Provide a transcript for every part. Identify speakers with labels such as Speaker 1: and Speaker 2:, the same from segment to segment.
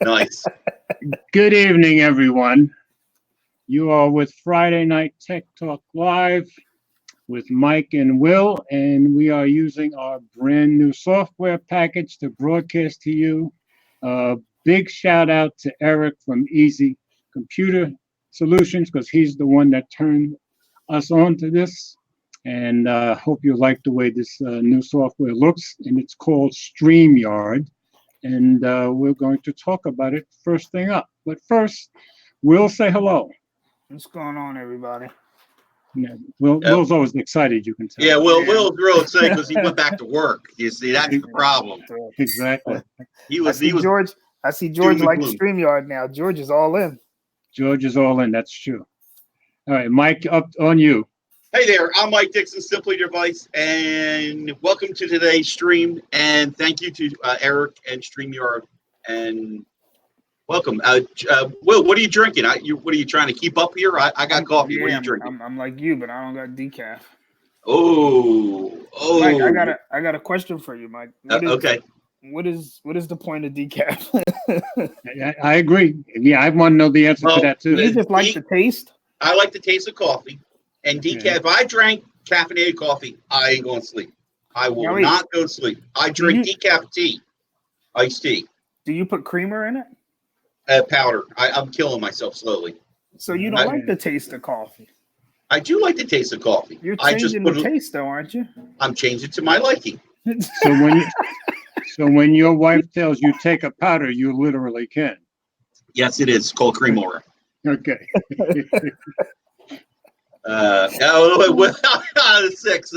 Speaker 1: Nice.
Speaker 2: Good evening, everyone. You are with Friday Night Tech Talk Live with Mike and Will, and we are using our brand new software package to broadcast to you. Big shout out to Eric from Easy Computer Solutions, because he's the one that turned us on to this. And hope you like the way this new software looks, and it's called StreamYard. And we're going to talk about it first thing up. But first, Will, say hello.
Speaker 3: What's going on, everybody?
Speaker 2: Yeah, Will's always excited, you can tell.
Speaker 1: Yeah, Will's real excited because he went back to work. You see, that's the problem.
Speaker 2: Exactly.
Speaker 3: I see George like StreamYard now. George is all in.
Speaker 2: George is all in, that's true. All right, Mike, up on you.
Speaker 1: Hey there, I'm Mike Dixon, SimplyYourDevice, and welcome to today's stream. And thank you to Eric and StreamYard. And welcome. Will, what are you drinking? What are you trying to keep up here? I got coffee.
Speaker 3: Yeah,
Speaker 1: what are you drinking?
Speaker 3: I'm like you, but I don't got decaf.
Speaker 1: Oh.
Speaker 3: Mike, I got a question for you, Mike.
Speaker 1: Okay.
Speaker 3: What is the point of decaf?
Speaker 2: I agree. Yeah, I want to know the answer to that too.
Speaker 3: You just like the taste?
Speaker 1: I like the taste of coffee. And decaf,
Speaker 2: Okay.
Speaker 1: if I drank caffeinated coffee, I ain't going to sleep. I will not go to sleep. I drink decaf tea, iced tea.
Speaker 3: Do you put creamer in it?
Speaker 1: Powder. I'm killing myself slowly.
Speaker 3: So you don't like the taste of coffee?
Speaker 1: I do like the taste of coffee.
Speaker 3: You're changing the taste, though, aren't you?
Speaker 1: I'm changing to my liking.
Speaker 2: So when your wife tells you take a powder, you literally can.
Speaker 1: Yes, it is. It's called cream oil.
Speaker 2: Okay.
Speaker 1: Six.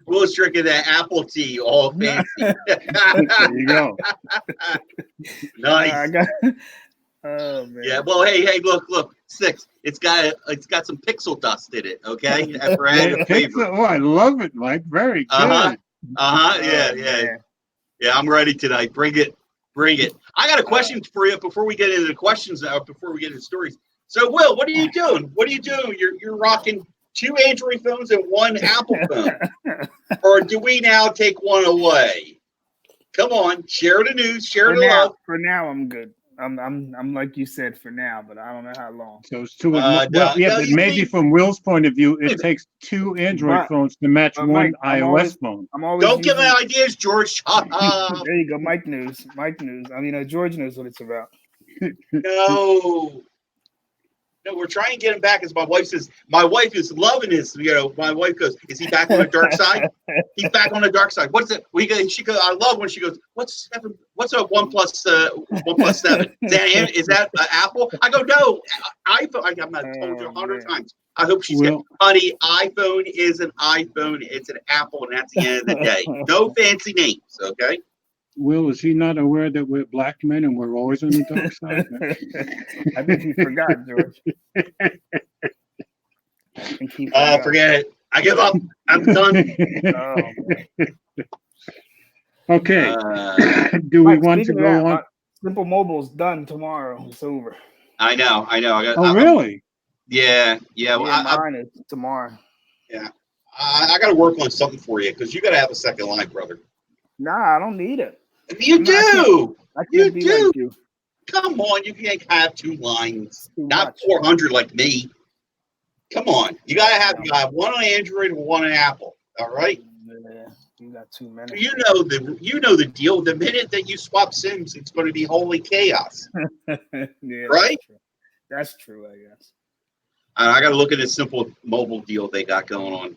Speaker 1: Will's drinking that apple tea, all fancy.
Speaker 2: There you go.
Speaker 1: Nice.
Speaker 3: Oh man.
Speaker 1: Yeah. Well, hey, look. Six. It's got some pixel dust in it. Okay. For added flavor.
Speaker 2: Oh, I love it, Mike. Very good.
Speaker 1: Yeah. I'm ready tonight. Bring it. I got a question for you before we get into the questions. Before we get into stories. So, Will, what are you doing? You're rocking 2 Android phones and 1 Apple phone, or do we now take one away? Come on, share the news, share the love.
Speaker 3: For now, I'm good. I'm like you said, for now, but I don't know how long.
Speaker 2: So it's 2. But maybe from Will's point of view, it takes 2 Android phones to match 1 iOS phone.
Speaker 1: Don't give me ideas, George.
Speaker 3: There you go, Mike news. I mean, George knows what it's about.
Speaker 1: No, we're trying to get him back, as my wife says. My wife is loving this. My wife goes, "Is he back on the dark side?" He's back on the dark side. What's it? She goes. I love when she goes. What's 7? What's a 1 plus 7? Is that Apple? I go, no, iPhone. I've told you 100 times. I hope she's getting, honey. iPhone is an iPhone. It's an Apple, and that's the end of the day. No fancy names, okay?
Speaker 2: Will, is he not aware that we're black men and we're always on the dark side?
Speaker 3: I think he forgot, George.
Speaker 1: Forget it. I give up. I'm done.
Speaker 2: Okay. Do we want to go on?
Speaker 3: Simple Mobile's done tomorrow. It's over.
Speaker 1: I know.
Speaker 2: Really?
Speaker 1: Yeah.
Speaker 3: Mine is tomorrow.
Speaker 1: Yeah. I got to work on something for you because you got to have a second line, brother.
Speaker 3: Nah, I don't need it.
Speaker 1: You do.
Speaker 3: I can't be like you.
Speaker 1: Come on, you can't have 2 lines, not
Speaker 3: much.
Speaker 1: 400 like me. Come on, you gotta have 1 on Android and 1 on Apple. All right.
Speaker 3: Yeah, you got too many.
Speaker 1: You know the deal. The minute that you swap SIMs, it's going to be holy chaos.
Speaker 3: Yeah,
Speaker 1: right.
Speaker 3: That's true. I guess.
Speaker 1: I got to look at this Simple Mobile deal they got going on.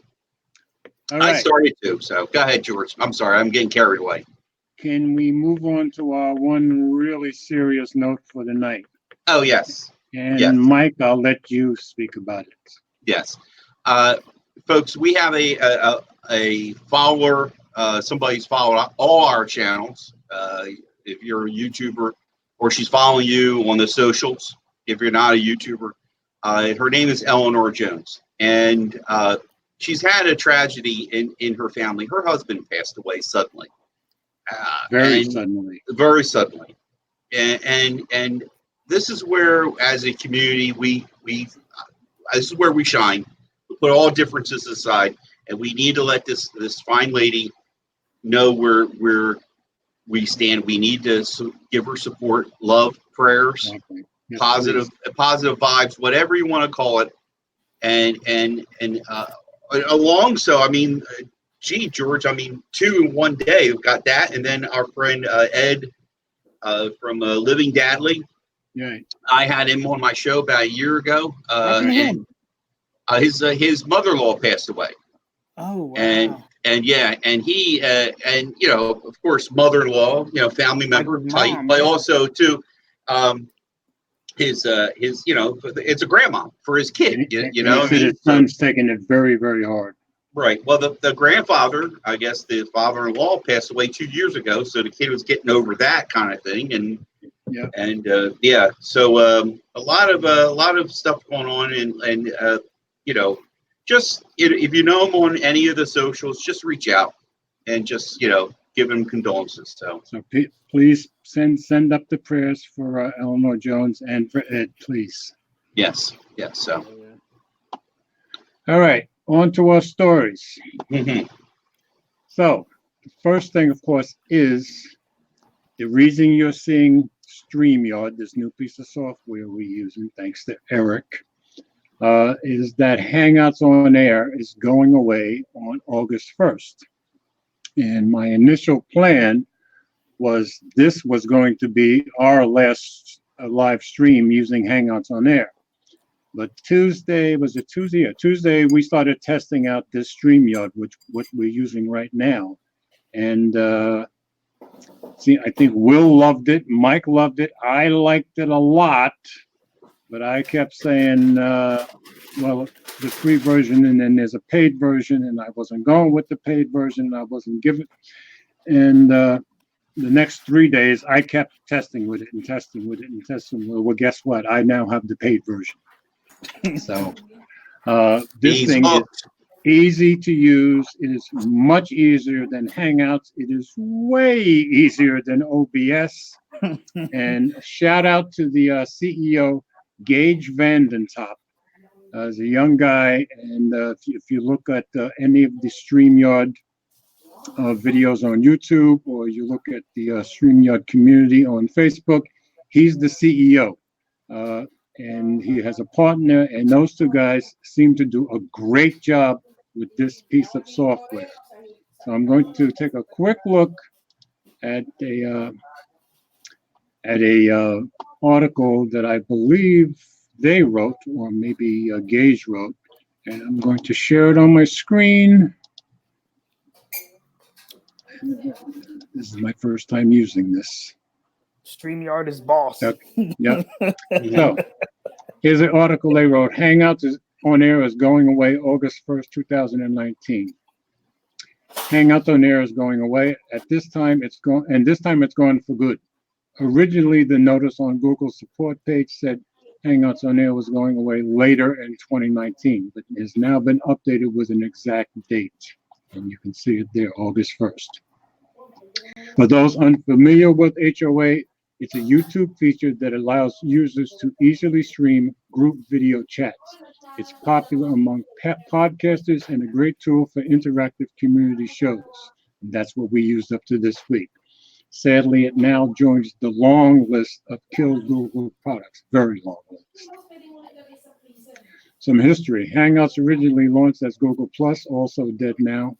Speaker 2: All right.
Speaker 1: I started to. So go ahead, George. I'm sorry, I'm getting carried away.
Speaker 2: Can we move on to our one really serious note for the night?
Speaker 1: Oh, yes.
Speaker 2: And
Speaker 1: yes.
Speaker 2: Mike, I'll let you speak about it.
Speaker 1: Yes. Folks, we have a follower. Somebody's followed all our channels. If you're a YouTuber or she's following you on the socials, if you're not a YouTuber, her name is Eleanor Jones. And she's had a tragedy in her family. Her husband passed away suddenly. Very suddenly. And this is where, as a community, this is where we shine. We put all differences aside, and we need to let this fine lady know we're We need to give her support, love, prayers,
Speaker 2: Okay. Yes,
Speaker 1: positive vibes, whatever you want to call it. And along, so I mean, gee, George, I mean, 2 in one day. We've got that, and then our friend Ed from Living Dadly.
Speaker 2: Yeah.
Speaker 1: I had him on my show about a year ago, and his mother-in-law passed away.
Speaker 3: Oh, wow.
Speaker 1: And yeah, and he and you know, of course, mother-in-law, you know, family member type,
Speaker 3: mom,
Speaker 1: but
Speaker 3: yeah.
Speaker 1: also too, his you know, it's a grandma for his kid. You know,
Speaker 2: he said his son's taking it very, very hard.
Speaker 1: Right. Well, the grandfather, I guess the father-in-law passed away 2 years ago, so the kid was getting over that kind of thing, and yeah, so a lot of stuff going on, and you know, just if you know him on any of the socials, just reach out and just, you know, give him condolences. So
Speaker 2: Please send up the prayers for Eleanor Jones and for Ed, please.
Speaker 1: yes. So
Speaker 2: all right, on to our stories. So the first thing, of course, is the reason you're seeing StreamYard, this new piece of software we're using, thanks to Eric, is that Hangouts on Air is going away on August 1st. And my initial plan was this was going to be our last live stream using Hangouts on Air. But Tuesday, Yeah, Tuesday we started testing out this StreamYard, what we're using right now. And I think Will loved it, Mike loved it, I liked it a lot, but I kept saying, well, the free version, and then there's a paid version, and I wasn't going with the paid version, I wasn't giving. And the next 3 days, I kept testing with it and testing with it and testing with it. Well, guess what? I now have the paid version. So this thing is easy to use. It is much easier than Hangouts. It is way easier than OBS. And shout out to the CEO, Gage Vandentop. As a young guy, and if you look at any of the StreamYard videos on YouTube, or you look at the StreamYard community on Facebook, he's the CEO. And he has a partner, and those two guys seem to do a great job with this piece of software. So I'm going to take a quick look at a article that I believe they wrote, or maybe Gage wrote, and I'm going to share it on my screen. This is my first time using this.
Speaker 3: StreamYard is boss.
Speaker 2: Okay. Yep. So here's an article they wrote. Hangouts on Air is going away August 1st, 2019. Hangouts on Air is going away. At this time, it's gone, and this time it's gone for good. Originally, the notice on Google's support page said Hangouts on Air was going away later in 2019, but has now been updated with an exact date. And you can see it there, August 1st. For those unfamiliar with HOA, it's a YouTube feature that allows users to easily stream group video chats. It's popular among podcasters and a great tool for interactive community shows. And that's what we used up to this week. Sadly, it now joins the long list of killed Google products, very long list. Some history. Hangouts originally launched as Google Plus, also dead now.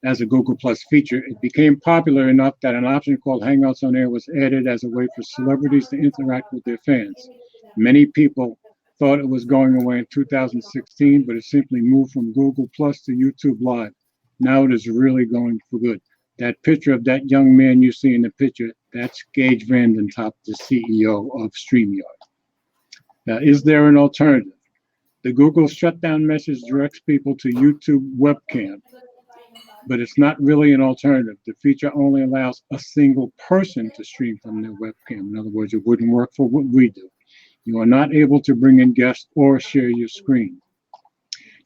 Speaker 2: As a Google Plus feature, it became popular enough that an option called Hangouts on Air was added as a way for celebrities to interact with their fans. Many people thought it was going away in 2016, but it simply moved from Google Plus to YouTube Live. Now it is really going for good. That picture of that young man you see in the picture, that's Gage Vandentop, the CEO of StreamYard. Now, is there an alternative? The Google shutdown message directs people to YouTube webcam, but it's not really an alternative. The feature only allows a single person to stream from their webcam. In other words, it wouldn't work for what we do. You are not able to bring in guests or share your screen.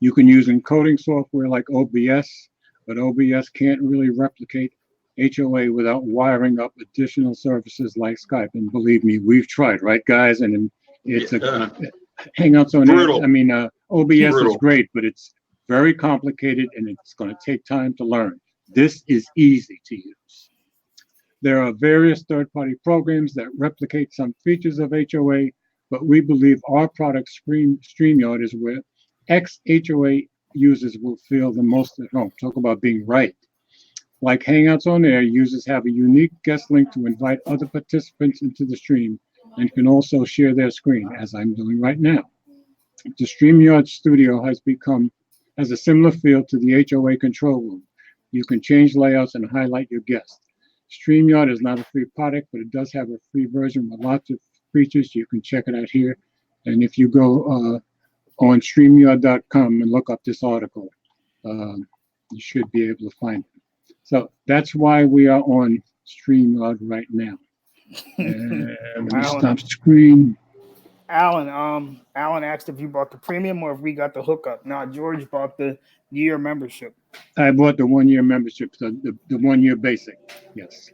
Speaker 2: You can use encoding software like OBS, but OBS can't really replicate HOA without wiring up additional services like Skype. And believe me, we've tried, right, guys? And it's Hangouts on
Speaker 1: brutal.
Speaker 2: I mean, OBS
Speaker 1: Brutal.
Speaker 2: is great, but it's very complicated and it's going to take time to learn. This is easy to use. There are various third-party programs that replicate some features of HOA, but we believe our product StreamYard is where ex-HOA users will feel the most at home. Talk about being right. Like Hangouts on Air, users have a unique guest link to invite other participants into the stream and can also share their screen, as I'm doing right now. The StreamYard Studio has a similar feel to the HOA control room. You can change layouts and highlight your guests. StreamYard is not a free product, but it does have a free version with lots of features. You can check it out here. And if you go on StreamYard.com and look up this article, you should be able to find it. So that's why we are on StreamYard right now. And let me stop screen.
Speaker 3: Alan asked if you bought the premium or if we got the hookup. Now George bought the year membership.
Speaker 2: I bought the 1 year membership, so the 1 year basic, yes.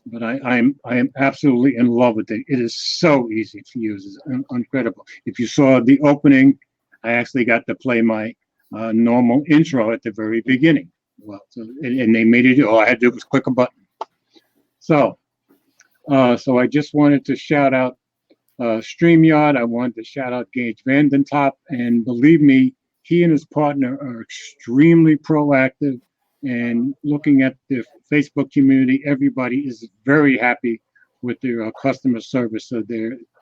Speaker 2: But I am absolutely in love with it. It is so easy to use. It's incredible. If you saw the opening, I actually got to play my normal intro at the very beginning. Well, and they made it. All I had to do was click a button. So I just wanted to shout out StreamYard. I wanted to shout out Gage Vandentop, and believe me, he and his partner are extremely proactive. And looking at the Facebook community, everybody is very happy with their customer service. So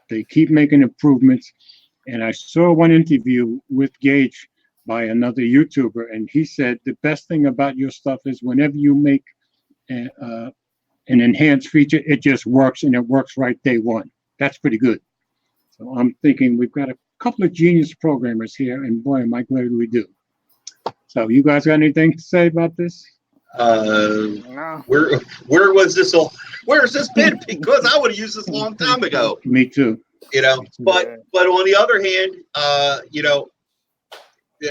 Speaker 2: they keep making improvements. And I saw one interview with Gage by another YouTuber, and he said the best thing about your stuff is whenever you make an enhanced feature, it just works, and it works right day one. That's pretty good. So I'm thinking we've got a couple of genius programmers here, and boy, am I glad we do. So you guys got anything to say about this?
Speaker 3: No.
Speaker 1: Where was this all? Where's this been? Because I would have used this a long time ago.
Speaker 2: Me too.
Speaker 1: But on the other hand,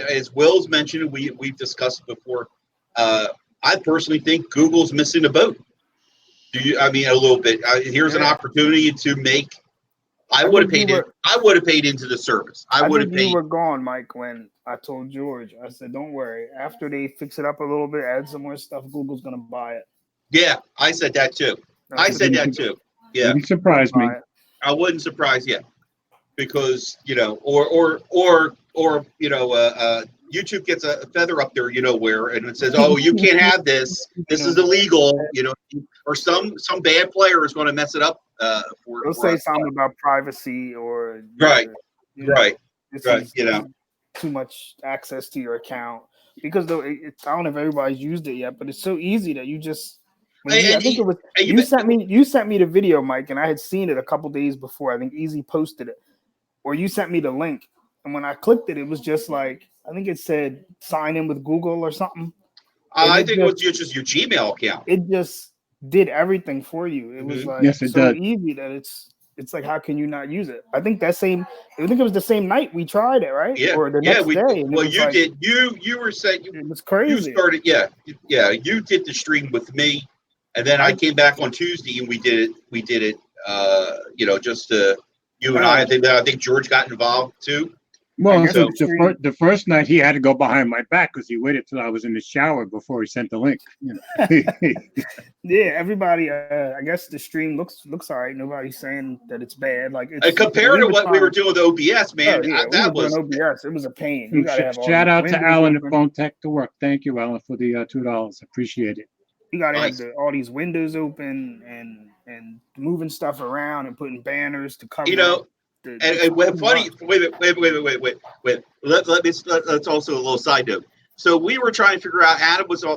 Speaker 1: as Will's mentioned, we've discussed before. I personally think Google's missing the boat. A little bit. Here's an opportunity to make. I would have paid into the service. I would have paid.
Speaker 3: You were gone, Mike, when I told George. I said, "Don't worry. After they fix it up a little bit, add some more stuff, Google's gonna buy it." Yeah,
Speaker 1: I said that too. Yeah,
Speaker 2: wouldn't surprise me.
Speaker 1: I wouldn't surprise you, because YouTube gets a feather up there, where, and it says, "Oh, you can't have this. This is illegal." Or some bad player is going to mess it up.
Speaker 3: They'll say something about privacy or
Speaker 1: right.
Speaker 3: Too much access to your account, because though I don't know if everybody's used it yet, but it's so easy that you just. I think it was you sent me the video, Mike, and I had seen it a couple days before. I think Easy posted it, or you sent me the link, and when I clicked it, it was just like, I think it said sign in with Google or something.
Speaker 1: I think it was just your Gmail account.
Speaker 3: It just did everything for you. It was like easy that it's like, how can you not use it? I think it was the same night we tried it, right?
Speaker 1: Yeah.
Speaker 3: Or the next day.
Speaker 1: Well, you did. You were saying
Speaker 3: it was crazy.
Speaker 1: You started, yeah. You did the stream with me, and then I came back on Tuesday and we did it. Just you and I. I think George got involved too.
Speaker 2: Well, the first night he had to go behind my back because he waited till I was in the shower before he sent the link.
Speaker 3: Yeah, everybody. I guess the stream looks all right. Nobody's saying that it's bad. Like
Speaker 1: compared to what we were doing with OBS, man, that was
Speaker 3: OBS. It was a pain. You gotta have
Speaker 2: shout out to Alan at Phone Tech to Work. Thank you, Alan, for the $2. Appreciate it.
Speaker 3: You gotta have all these windows open and moving stuff around and putting banners to cover.
Speaker 1: Funny. Wait. Let's also a little side note. So we were trying to figure out.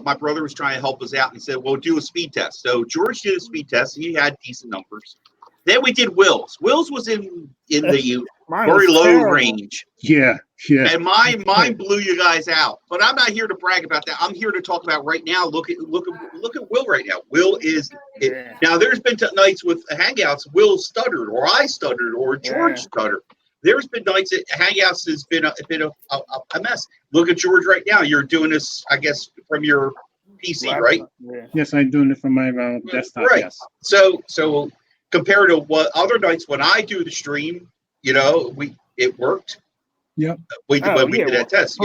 Speaker 1: My brother was trying to help us out and said, "Well, do a speed test." So George did a speed test. He had decent numbers. Then we did Will's. Will's was in the very low range.
Speaker 2: Yeah.
Speaker 1: And mine blew you guys out. But I'm not here to brag about that. I'm here to talk about right now. Look at Will right now. Will is it. Now there's been nights with Hangouts. Will stuttered, or I stuttered, or George stuttered. There's been nights that Hangouts has been a mess. Look at George right now. You're doing this, I guess, from your PC, right?
Speaker 2: Yeah. Yes, I'm doing it from my desktop.
Speaker 1: Right.
Speaker 2: Yes.
Speaker 1: So compared to what other nights when I do the stream, it worked.
Speaker 2: Yep.
Speaker 1: We did that test.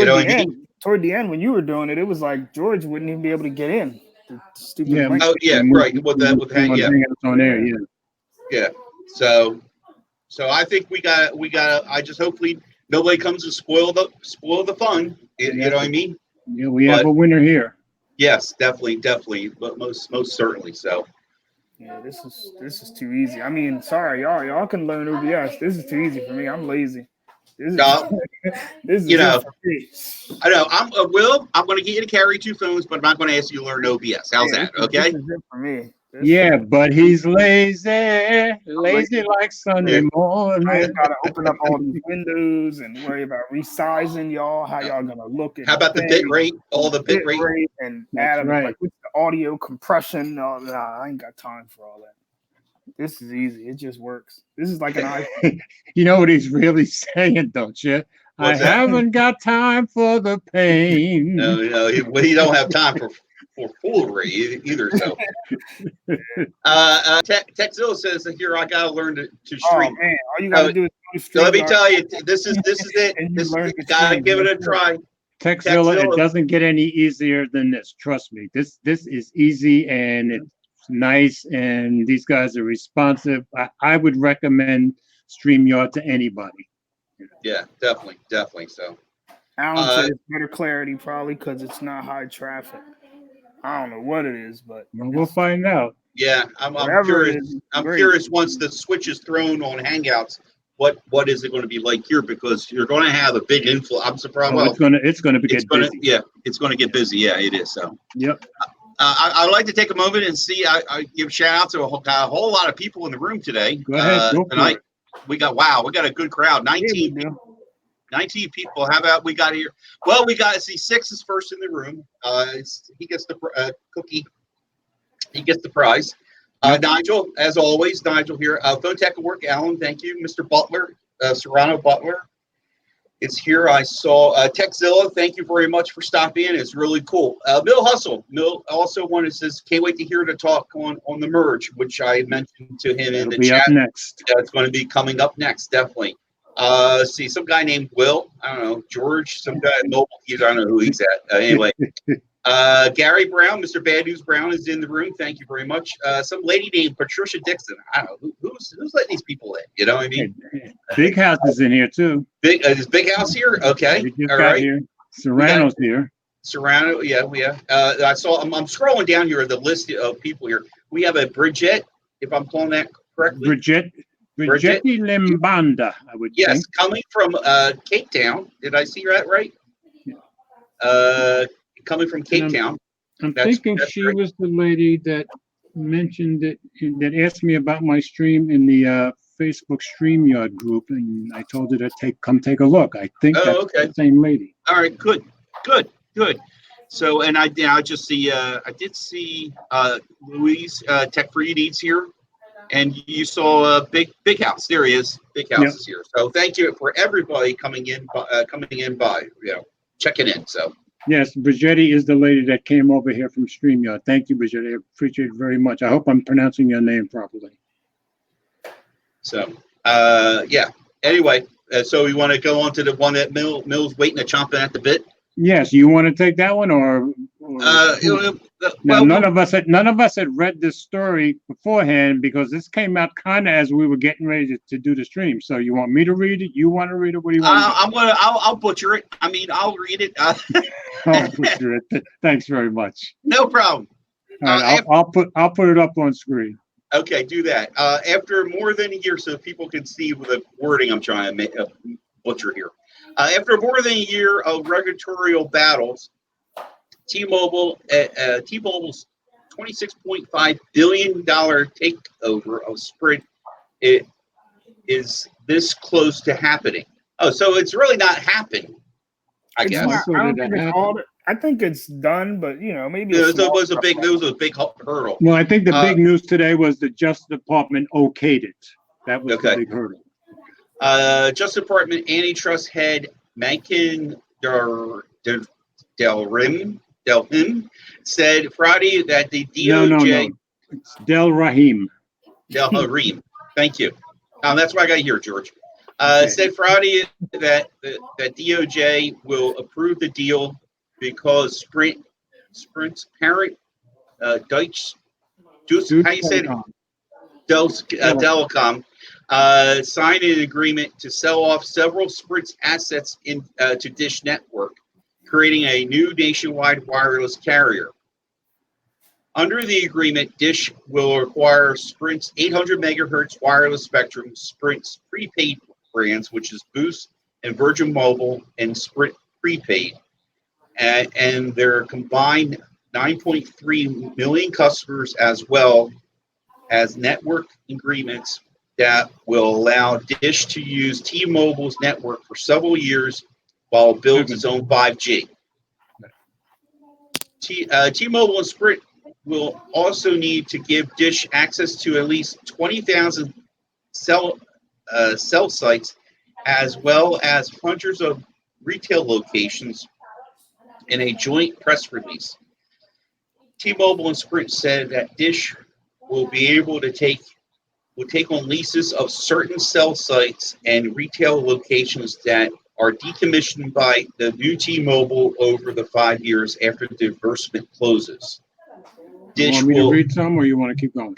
Speaker 3: Toward the end, when you were doing it, it was like George wouldn't even be able to get in. the stupid
Speaker 2: Yeah.
Speaker 3: link.
Speaker 1: Oh yeah, right. With
Speaker 2: Hangouts on air, yeah.
Speaker 1: yeah. So I think we got. I just hopefully nobody comes to spoil the fun. You know what I mean?
Speaker 2: Yeah, we have a winner here.
Speaker 1: Yes, definitely, but most certainly. So.
Speaker 3: Yeah, this is too easy. I mean, sorry, y'all can learn OBS. This is too easy for me. I'm lazy. This is this is it for me.
Speaker 1: I know. I'm Will. I'm going to get you to carry 2 phones, but I'm not going to ask you to learn OBS. How's that? Okay.
Speaker 3: This is it for me.
Speaker 2: But he's lazy like Sunday morning.
Speaker 3: I ain't gotta open up all these windows and worry about resizing y'all. How y'all gonna look at?
Speaker 1: How about the bit rate? All the bit rate
Speaker 3: and add like what's the audio compression? Nah, I ain't got time for all that. This is easy. It just works. This is like an iPhone.
Speaker 2: You know what he's really saying, don't you?
Speaker 1: What's
Speaker 2: I haven't got time for the pain.
Speaker 1: No, he don't have time for foolery either. So, Texzilla says that here I gotta learn to stream.
Speaker 3: Oh man, all you gotta do is go to stream.
Speaker 1: So let me tell you, this is it. This gotta give it a try.
Speaker 2: Texzilla, it doesn't get any easier than this. Trust me. This is easy and it's nice, and these guys are responsive. I would recommend StreamYard to anybody.
Speaker 1: Yeah, definitely. So
Speaker 3: Alan said it's better clarity probably because it's not high traffic. I don't know what it is, but
Speaker 2: we'll find out.
Speaker 1: Yeah, I'm curious. I'm curious once the switch is thrown on Hangouts, what is it going to be like here? Because you're going to have a big inflow. I'm surprised.
Speaker 2: It's going to get busy.
Speaker 1: Yeah, it's going to get busy. Yeah, it is. So.
Speaker 2: Yep.
Speaker 1: I'd like to take a moment and see. I give shout out to a whole lot of people in the room today.
Speaker 2: Go ahead. Go
Speaker 1: tonight. We got a good crowd. 19 people. How about we got here? Well, we got 6 is first in the room. He gets the cookie. He gets the prize. Nigel, as always, Nigel here. Phone Tech at Work. Alan, thank you. Mr. Butler, Serrano Butler is here. I saw Texzilla. Thank you very much for stopping in. It's really cool. Mill Hustle. Mill also says, can't wait to hear the talk on the merge, which I mentioned to him in the chat.
Speaker 2: Up next.
Speaker 1: It's going to be coming up next, definitely. See, some guy named Will. I don't know. George, some guy mobile. I don't know who he's at. Anyway. Gary Brown, Mr. Bad News Brown is in the room. Thank you very much. Some lady named Patricia Dixon. I don't know who's letting these people in. You know what I mean?
Speaker 2: Big House is in here too.
Speaker 1: Is Big House here? Okay, all right.
Speaker 2: Here. Serrano's here.
Speaker 1: Serrano, yeah. I saw. I'm scrolling down here the list of people here. We have a Bridget, if I'm calling that correctly.
Speaker 2: Bridget Limbanda, I would think.
Speaker 1: Coming from Cape Town. Did I see that right? Coming from Cape Town.
Speaker 2: I'm thinking she was the lady that mentioned it, that asked me about my stream in the Facebook StreamYard group, and I told her to come take a look. I think that's the same lady.
Speaker 1: All right, good. So, and I just see, I did see Louise Tech for You Needs here, and you saw Big House. There he is. Big House is here. So, thank you for everybody coming in by, checking in. So.
Speaker 2: Yes, Brigetti is the lady that came over here from StreamYard. Thank you, Brigetti. I appreciate it very much. I hope I'm pronouncing your name properly.
Speaker 1: So, Anyway, so we want to go on to the one that Mill's waiting to chomp at the bit.
Speaker 2: Yes, you want to take that one, or now, none of us had read this story beforehand because this came out kind of as we were getting ready to do the stream. So you want me to read it? You want to read it? What do you want?
Speaker 1: I'll butcher it. I mean, I'll read it.
Speaker 2: I'll butcher it. Thanks very much.
Speaker 1: No problem.
Speaker 2: All right, I'll put it up on screen.
Speaker 1: Okay, do that. After more than a year, so people can see the wording I'm trying to make, butcher here. After more than a year of regulatory battles, T-Mobile's $26.5 billion takeover of Sprint is this close to happening. Oh, so it's really not happening, I guess.
Speaker 3: I think it's done, but maybe
Speaker 1: it was a big hurdle.
Speaker 2: Well, I think the big news today was the Justice Department okayed it. That was the big hurdle.
Speaker 1: Justice Department antitrust head Mankin Delhim said Friday that the DOJ.
Speaker 2: No. It's Del Rahim.
Speaker 1: Thank you. That's what I got here, George. Said Friday that DOJ will approve the deal because Sprint's parent Deutsche,
Speaker 2: Deutsche
Speaker 1: how you say it?
Speaker 2: Telekom.
Speaker 1: Telecom signed an agreement to sell off several Sprint's assets to Dish Network, creating a new nationwide wireless carrier. Under the agreement, Dish will acquire Sprint's 800 megahertz wireless spectrum, Sprint's prepaid brands, which is Boost and Virgin Mobile, and Sprint Prepaid, and their combined 9.3 million customers, as well as network agreements that will allow Dish to use T-Mobile's network for several years while it builds its own 5G. T-Mobile and Sprint will also need to give Dish access to at least 20,000 cell sites, as well as hundreds of retail locations, in a joint press release. T-Mobile and Sprint said that Dish will be able to take on leases of certain cell sites and retail locations that are decommissioned by the new T-Mobile over the 5 years after the divestment closes.
Speaker 2: You want me to read some, or you want to keep going?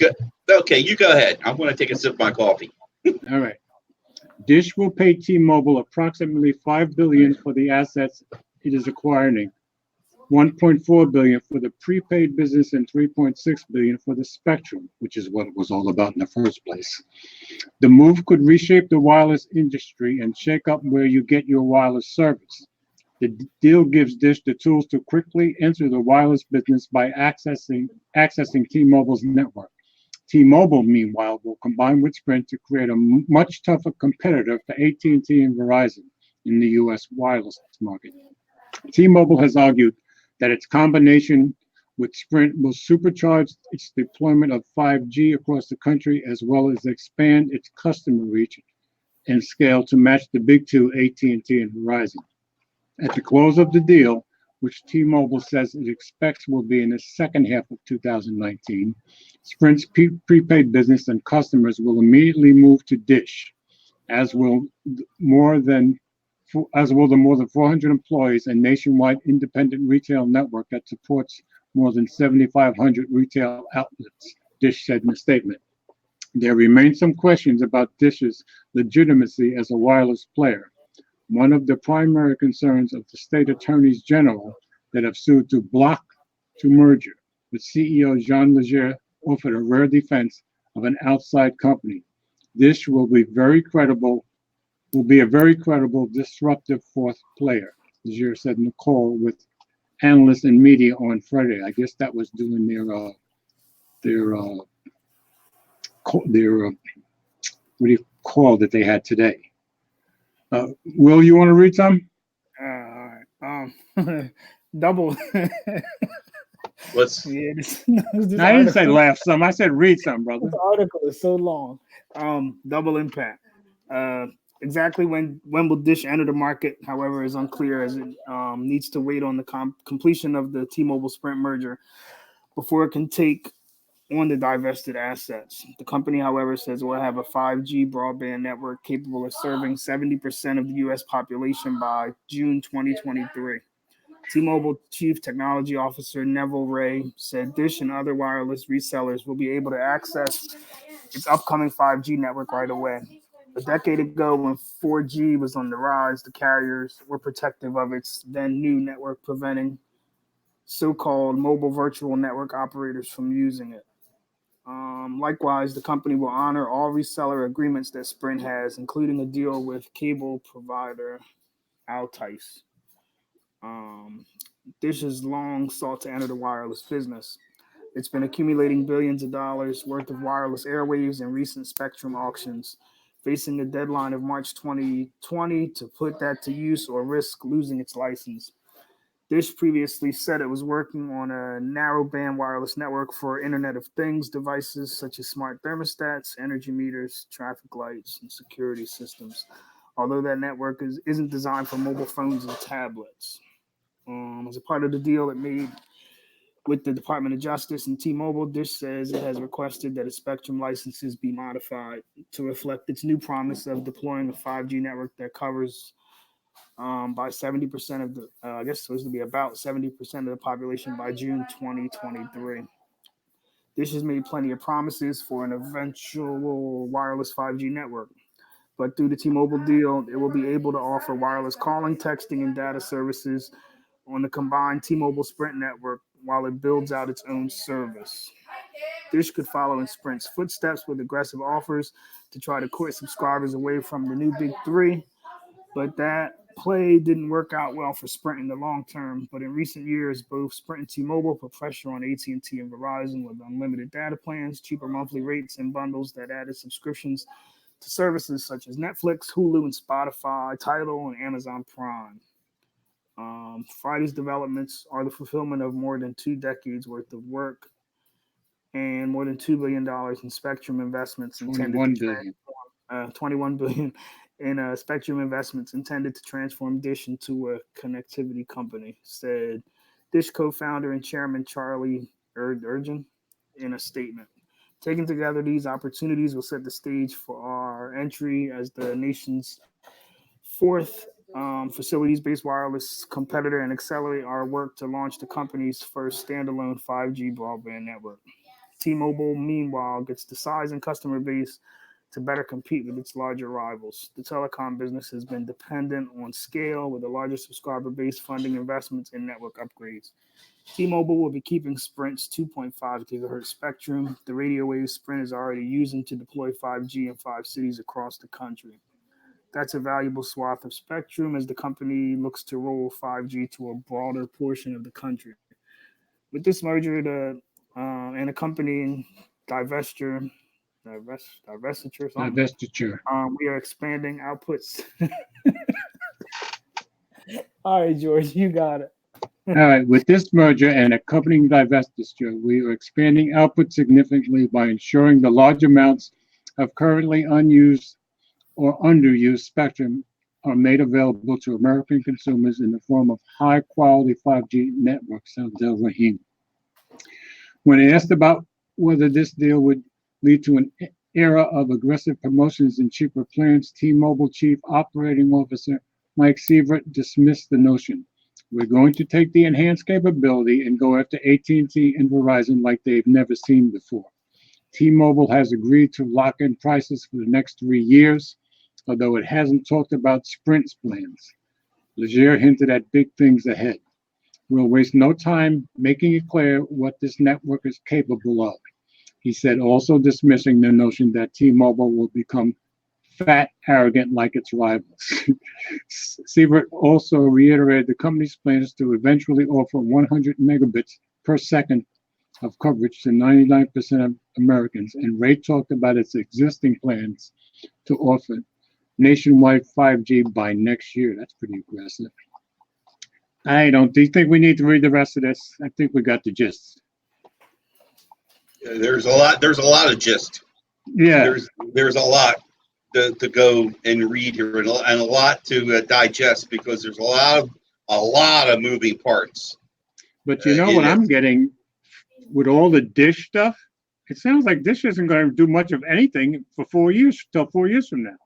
Speaker 1: Okay, you go ahead. I'm going to take a sip of my coffee.
Speaker 2: All right. Dish will pay T-Mobile approximately $5 billion for the assets it is acquiring, $1.4 billion for the prepaid business, and $3.6 billion for the spectrum, which is what it was all about in the first place. The move could reshape the wireless industry and shake up where you get your wireless service. The deal gives Dish the tools to quickly enter the wireless business by accessing T-Mobile's network. T-Mobile, meanwhile, will combine with Sprint to create a much tougher competitor for AT&T and Verizon in the U.S. wireless market. T-Mobile has argued that its combination with Sprint will supercharge its deployment of 5G across the country, as well as expand its customer reach and scale to match the big two, AT&T and Verizon. At the close of the deal, which T-Mobile says it expects will be in the second half of 2019, Sprint's prepaid business and customers will immediately move to Dish, as will the more than 400 employees and nationwide independent retail network that supports more than 7,500 retail outlets, Dish said in a statement. There remain some questions about Dish's legitimacy as a wireless player. One of the primary concerns of the state attorneys general that have sued to block the merger, with CEO Jean Leger offered a rare defense of an outside company. Dish will be a very credible disruptive fourth player, Leger said in a call with analysts and media on Friday. I guess that was doing their what do you call that they had today. Will, you want to read some?
Speaker 3: All right. Double.
Speaker 1: What's
Speaker 3: this
Speaker 2: I didn't say laugh some. I said read some, brother.
Speaker 3: This article is so long. Double impact. Exactly when will Dish enter the market, however, is unclear, as it needs to wait on the completion of the T-Mobile Sprint merger before it can take on the divested assets. The company, however, says it will have a 5G broadband network capable of serving 70% of the U.S. population by June 2023. T-Mobile Chief Technology Officer Neville Ray said Dish and other wireless resellers will be able to access its upcoming 5G network right away. A decade ago, when 4G was on the rise, the carriers were protective of its then new network, preventing so-called mobile virtual network operators from using it. Likewise, the company will honor all reseller agreements that Sprint has, including a deal with cable provider Altice. Dish has long sought to enter the wireless business. It's been accumulating billions of dollars worth of wireless airwaves in recent spectrum auctions, facing a deadline of March 2020 to put that to use or risk losing its license. Dish previously said it was working on a narrowband wireless network for Internet of Things devices such as smart thermostats, energy meters, traffic lights, and security systems, although that network isn't designed for mobile phones and tablets. As a part of the deal it made with the Department of Justice and T-Mobile, Dish says it has requested that its spectrum licenses be modified to reflect its new promise of deploying a 5G network that covers by 70% of the, I guess it's supposed to be about 70% of the population by June 2023. Dish has made plenty of promises for an eventual wireless 5G network, but through the T-Mobile deal, it will be able to offer wireless calling, texting, and data services on the combined T-Mobile Sprint network while it builds out its own service. Dish could follow in Sprint's footsteps with aggressive offers to try to court subscribers away from the new big three, but that play didn't work out well for Sprint in the long term. But in recent years, both Sprint and T-Mobile put pressure on AT&T and Verizon with unlimited data plans, cheaper monthly rates, and bundles that added subscriptions to services such as Netflix, Hulu, and Spotify, Tidal, and Amazon Prime. Friday's developments are the fulfillment of more than 2 decades worth of work and more than $2 billion in spectrum investments intended to $21 billion in spectrum investments intended to transform Dish into a connectivity company, said Dish co-founder and chairman Charlie Ergen in a statement. Taken together, these opportunities will set the stage for our entry as the nation's fourth facilities-based wireless competitor and accelerate our work to launch the company's first standalone 5G broadband network. T-Mobile, meanwhile, gets the size and customer base to better compete with its larger rivals. The telecom business has been dependent on scale, with the largest subscriber base funding investments in network upgrades. T-Mobile will be keeping Sprint's 2.5 gigahertz spectrum, the radio waves Sprint is already using to deploy 5G in 5 cities across the country. That's a valuable swath of spectrum as the company looks to roll 5G to a broader portion of the country. With this merger, and accompanying divestiture, we are expanding outputs. All right, George, you got it.
Speaker 2: All right, with this merger and accompanying divestiture, we are expanding output significantly by ensuring the large amounts of currently unused or underused spectrum are made available to American consumers in the form of high-quality 5G networks, said Del Rahim. When asked about whether this deal would lead to an era of aggressive promotions and cheaper plans, T-Mobile Chief Operating Officer Mike Sievert dismissed the notion. We're going to take the enhanced capability and go after AT&T and Verizon like they've never seen before. T-Mobile has agreed to lock in prices for the next 3 years, although it hasn't talked about Sprint's plans. Leger hinted at big things ahead. We'll waste no time making it clear what this network is capable of, he said, also dismissing the notion that T-Mobile will become fat, arrogant like its rivals. Sievert also reiterated the company's plans to eventually offer 100 megabits per second of coverage to 99% of Americans, and Ray talked about its existing plans to offer nationwide 5G by next year. That's pretty aggressive. Do you think we need to read the rest of this? I think we got the gist.
Speaker 1: There's a lot of gist.
Speaker 2: Yeah.
Speaker 1: There's a lot to go and read here, and a lot to digest, because there's a lot of moving parts.
Speaker 2: But you know what I'm getting with all the Dish stuff? It sounds like Dish isn't going to do much of anything for 4 years, till 4 years from now.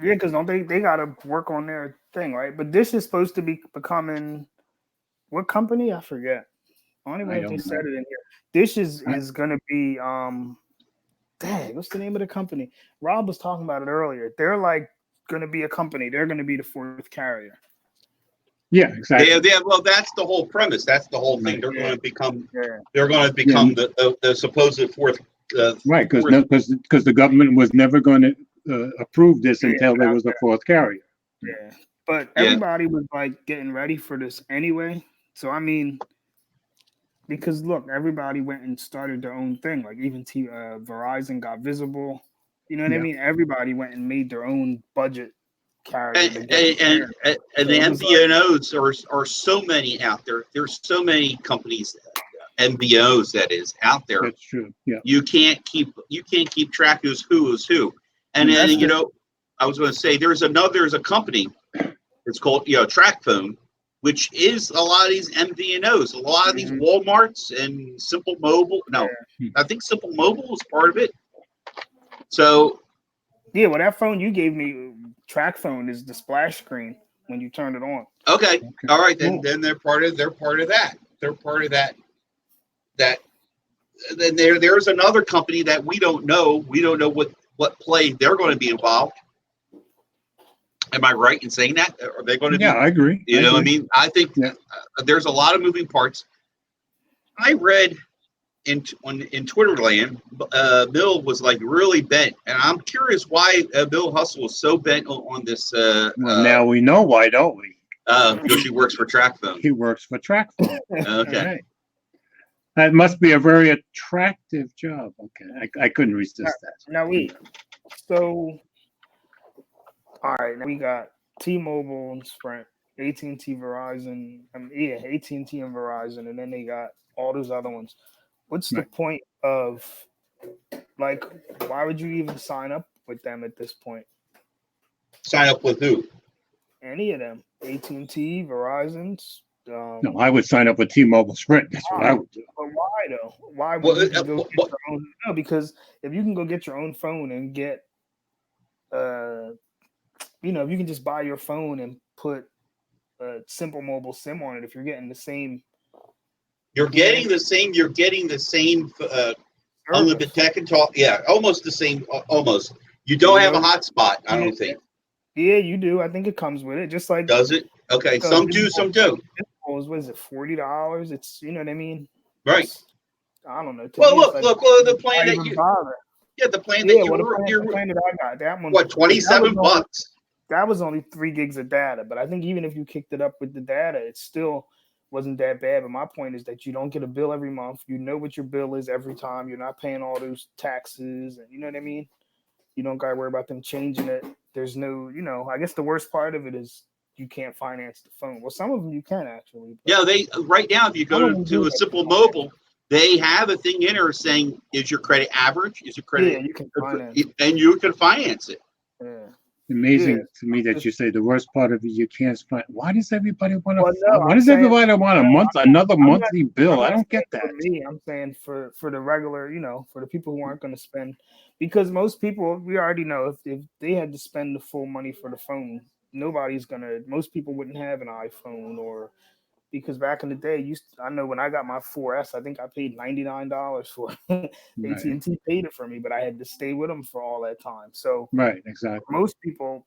Speaker 3: Yeah, because don't they got to work on their thing, right? But Dish is supposed to be becoming what company? I forget. I don't even know if they said it in here. Dish is going to be dang, what's the name of the company? Rob was talking about it earlier. They're like going to be a company. They're going to be the fourth carrier.
Speaker 2: Yeah, exactly.
Speaker 1: Well, that's the whole premise. That's the whole thing. They're going to become. They're going to become the supposed fourth.
Speaker 2: Right, because the government was never going to approve this until there was a fourth carrier.
Speaker 3: Yeah, but everybody was like getting ready for this anyway. So I mean, because look, everybody went and started their own thing. Like even Verizon got visible. You know what I mean? Everybody went and made their own budget carrier.
Speaker 1: And the MVNOs are so many out there. There's so many companies, MVNOs that is out there.
Speaker 2: That's true. Yeah.
Speaker 1: You can't keep track of who is who. And then I was going to say there's a company. It's called TracFone, which is a lot of these MVNOs, a lot of these Walmarts and Simple Mobile. No, I think Simple Mobile is part of it. So
Speaker 3: yeah, well, that phone you gave me, TracFone, is the splash screen when you turn it on.
Speaker 1: then there's another company that we don't know. We don't know what play they're going to be involved. Am I right in saying that? Are they going to?
Speaker 2: Yeah, I agree.
Speaker 1: You know, I mean, I think there's a lot of moving parts. I read in Twitter land, Bill was like really bent, and I'm curious why Bill Hustle was so bent on this.
Speaker 2: Well, now we know why, don't we?
Speaker 1: Because he works for TrackPhone.
Speaker 2: He works for TrackPhone.
Speaker 1: Okay.
Speaker 2: Right. That must be a very attractive job. Okay, I couldn't resist that.
Speaker 3: Now so all right, now we got T-Mobile and Sprint, AT&T, Verizon, AT&T and Verizon, and then they got all those other ones. What's the point of, like, why would you even sign up with them at this point?
Speaker 1: Sign up with who?
Speaker 3: Any of them, AT&T, Verizon's.
Speaker 2: No, I would sign up with T-Mobile Sprint. That's what I would do.
Speaker 3: But why though? Why would you go get your own? No, because if you can go get your own phone and get, if you can just buy your phone and put a Simple Mobile SIM on it, if you're getting the same. You're getting the
Speaker 1: same unlimited tech and talk. Yeah, almost the same. Almost. You don't have a hotspot, I don't think.
Speaker 3: Yeah, you do. I think it comes with it. Just like.
Speaker 1: Does it? Okay, some do, some don't.
Speaker 3: What is it? $40? It's, you know what I mean.
Speaker 1: Right.
Speaker 3: I don't know.
Speaker 1: Well, look. The plan that you. Yeah, the plan that you're.
Speaker 3: The plan that I got. That one.
Speaker 1: What? $27.
Speaker 3: That was only 3 gigs of data, but I think even if you kicked it up with the data, it still wasn't that bad. But my point is that you don't get a bill every month. You know what your bill is every time. You're not paying all those taxes, and you know what I mean. You don't got to worry about them changing it. There's no, I guess the worst part of it is you can't finance the phone. Well, some of them you can actually.
Speaker 1: Yeah, they right now if you go to a Simple Mobile, they have a thing in there saying, is your credit average? Is your credit?
Speaker 3: Yeah, you can finance it.
Speaker 1: And you can finance it.
Speaker 3: Yeah.
Speaker 2: Amazing to me that you say the worst part of it you can't find. Why does everybody want to? Why does everybody want another monthly bill? I don't get that.
Speaker 3: I'm saying for the regular, for the people who aren't going to spend, because most people, we already know if they had to spend the full money for the phone, most people wouldn't have an iPhone, or because back in the day, I know when I got my 4S, I think I paid $99 for it. AT&T paid it for me, but I had to stay with them for all that time. So
Speaker 2: right, exactly.
Speaker 3: Most people,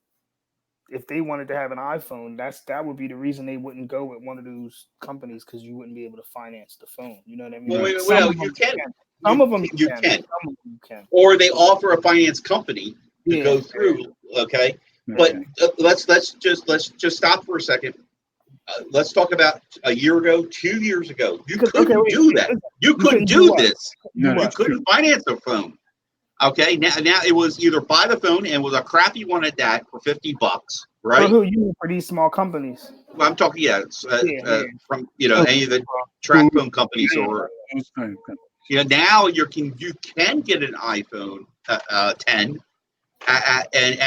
Speaker 3: if they wanted to have an iPhone, that would be the reason they wouldn't go with one of those companies, because you wouldn't be able to finance the phone. You know what I mean?
Speaker 1: Well, you can.
Speaker 3: Some of them
Speaker 1: you can. Or they offer a finance company to go through. Okay, but let's just stop for a second. Let's talk about a year ago, 2 years ago. You couldn't do that. You couldn't do this. You couldn't finance a phone. Okay, now it was either buy the phone, and was a crappy one at that for $50, right?
Speaker 3: For who? You for these small companies?
Speaker 1: Well, I'm talking, from any of the track phone companies, or now you can get an iPhone 10 and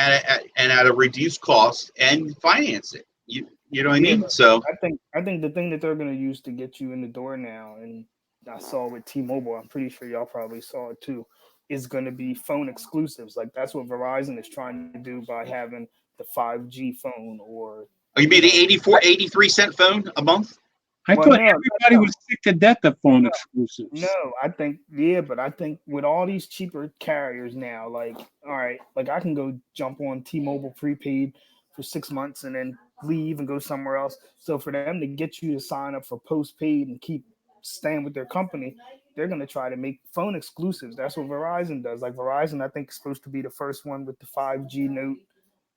Speaker 1: at a reduced cost and finance it. You know what I mean? So
Speaker 3: I think the thing that they're going to use to get you in the door now, and I saw with T-Mobile, I'm pretty sure y'all probably saw it too, is going to be phone exclusives. Like that's what Verizon is trying to do by having the 5G phone, or.
Speaker 1: Oh, you mean the 83-cent phone a month?
Speaker 2: I thought everybody was sick to death of phone exclusives.
Speaker 3: No, I think but I think with all these cheaper carriers now, like, all right, like I can go jump on T-Mobile prepaid for 6 months and then leave and go somewhere else. So for them to get you to sign up for postpaid and keep staying with their company, they're going to try to make phone exclusives. That's what Verizon does. Like Verizon, I think, is supposed to be the first one with the 5G note,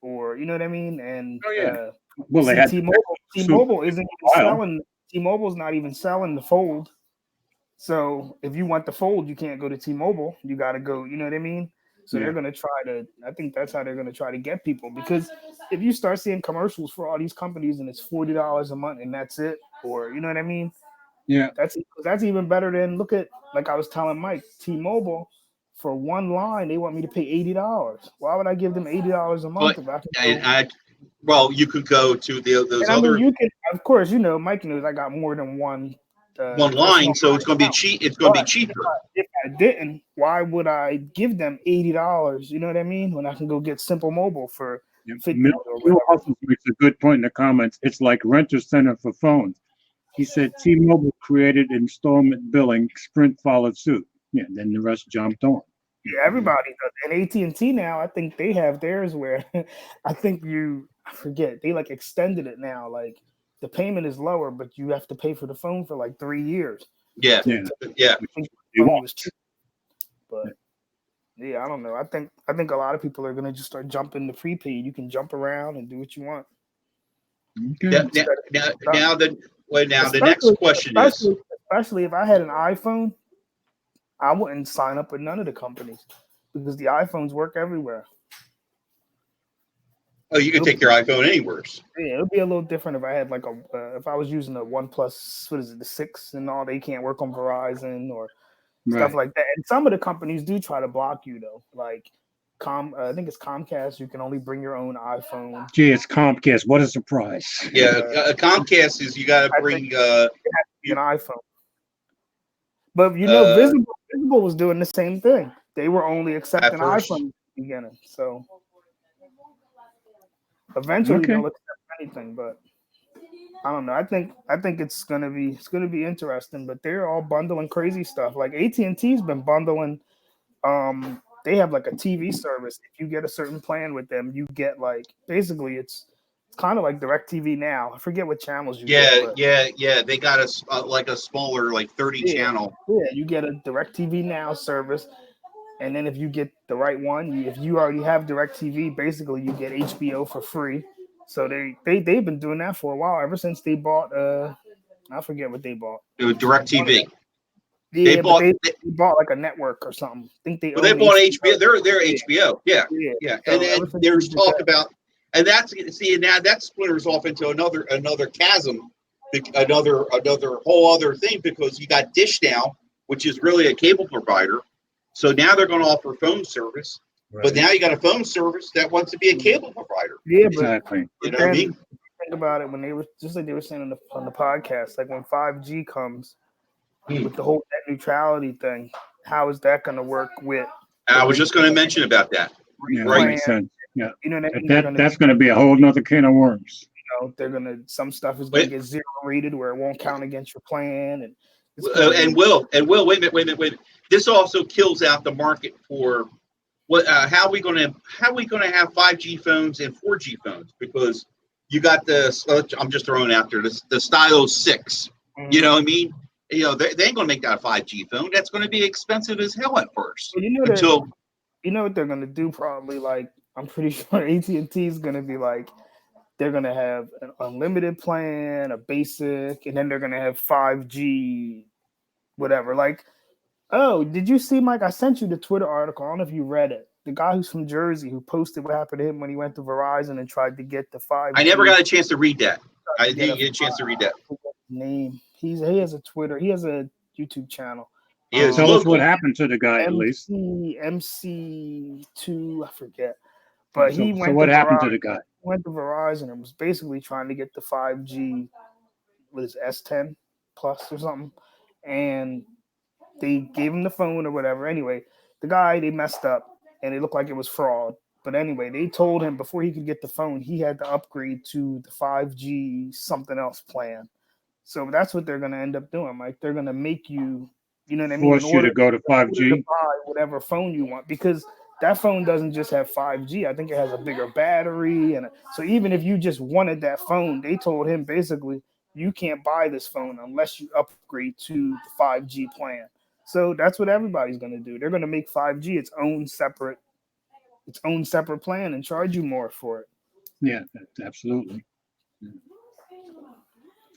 Speaker 3: or you know what I mean? And
Speaker 2: well, they had
Speaker 3: T-Mobile isn't even selling. T-Mobile's not even selling the Fold. So if you want the Fold, you can't go to T-Mobile. You got to go. You know what I mean? So they're going to try to. I think that's how they're going to try to get people, because if you start seeing commercials for all these companies and it's $40 a month and that's it, or you know what I mean?
Speaker 2: Yeah,
Speaker 3: that's even better than, look at, like I was telling Mike, T-Mobile, for one line they want me to pay $80. Why would I give them $80 a month if I can?
Speaker 1: Well, you could go to those other.
Speaker 3: You can, of course, Mike knows I got more than one
Speaker 1: line, so it's going to be cheap. It's going to be cheaper.
Speaker 3: If I didn't, why would I give them $80? You know what I mean? When I can go get Simple Mobile for $50.
Speaker 2: Bill Hustle makes a good point in the comments. It's like Renter Center for phones. He said T-Mobile created installment billing. Sprint followed suit. Yeah, then the rest jumped on.
Speaker 3: Yeah, everybody does. And AT&T now, I think they have theirs where I think I forget, they like extended it now. Like the payment is lower, but you have to pay for the phone for like 3 years.
Speaker 1: Yeah,
Speaker 2: Yeah.
Speaker 1: yeah.
Speaker 3: I think
Speaker 2: You
Speaker 3: the phone
Speaker 2: want.
Speaker 3: was cheap. But yeah, I don't know. I think a lot of people are gonna just start jumping to prepaid. You can jump around and do what you want.
Speaker 2: Okay.
Speaker 1: Now the next question is.
Speaker 3: Especially if I had an iPhone, I wouldn't sign up with none of the companies because the iPhones work everywhere.
Speaker 1: Oh, you can take your iPhone anywhere.
Speaker 3: Yeah, it would be a little different if I had like if I was using a OnePlus, what is it, the 6 and all, they can't work on Verizon or stuff like that. And some of the companies do try to block you though. Like I think it's Comcast, you can only bring your own iPhone.
Speaker 2: Gee, it's Comcast. What a surprise.
Speaker 1: Yeah, Comcast is you got to bring
Speaker 3: an iPhone. But Visible was doing the same thing. They were only accepting iPhones at the beginning. So eventually they'll accept anything, but I don't know. I think it's gonna be interesting. But they're all bundling crazy stuff. Like AT&T's been bundling. They have like a TV service. If you get a certain plan with them, you get like basically it's kind of like DirecTV now. I forget what channels you get.
Speaker 1: Yeah. They got a smaller, like 30 channel.
Speaker 3: Yeah, you get a DirecTV Now service, and then if you get the right one, if you already have DirecTV, basically you get HBO for free. So they've been doing that for a while, ever since they bought I forget what they bought.
Speaker 1: It was DirecTV.
Speaker 3: Yeah, they bought like a network or something. I think they
Speaker 1: bought HBO. They're HBO. Yeah.
Speaker 3: So
Speaker 1: and there's talk about, and now that splinters off into another chasm, another whole other thing, because you got Dish now, which is really a cable provider. So now they're going to offer phone service, but now you got a phone service that wants to be a cable provider.
Speaker 3: Yeah,
Speaker 2: exactly.
Speaker 1: You know what I mean?
Speaker 3: Think about it when they were just like they were saying on the podcast, like when 5G comes with the whole net neutrality thing, how is that going to work with?
Speaker 1: I was just going to mention about that.
Speaker 2: Yeah,
Speaker 1: right.
Speaker 2: Makes sense. Yeah,
Speaker 3: you know what I mean?
Speaker 2: That's going to be a whole nother can of worms.
Speaker 3: You know, some stuff is going to get 0 rated where it won't count against your plan, and
Speaker 1: Will, wait a minute. This also kills out the market for what? How are we going to have 5G phones and 4G phones? Because you got I'm just throwing out there the Stylo 6. Mm-hmm. You know what I mean? You know, they ain't going to make that a 5G phone. That's going to be expensive as hell at first.
Speaker 3: Well, you know what they're going to do probably? Like, I'm pretty sure AT&T is going to be like, they're going to have an unlimited plan, a basic, and then they're going to have 5G, whatever. Like, oh, did you see, Mike? I sent you the Twitter article. I don't know if you read it. The guy who's from Jersey who posted what happened to him when he went to Verizon and tried to get the 5G.
Speaker 1: I never got a chance to read that. I didn't get a chance to read that.
Speaker 3: Name. He has a Twitter. He has a YouTube channel.
Speaker 2: Tell us what happened to the guy, at least.
Speaker 3: MC2, I forget. But
Speaker 2: so what happened to the guy?
Speaker 3: He went to Verizon and was basically trying to get the 5G with his S10 Plus or something. And they gave him the phone or whatever. Anyway, the guy, they messed up and it looked like it was fraud. But anyway, they told him before he could get the phone, he had to upgrade to the 5G something else plan. So that's what they're going to end up doing. Like, they're going to make you, you know what I mean?
Speaker 2: Force you to go to 5G.
Speaker 3: To buy whatever phone you want, because that phone doesn't just have 5G. I think it has a bigger battery. And so even if you just wanted that phone, they told him basically, you can't buy this phone unless you upgrade to the 5G plan. So that's what everybody's going to do. They're going to make 5G its own separate plan and charge you more for it.
Speaker 2: Yeah, absolutely.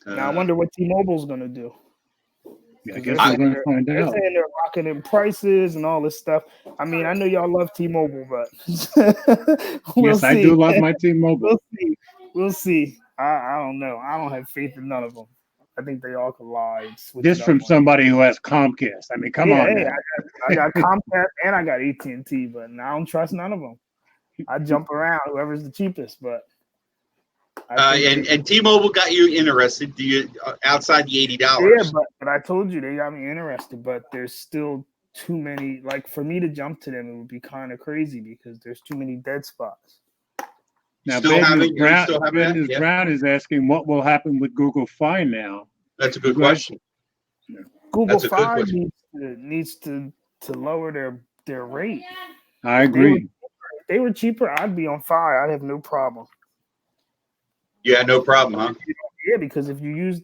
Speaker 3: Now I wonder what T-Mobile's going to do.
Speaker 2: Yeah, I guess we're going to find
Speaker 3: they're
Speaker 2: out.
Speaker 3: saying they're rocking in prices and all this stuff. I mean, I know y'all love T-Mobile, but
Speaker 2: yes, I do love my T-Mobile.
Speaker 3: We'll see. I don't know. I don't have faith in none of them. I think they all collide.
Speaker 2: This from somebody who has Comcast. I mean, come on.
Speaker 3: Hey, I got Comcast and I got AT&T, but I don't trust none of them. I jump around whoever's the cheapest, but.
Speaker 1: And T-Mobile got you interested. Do you outside the $80?
Speaker 3: Yeah, but I told you they got me interested. But there's still too many. Like, for me to jump to them, it would be kind of crazy because there's too many dead spots.
Speaker 2: Now, Bad News Brown is asking what will happen with Google Fi now.
Speaker 1: That's a good question.
Speaker 3: Google Fi needs to to lower their rate.
Speaker 2: I agree.
Speaker 3: If they were cheaper, I'd be on fire. I'd have no problem.
Speaker 1: Yeah, no problem, huh?
Speaker 3: Yeah, because if you use,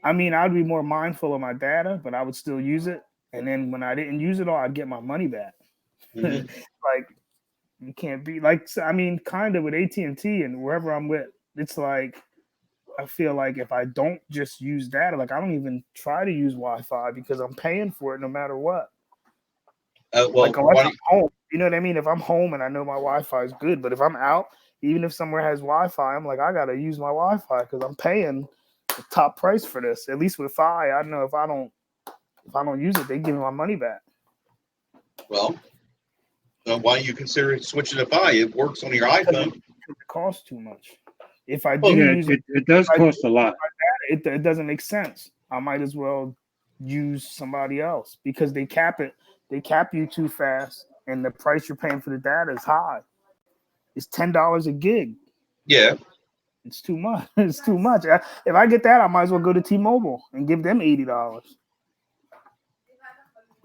Speaker 3: I mean, I'd be more mindful of my data, but I would still use it. And then when I didn't use it all, I'd get my money back.
Speaker 1: Mm-hmm.
Speaker 3: Like, you can't be like, I mean, kind of with AT&T and wherever I'm with, it's like, I feel like if I don't just use data, like I don't even try to use Wi-Fi because I'm paying for it no matter what.
Speaker 1: Well,
Speaker 3: like unless I'm home, you know what I mean? If I'm home and I know my Wi-Fi is good, but if I'm out, even if somewhere has Wi-Fi, I'm like, I gotta use my Wi-Fi because I'm paying the top price for this. At least with Fi, I know if I don't use it, they give me my money back.
Speaker 1: Well, why don't you consider switching to Fi? It works on your iPhone.
Speaker 3: It costs too much. If I do use
Speaker 2: it does cost a lot.
Speaker 3: It doesn't make sense. I might as well use somebody else because they cap it. They cap you too fast, and the price you're paying for the data is high. It's $10 a gig.
Speaker 1: Yeah,
Speaker 3: it's too much. It's too much. If I get that, I might as well go to T-Mobile and give them $80.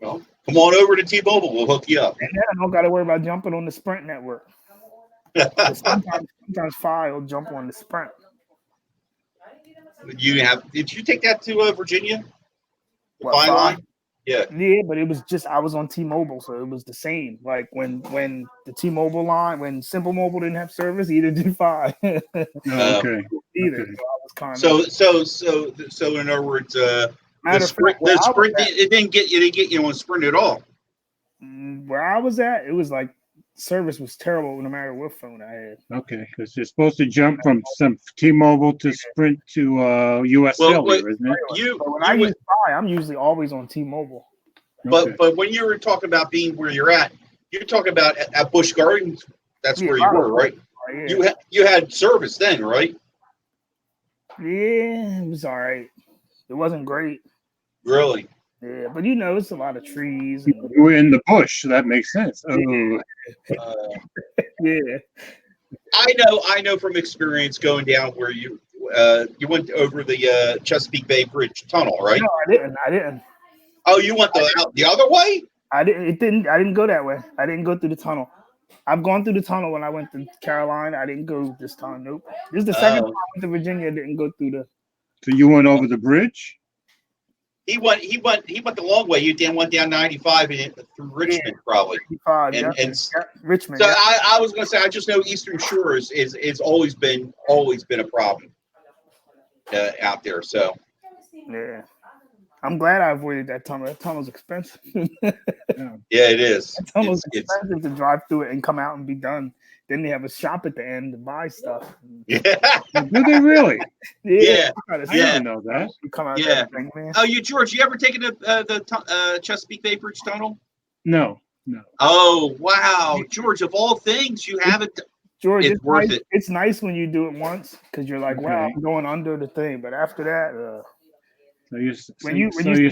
Speaker 1: Well, come on over to T-Mobile. We'll hook you up.
Speaker 3: And then I don't got to worry about jumping on the Sprint network. sometimes Fi will jump on the Sprint.
Speaker 1: Did you take that to Virginia? The
Speaker 3: What,
Speaker 1: Fi line? Yeah.
Speaker 3: Yeah, but it was just I was on T-Mobile, so it was the same. Like when the T-Mobile line, when Simple Mobile didn't have service, either did Fi.
Speaker 2: Okay.
Speaker 3: Either.
Speaker 2: Okay.
Speaker 1: So in other words, the Sprint it didn't get you on Sprint at all.
Speaker 3: Where I was at, it was like service was terrible no matter what phone I had.
Speaker 2: Okay, because you're supposed to jump from some T-Mobile to Sprint to US Cellular, isn't it?
Speaker 3: When I use Fi, I'm usually always on T-Mobile.
Speaker 1: But when you were talking about being where you're talking about at Busch Gardens. That's where you were, right? Yeah. You had service then, right?
Speaker 3: Yeah, it was all right. It wasn't great.
Speaker 1: Really?
Speaker 3: Yeah, but it's a lot of trees.
Speaker 2: You were in the bush, so that makes sense.
Speaker 3: Yeah.
Speaker 1: I know from experience going down where you went over the Chesapeake Bay Bridge tunnel, right?
Speaker 3: No, I didn't.
Speaker 1: Oh, you went the other way?
Speaker 3: I didn't go that way. I didn't go through the tunnel. I've gone through the tunnel when I went to Carolina. I didn't go this time. Nope. This is the second time I went to Virginia. I didn't go through the.
Speaker 2: So you went over the bridge?
Speaker 1: He went the long way. You went down 95 and through Richmond, probably.
Speaker 3: 95, and Richmond.
Speaker 1: So I was going to say, I just know Eastern Shore is always been a problem out there. So
Speaker 3: yeah, I'm glad I avoided that tunnel. That tunnel's expensive.
Speaker 1: Yeah, it is.
Speaker 3: That tunnel's expensive to drive through it and come out and be done. Then they have a shop at the end to buy stuff.
Speaker 2: Yeah. Do they really?
Speaker 1: Yeah.
Speaker 2: I didn't know that.
Speaker 3: Come out
Speaker 1: thing, man. Oh, George, you ever taken the Chesapeake Bay Bridge tunnel?
Speaker 2: No.
Speaker 1: Oh, wow. George, of all things, you haven't.
Speaker 3: George, it's worth it. It's nice when you do it once because you're like, wow, I'm going under the thing. But after that,
Speaker 2: so you're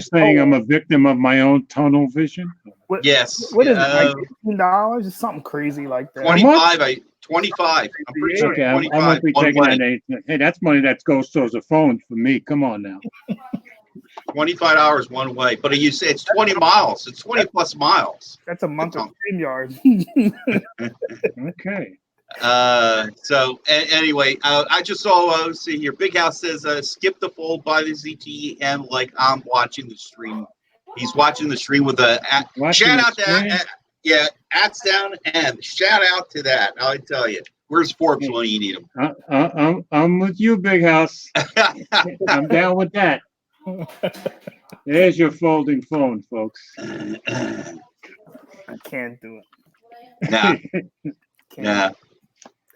Speaker 2: saying I'm a victim of my own tunnel vision?
Speaker 1: Yes.
Speaker 3: What is it, like $15? It's something crazy like that.
Speaker 1: 25. I'm pretty sure.
Speaker 2: Okay, I won't be taking that. Hey, that's money that goes towards a phone for me. Come on now.
Speaker 1: $25 one way, but you say it's 20 miles. It's 20 plus miles.
Speaker 3: That's a month of StreamYard.
Speaker 2: Okay.
Speaker 1: So anyway, I just saw see here. Big House says skip the fold by the ZTE like I'm watching the stream. He's watching the stream with a shout out to Ats down and shout out to that. I tell you, where's Forbes when you need him?
Speaker 2: I'm with you, Big House. I'm down with that. There's your folding phone, folks.
Speaker 3: I can't do it.
Speaker 1: Nah.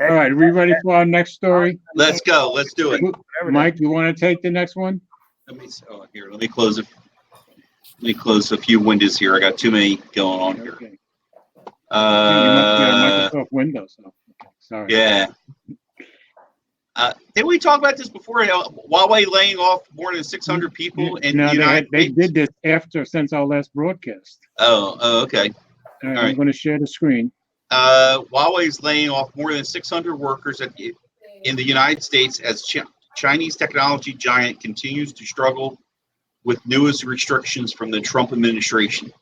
Speaker 2: All right, are we ready for our next story?
Speaker 1: Let's go. Let's do it.
Speaker 2: Mike, you want to take the next one?
Speaker 1: Let me close it. Let me close a few windows here. I got too many going on here.
Speaker 2: Okay. You must be on Microsoft Windows. So. Okay, sorry.
Speaker 1: Yeah. Didn't we talk about this before? Huawei laying off more than 600 people in the United States?
Speaker 2: They did this since our last broadcast.
Speaker 1: Oh, okay.
Speaker 2: All right. I'm going to share the screen.
Speaker 1: Huawei's laying off more than 600 workers in the United States as Chinese technology giant continues to struggle with newest restrictions from the Trump administration.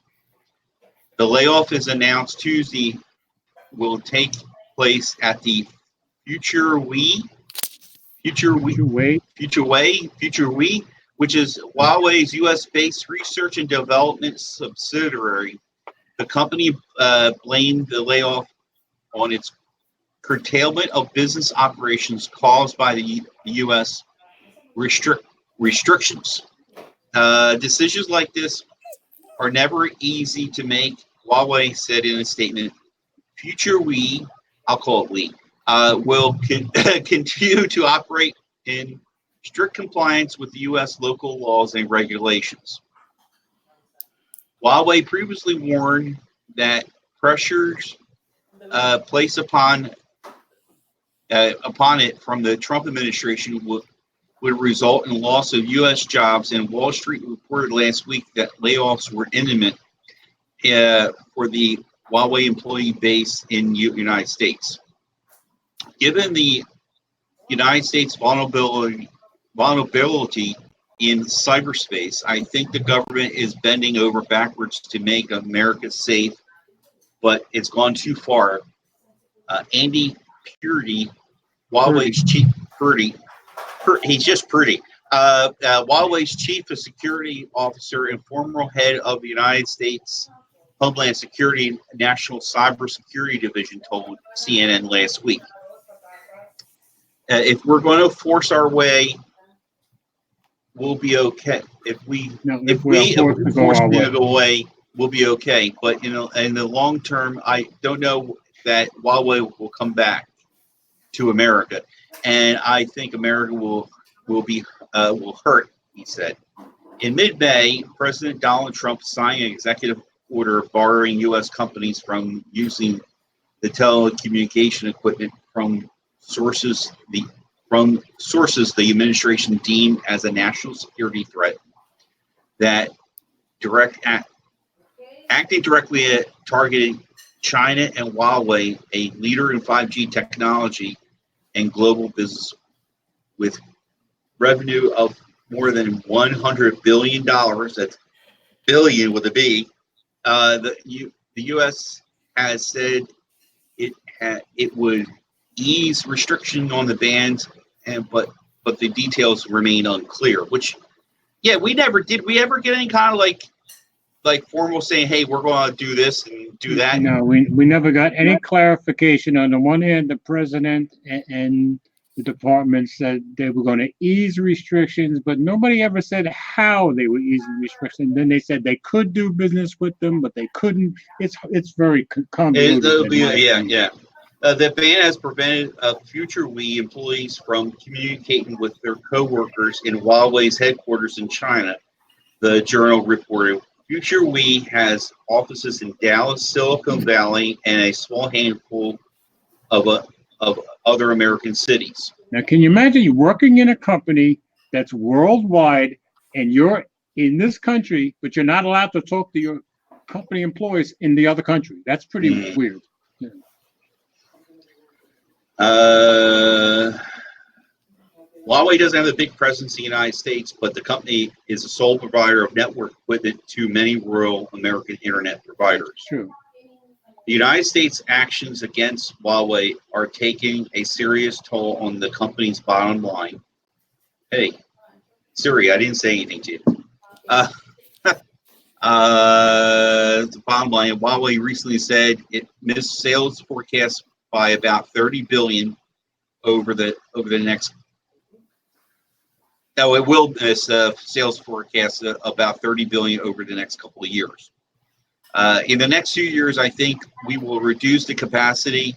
Speaker 1: The layoff is announced Tuesday will take place at the Future Way, which is Huawei's U.S.-based research and development subsidiary. The company blamed the layoff on its curtailment of business operations caused by the U.S. restrictions. Decisions like this are never easy to make, Huawei said in a statement. Future We, I'll call it We, will continue to operate in strict compliance with U.S. local laws and regulations. Huawei previously warned that pressures placed upon it from the Trump administration would result in loss of U.S. jobs, and Wall Street reported last week that layoffs were imminent for the Huawei employee base in the United States. Given the United States vulnerability in cyberspace, I think the government is bending over backwards to make America safe, but it's gone too far. Andy Purdy, Huawei's chief, he's just pretty. Huawei's chief of security officer and former head of the United States Homeland Security National Cybersecurity Division told CNN last week. If we're going to force our way, we'll be okay. If we force it to go away, we'll be okay. But in the long term, I don't know that Huawei will come back to America, and I think America will hurt. He said. In mid-May, President Donald Trump signed an executive order barring U.S. companies from using the telecommunication equipment from sources the administration deemed as a national security threat that acting directly at targeting China and Huawei, a leader in 5G technology and global business with revenue of more than $100 billion. That's billion with a B. The U.S. has said it would ease restriction on the bans, but the details remain unclear. Which, yeah, we never did. We ever get any kind of like formal saying, "Hey, we're going to do this and do that"?
Speaker 2: No, we never got any clarification. On the one hand, the president and the department said they were going to ease restrictions, but nobody ever said how they were easing restrictions. Then they said they could do business with them, but they couldn't. It's very convoluted.
Speaker 1: The ban has prevented future We employees from communicating with their co-workers in Huawei's headquarters in China, the journal reported. Future We has offices in Dallas, Silicon Valley, and a small handful of other American cities.
Speaker 2: Now, can you imagine you working in a company that's worldwide and you're in this country, but you're not allowed to talk to your company employees in the other country? That's pretty weird. Yeah.
Speaker 1: Huawei doesn't have a big presence in the United States, but the company is the sole provider of network equipment to many rural American internet providers.
Speaker 2: True.
Speaker 1: The United States' actions against Huawei are taking a serious toll on the company's bottom line. Hey, Siri, I didn't say anything to you. The bottom line, Huawei recently said it missed sales forecasts by about $30 billion over the next. No, it will miss sales forecasts about $30 billion over the next couple of years. In the next few years, I think we will reduce the capacity.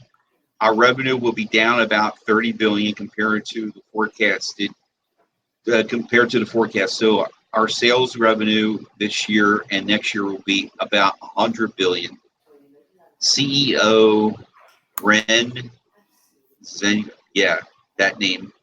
Speaker 1: Our revenue will be down about $30 billion compared to the forecasted. So our sales revenue this year and next year will be about $100 billion. CEO Ren Zheng, that name,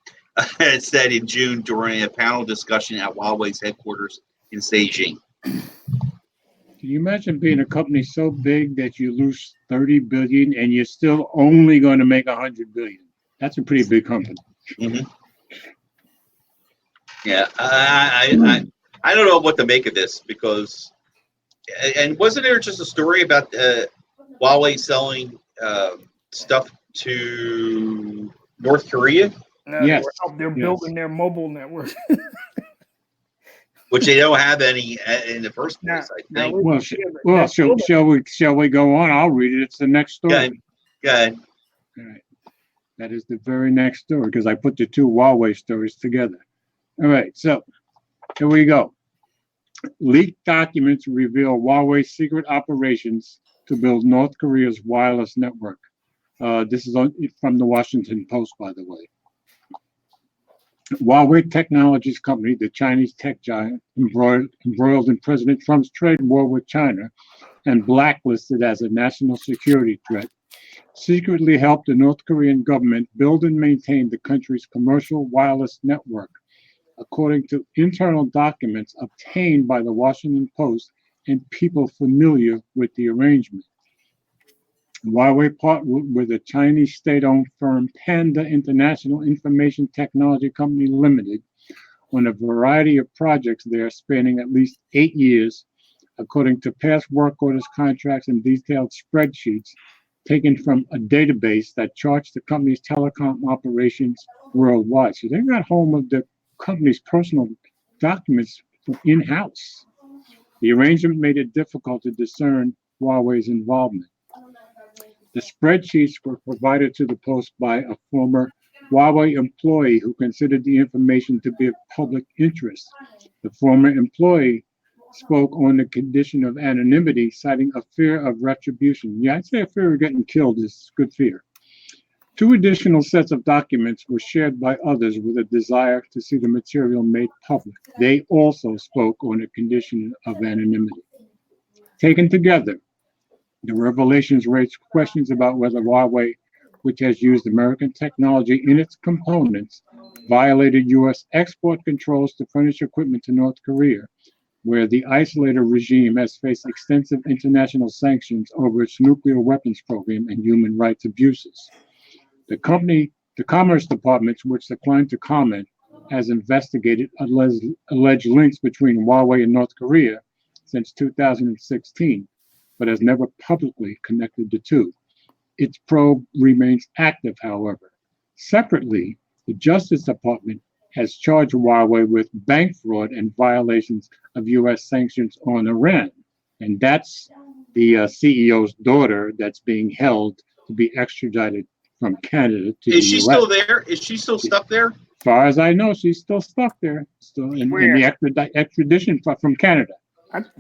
Speaker 1: said in June during a panel discussion at Huawei's headquarters in Beijing.
Speaker 2: Can you imagine being a company so big that you lose $30 billion and you're still only going to make $100 billion? That's a pretty big company.
Speaker 1: Mm-hmm. Yeah, I don't know what to make of this because And wasn't there just a story about Huawei selling stuff to North Korea?
Speaker 3: No,
Speaker 2: Yes.
Speaker 3: they're building their mobile network.
Speaker 1: Which they don't have any in the first place, I think.
Speaker 2: Shall we go on? I'll read it. It's the next story.
Speaker 1: Go ahead.
Speaker 2: All right. That is the very next story because I put the two Huawei stories together. All right, so here we go. Leaked documents reveal Huawei's secret operations to build North Korea's wireless network. This is from the Washington Post, by the way. Huawei Technologies Company, the Chinese tech giant, embroiled in President Trump's trade war with China and blacklisted as a national security threat, secretly helped the North Korean government build and maintain the country's commercial wireless network, according to internal documents obtained by the Washington Post and people familiar with the arrangement. Huawei partnered with a Chinese state-owned firm, Panda International Information Technology Company Limited, on a variety of projects there spanning at least 8 years, according to past work orders, contracts, and detailed spreadsheets taken from a database that charts the company's telecom operations worldwide. So they got hold of the company's personal documents in-house. The arrangement made it difficult to discern Huawei's involvement. The spreadsheets were provided to the Post by a former Huawei employee who considered the information to be of public interest. The former employee spoke on the condition of anonymity, citing a fear of retribution. Yeah, I'd say a fear of getting killed is good fear. 2 additional sets of documents were shared by others with a desire to see the material made public. They also spoke on a condition of anonymity. Taken together, the revelations raised questions about whether Huawei, which has used American technology in its components, violated U.S. export controls to furnish equipment to North Korea, where the isolated regime has faced extensive international sanctions over its nuclear weapons program and human rights abuses. The Commerce Department, which declined to comment, has investigated alleged links between Huawei and North Korea since 2016, but has never publicly connected the two. Its probe remains active, however. Separately, the Justice Department has charged Huawei with bank fraud and violations of U.S. sanctions on Iran. And that's the CEO's daughter that's being held to be extradited from Canada to the US.
Speaker 1: Is she still there? Is she still stuck there?
Speaker 2: As far as I know, she's still stuck there, still in the extradition from Canada.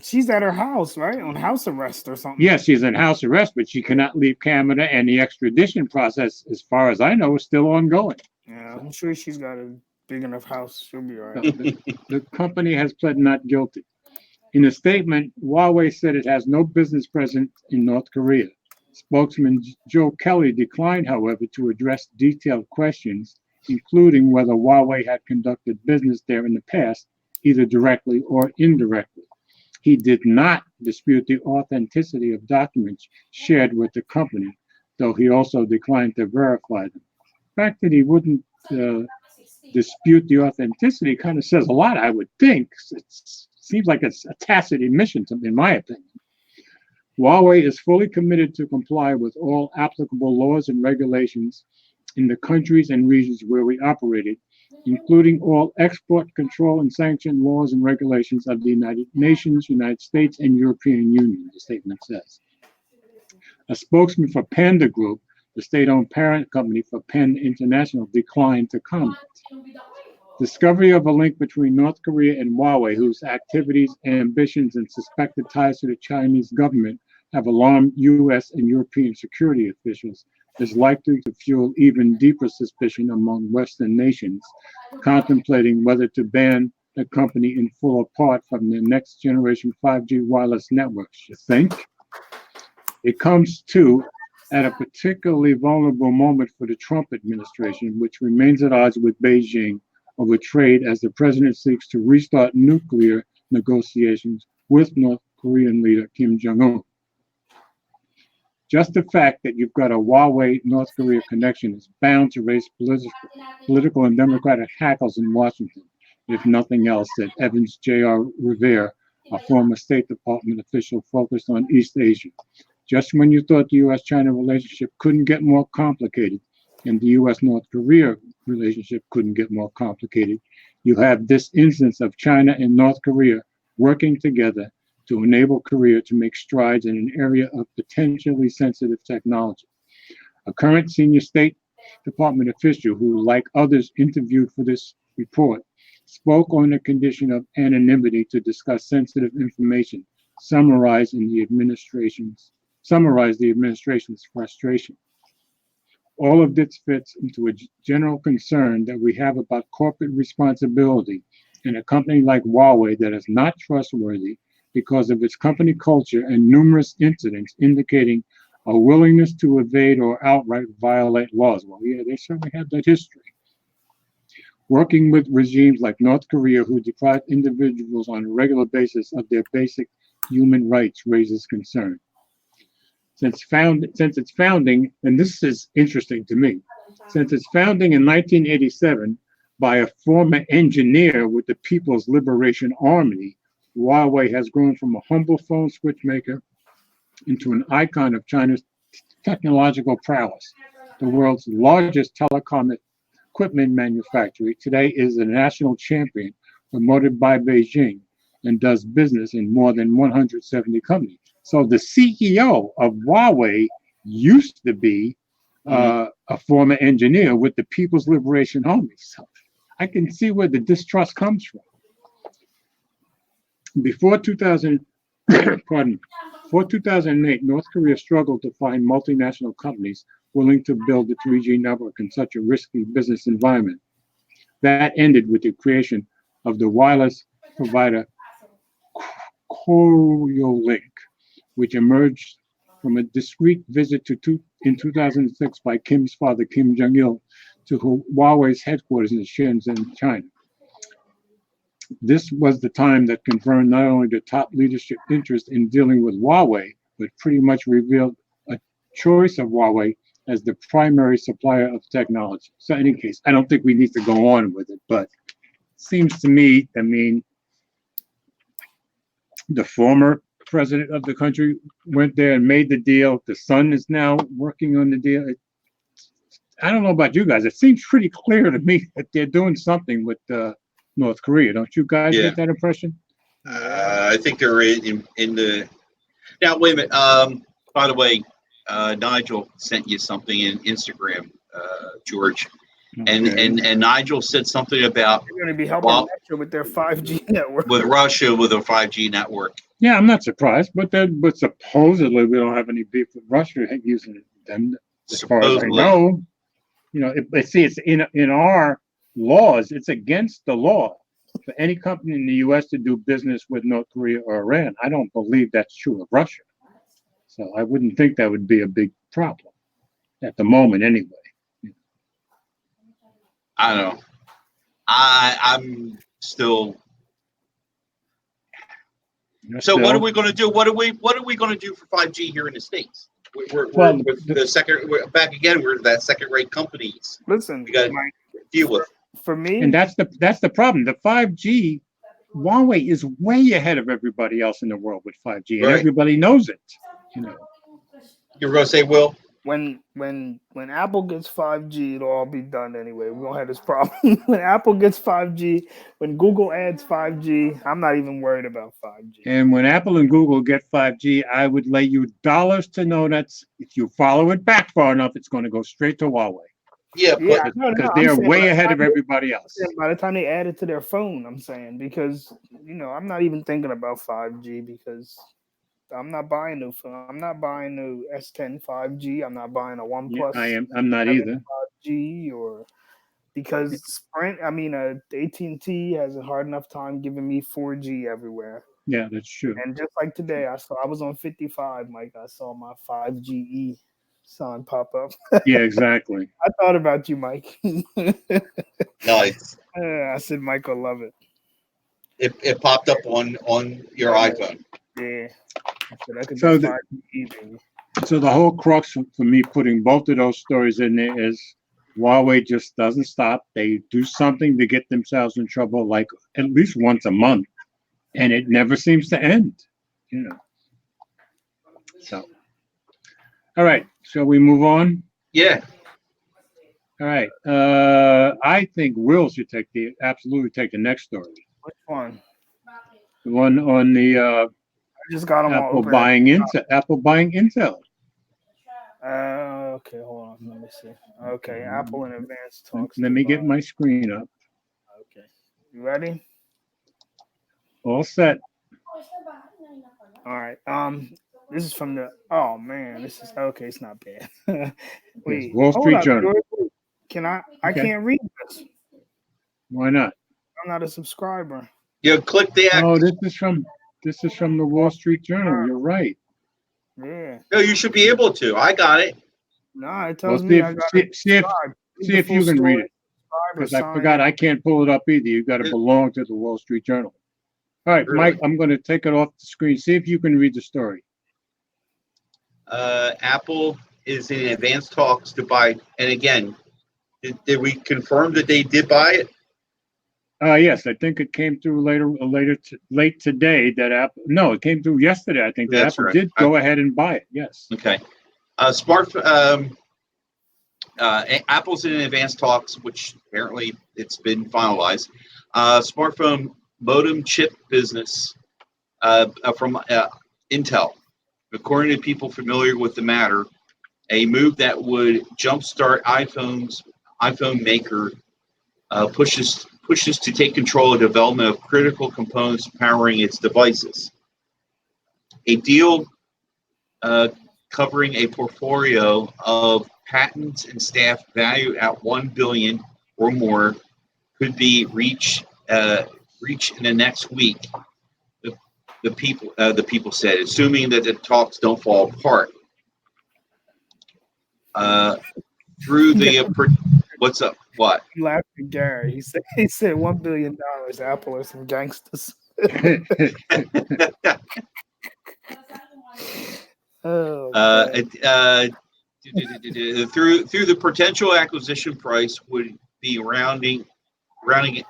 Speaker 3: She's at her house, right? On house arrest or something.
Speaker 2: Yes, she's in house arrest, but she cannot leave Canada, and the extradition process, as far as I know, is still ongoing.
Speaker 3: Yeah, I'm sure she's got a big enough house. She'll be all right.
Speaker 2: The company has pled not guilty. In a statement, Huawei said it has no business presence in North Korea. Spokesman Joe Kelly declined, however, to address detailed questions, including whether Huawei had conducted business there in the past, either directly or indirectly. He did not dispute the authenticity of documents shared with the company, though he also declined to verify them. The fact that he wouldn't dispute the authenticity kind of says a lot, I would think. It seems like it's a tacit admission, in my opinion. Huawei is fully committed to comply with all applicable laws and regulations in the countries and regions where we operated, including all export control and sanction laws and regulations of the United Nations, United States, and European Union, the statement says. A spokesman for Panda Group, the state-owned parent company for Panda International, declined to comment. Discovery of a link between North Korea and Huawei, whose activities, ambitions, and suspected ties to the Chinese government have alarmed U.S. and European security officials, is likely to fuel even deeper suspicion among Western nations, contemplating whether to ban the company in full or part from the next generation 5G wireless networks. You think? It comes, too, at a particularly vulnerable moment for the Trump administration, which remains at odds with Beijing over trade as the president seeks to restart nuclear negotiations with North Korean leader Kim Jong-un. Just the fact that you've got a Huawei-North Korea connection is bound to raise political and democratic hackles in Washington, if nothing else, said Evans J.R. Rivera, a former State Department official focused on East Asia. Just when you thought the U.S.-China relationship couldn't get more complicated and the U.S.-North Korea relationship couldn't get more complicated, you have this instance of China and North Korea working together to enable Korea to make strides in an area of potentially sensitive technology. A current senior State Department official who, like others interviewed for this report, spoke on the condition of anonymity to discuss sensitive information, summarized the administration's frustration. All of this fits into a general concern that we have about corporate responsibility in a company like Huawei that is not trustworthy because of its company culture and numerous incidents indicating a willingness to evade or outright violate laws. Well, yeah, they certainly have that history. Working with regimes like North Korea who deprive individuals on a regular basis of their basic human rights raises concern. Since its founding, and this is interesting to me, since its founding in 1987 by a former engineer with the People's Liberation Army, Huawei has grown from a humble phone switch maker into an icon of China's technological prowess. The world's largest telecom equipment manufacturer today is a national champion promoted by Beijing and does business in more than 170 companies. So the CEO of Huawei used to be a former engineer with the People's Liberation Army. So I can see where the distrust comes from. Before 2008, North Korea struggled to find multinational companies willing to build the 3G network in such a risky business environment. That ended with the creation of the wireless provider Koreolink, which emerged from a discreet visit in 2006 by Kim's father, Kim Jong-il, to Huawei's headquarters in Shenzhen, China. This was the time that confirmed not only the top leadership interest in dealing with Huawei, but pretty much revealed a choice of Huawei as the primary supplier of technology. So in any case, I don't think we need to go on with it, but it seems to me, I mean, the former president of the country went there and made the deal. The son is now working on the deal. I don't know about you guys. It seems pretty clear to me that they're doing something with North Korea. Don't you guys get that impression?
Speaker 1: I think they're in the. Now wait a minute. By the way, Nigel sent you something in Instagram, George, and Nigel said something about
Speaker 3: they're going to be helping Russia with their 5G network.
Speaker 1: With Russia with a 5G network.
Speaker 2: Yeah, I'm not surprised, but supposedly we don't have any beef with Russia using them. As far as I know, you know, it's in our laws. It's against the law for any company in the U.S. to do business with North Korea or Iran. I don't believe that's true of Russia. So I wouldn't think that would be a big problem at the moment, anyway.
Speaker 1: I don't know. I'm still. What are we going to do? What are we going to do for 5G here in the States? We're back again. We're that second-rate companies.
Speaker 3: Listen,
Speaker 1: we got to deal with.
Speaker 3: For me,
Speaker 2: and that's the problem. The 5G, Huawei is way ahead of everybody else in the world with 5G, and everybody knows it. You know.
Speaker 1: You were going to say, Will?
Speaker 3: When Apple gets 5G, it'll all be done anyway. We won't have this problem. When Apple gets 5G, when Google adds 5G, I'm not even worried about 5G.
Speaker 2: And when Apple and Google get 5G, I would lay you dollars to know that if you follow it back far enough, it's going to go straight to Huawei.
Speaker 1: Yeah,
Speaker 2: because they're way ahead of everybody else.
Speaker 3: By the time they add it to their phone, I'm saying, because I'm not even thinking about 5G because I'm not buying new phone. I'm not buying new S10 5G. I'm not buying a OnePlus.
Speaker 2: Yeah, I'm not either.
Speaker 3: 5G or because Sprint. I mean, AT&T has a hard enough time giving me 4G everywhere.
Speaker 2: Yeah, that's true.
Speaker 3: And just like today, I was on 55, Mike. I saw my 5GE sign pop up.
Speaker 2: Yeah, exactly.
Speaker 3: I thought about you, Mike.
Speaker 1: Nice.
Speaker 3: I said, Mike will love it.
Speaker 1: It popped up on your iPhone.
Speaker 3: Yeah.
Speaker 2: So the whole crux for me putting both of those stories in there is Huawei just doesn't stop. They do something to get themselves in trouble like at least once a month. and it never seems to end, you know. So, all right, shall we move on?
Speaker 1: Yeah.
Speaker 2: All right. I think Will should absolutely take the next story.
Speaker 3: Which one?
Speaker 2: The one on the
Speaker 3: I just got them all
Speaker 2: Apple
Speaker 3: open.
Speaker 2: buying Intel.
Speaker 3: Okay, hold on. Let me see. Okay, Apple in advanced talks.
Speaker 2: Let me get my screen up.
Speaker 3: Okay, you ready?
Speaker 2: All set.
Speaker 3: All right. This is from the. Oh man, this is okay. It's not bad. Wait,
Speaker 2: Wall
Speaker 3: hold
Speaker 2: Street
Speaker 3: up,
Speaker 2: Journal.
Speaker 3: George. Can I? I
Speaker 2: Okay.
Speaker 3: can't read this.
Speaker 2: Why not?
Speaker 3: I'm not a subscriber.
Speaker 1: You click the X.
Speaker 2: Oh, this is from the Wall Street Journal. You're right.
Speaker 3: Yeah.
Speaker 1: No, you should be able to. I got it.
Speaker 3: No, it tells
Speaker 2: Well,
Speaker 3: me I got to
Speaker 2: see if you can read it. Because I forgot I can't pull it up either. You got to belong to the Wall Street Journal. All right,
Speaker 1: Really?
Speaker 2: Mike, I'm going to take it off the screen. See if you can read the story.
Speaker 1: Apple is in advanced talks to buy. And again, did we confirm that they did buy it?
Speaker 2: Yes, I think it came through late today that Apple. No, it came through yesterday. I think that Apple did go ahead and buy it. Yes.
Speaker 1: Okay. Apple's in advanced talks, which apparently it's been finalized. Smartphone modem chip business from Intel. According to people familiar with the matter, a move that would jumpstart iPhone maker pushes to take control of development of critical components powering its devices. A deal covering a portfolio of patents and staff valued at $1 billion or more could be reached in the next week. The people said, assuming that the talks don't fall apart. Through the what's up? What?
Speaker 3: I'm laughing at Gary. He said $1 billion. Apple are some gangsters.
Speaker 1: Through the potential acquisition price would be rounding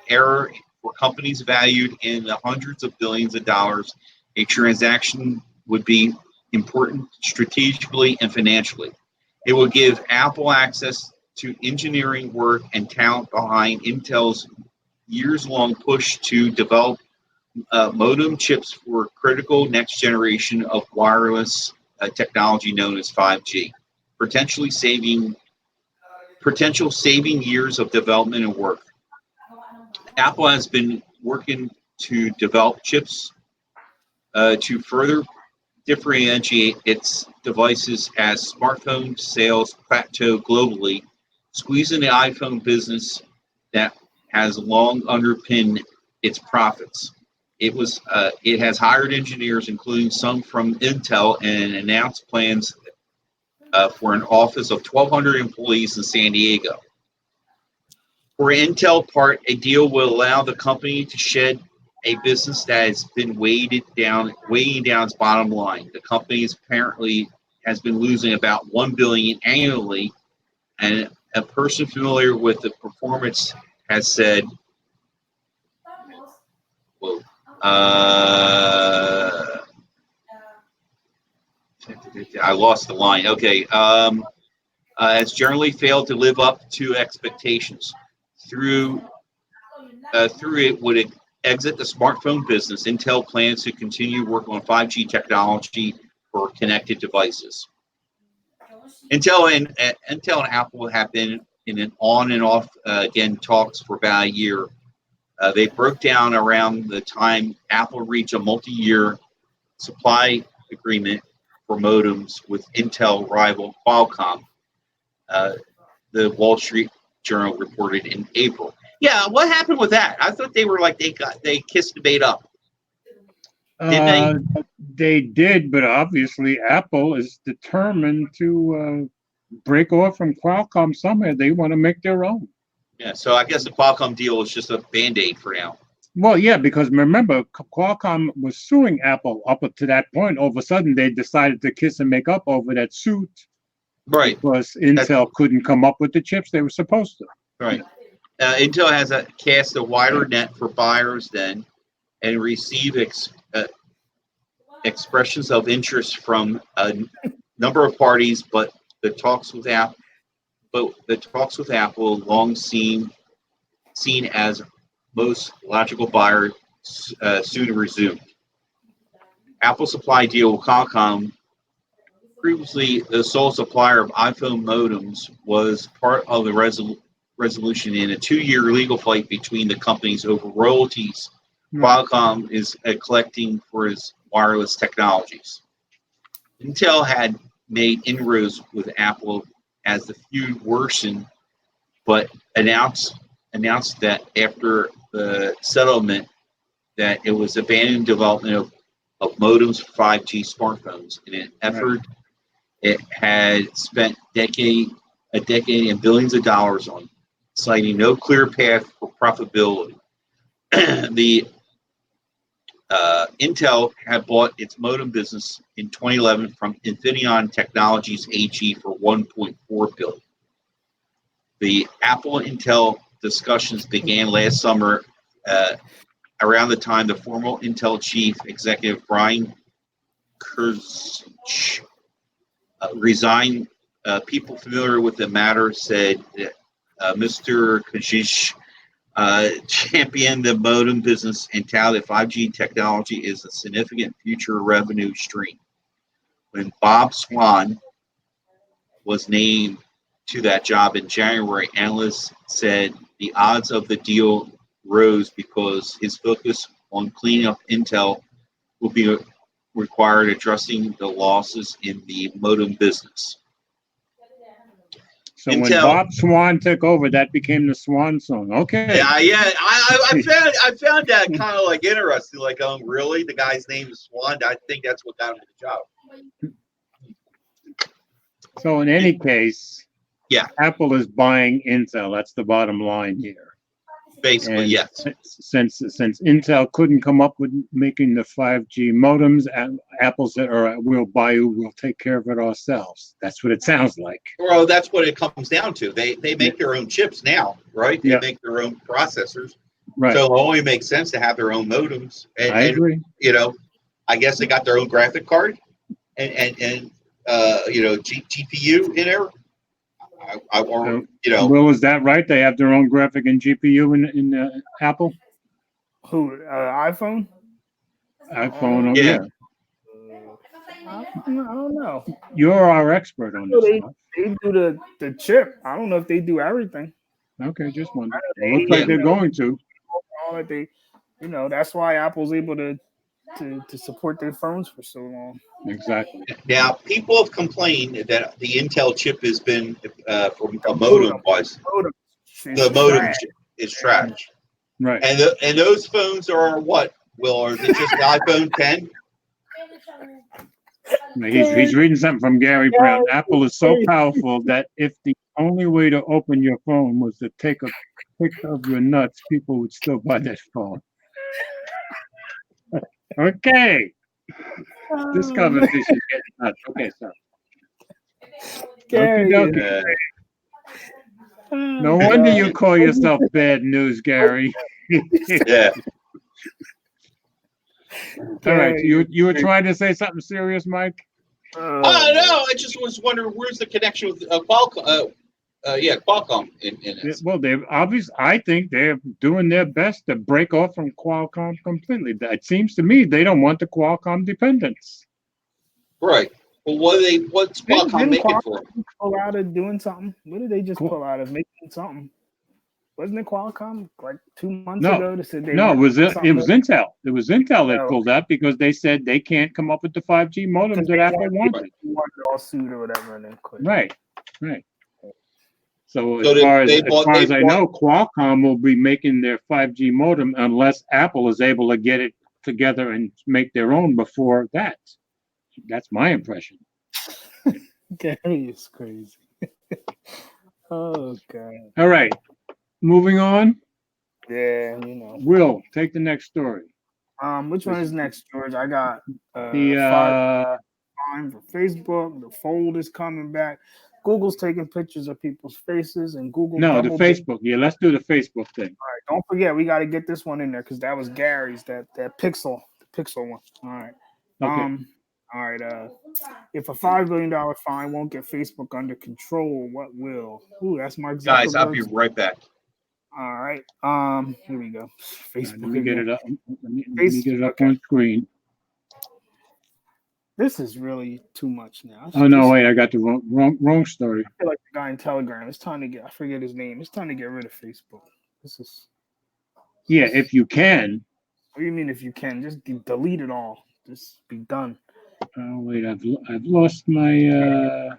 Speaker 1: error for companies valued in the hundreds of billions of dollars. A transaction would be important strategically and financially. It will give Apple access to engineering work and talent behind Intel's years-long push to develop modem chips for critical next generation of wireless technology known as 5G, potential saving years of development and work. Apple has been working to develop chips to further differentiate its devices as smartphone sales plateau globally, squeezing the iPhone business that has long underpinned its profits. It has hired engineers, including some from Intel, and announced plans for an office of 1,200 employees in San Diego. For Intel part, a deal will allow the company to shed a business that has been weighing down its bottom line. The company apparently has been losing about $1 billion annually, and a person familiar with the performance has said, "Whoa." I lost the line. Okay. Has generally failed to live up to expectations. Through it would exit the smartphone business. Intel plans to continue work on 5G technology for connected devices. Intel and Apple have been in an on and off talks for about a year. They broke down around the time Apple reached a multi-year supply agreement for modems with Intel rival Qualcomm. The Wall Street Journal reported in April. Yeah, what happened with that? I thought they were like they kissed the bait up. Did they?
Speaker 2: They did, but obviously Apple is determined to break off from Qualcomm somehow. They want to make their own.
Speaker 1: Yeah, so I guess the Qualcomm deal is just a Band-Aid for now.
Speaker 2: Well, yeah, because remember, Qualcomm was suing Apple up to that point. All of a sudden, they decided to kiss and make up over that suit.
Speaker 1: Right.
Speaker 2: Because Intel couldn't come up with the chips they were supposed to.
Speaker 1: Right. Intel has cast a wider net for buyers then. and receive expressions of interest from a number of parties, but the talks with Apple, long seen as most logical buyer, soon resumed. Apple supply deal with Qualcomm, previously the sole supplier of iPhone modems, was part of the resolution in a 2-year legal fight between the companies over royalties Qualcomm is collecting for its wireless technologies. Intel had made inroads with Apple as the feud worsened, but announced that after the settlement that it was abandoning development of modems for 5G smartphones in an effort it had spent a decade and billions of dollars on, citing no clear path for profitability. The Intel had bought its modem business in 2011 from Infineon Technologies AG for $1.4 billion. The Apple Intel discussions began last summer, around the time the former Intel chief executive Brian Krzanich resigned. People familiar with the matter said that Mr. Krzanich championed the modem business and touted that 5G technology is a significant future revenue stream. When Bob Swan was named to that job in January, analysts said the odds of the deal rose because his focus on cleaning up Intel will be required addressing the losses in the modem business.
Speaker 2: So when Bob Swan took over, that became the Swan song. Okay.
Speaker 1: Yeah. I found that kind of like interesting. Like, really? The guy's name is Swan? I think that's what got him the job.
Speaker 2: So in any case,
Speaker 1: yeah,
Speaker 2: Apple is buying Intel. That's the bottom line here.
Speaker 1: Basically,
Speaker 2: and
Speaker 1: yes.
Speaker 2: Since Intel couldn't come up with making the 5G modems, Apple said, "All right, we'll take care of it ourselves." That's what it sounds like.
Speaker 1: Well, that's what it comes down to. They make their own chips now, right? They make their own processors.
Speaker 2: Right.
Speaker 1: So it only makes sense to have their own modems.
Speaker 2: I agree.
Speaker 1: I guess they got their own graphic card and GPU in there.
Speaker 2: Well, is that right? They have their own graphic and GPU in Apple.
Speaker 3: Who? iPhone?
Speaker 2: iPhone,
Speaker 3: yeah. I don't know.
Speaker 2: You're our expert on this.
Speaker 3: They do the chip. I don't know if they do everything.
Speaker 2: Okay, just wondering. It looks like they're going to.
Speaker 3: All that they, that's why Apple's able to support their phones for so long.
Speaker 2: Exactly.
Speaker 1: Now, people have complained that the Intel chip has been, from a modem-wise, the modem chip is trash.
Speaker 2: Right.
Speaker 1: And those phones are what, Will? Are they just the iPhone 10?
Speaker 2: He's reading something from Gary Brown. Apple is so powerful that if the only way to open your phone was to take a picture of your nuts, people would still buy that phone. Okay. This conversation is getting nuts. Okay, so.
Speaker 3: Gary.
Speaker 2: No wonder you call yourself bad news, Gary.
Speaker 1: Yeah.
Speaker 2: All right, you were trying to say something serious, Mike?
Speaker 1: No, I just was wondering where's the connection with Qualcomm. Qualcomm in this.
Speaker 2: Well, I think they're doing their best to break off from Qualcomm completely. It seems to me they don't want the Qualcomm dependence.
Speaker 1: Right. Well, what's Qualcomm making for them?
Speaker 3: Pull out of doing something. What did they just pull out of making something? Wasn't it Qualcomm like 2 months ago? That said it was
Speaker 2: Intel. It was Intel that pulled out because they said they can't come up with the 5G modem that Apple wanted.
Speaker 3: They wanted a lawsuit or whatever, and then quit.
Speaker 2: Right. So as far as I know, Qualcomm will be making their 5G modem unless Apple is able to get it together and make their own before that. That's my impression.
Speaker 3: Gary is crazy. Oh God.
Speaker 2: All right. Moving on.
Speaker 3: Yeah,
Speaker 2: Will, take the next story.
Speaker 3: Which one is next, George? I got
Speaker 2: the
Speaker 3: time for Facebook. The Fold is coming back. Google's taking pictures of people's faces, and Google.
Speaker 2: No, the Facebook. Yeah, let's do the Facebook thing.
Speaker 3: All right, don't forget we got to get this one in there because that was Gary's that Pixel, the Pixel one. All right.
Speaker 2: Okay.
Speaker 3: All right. If a $5 billion fine won't get Facebook under control, what will? Ooh, that's Mark Zuckerberg.
Speaker 1: Guys, I'll be right back.
Speaker 3: All right. Here we go. Facebook.
Speaker 2: Let me get it up. Let me get it up
Speaker 3: Okay.
Speaker 2: on screen.
Speaker 3: This is really too much now.
Speaker 2: Oh no! Wait, I got the wrong story.
Speaker 3: I feel like the guy in Telegram. It's time to get. I forget his name. It's time to get rid of Facebook. This is.
Speaker 2: Yeah, if you can.
Speaker 3: What do you mean if you can? Just delete it all. Just be done.
Speaker 2: Oh wait, I've lost my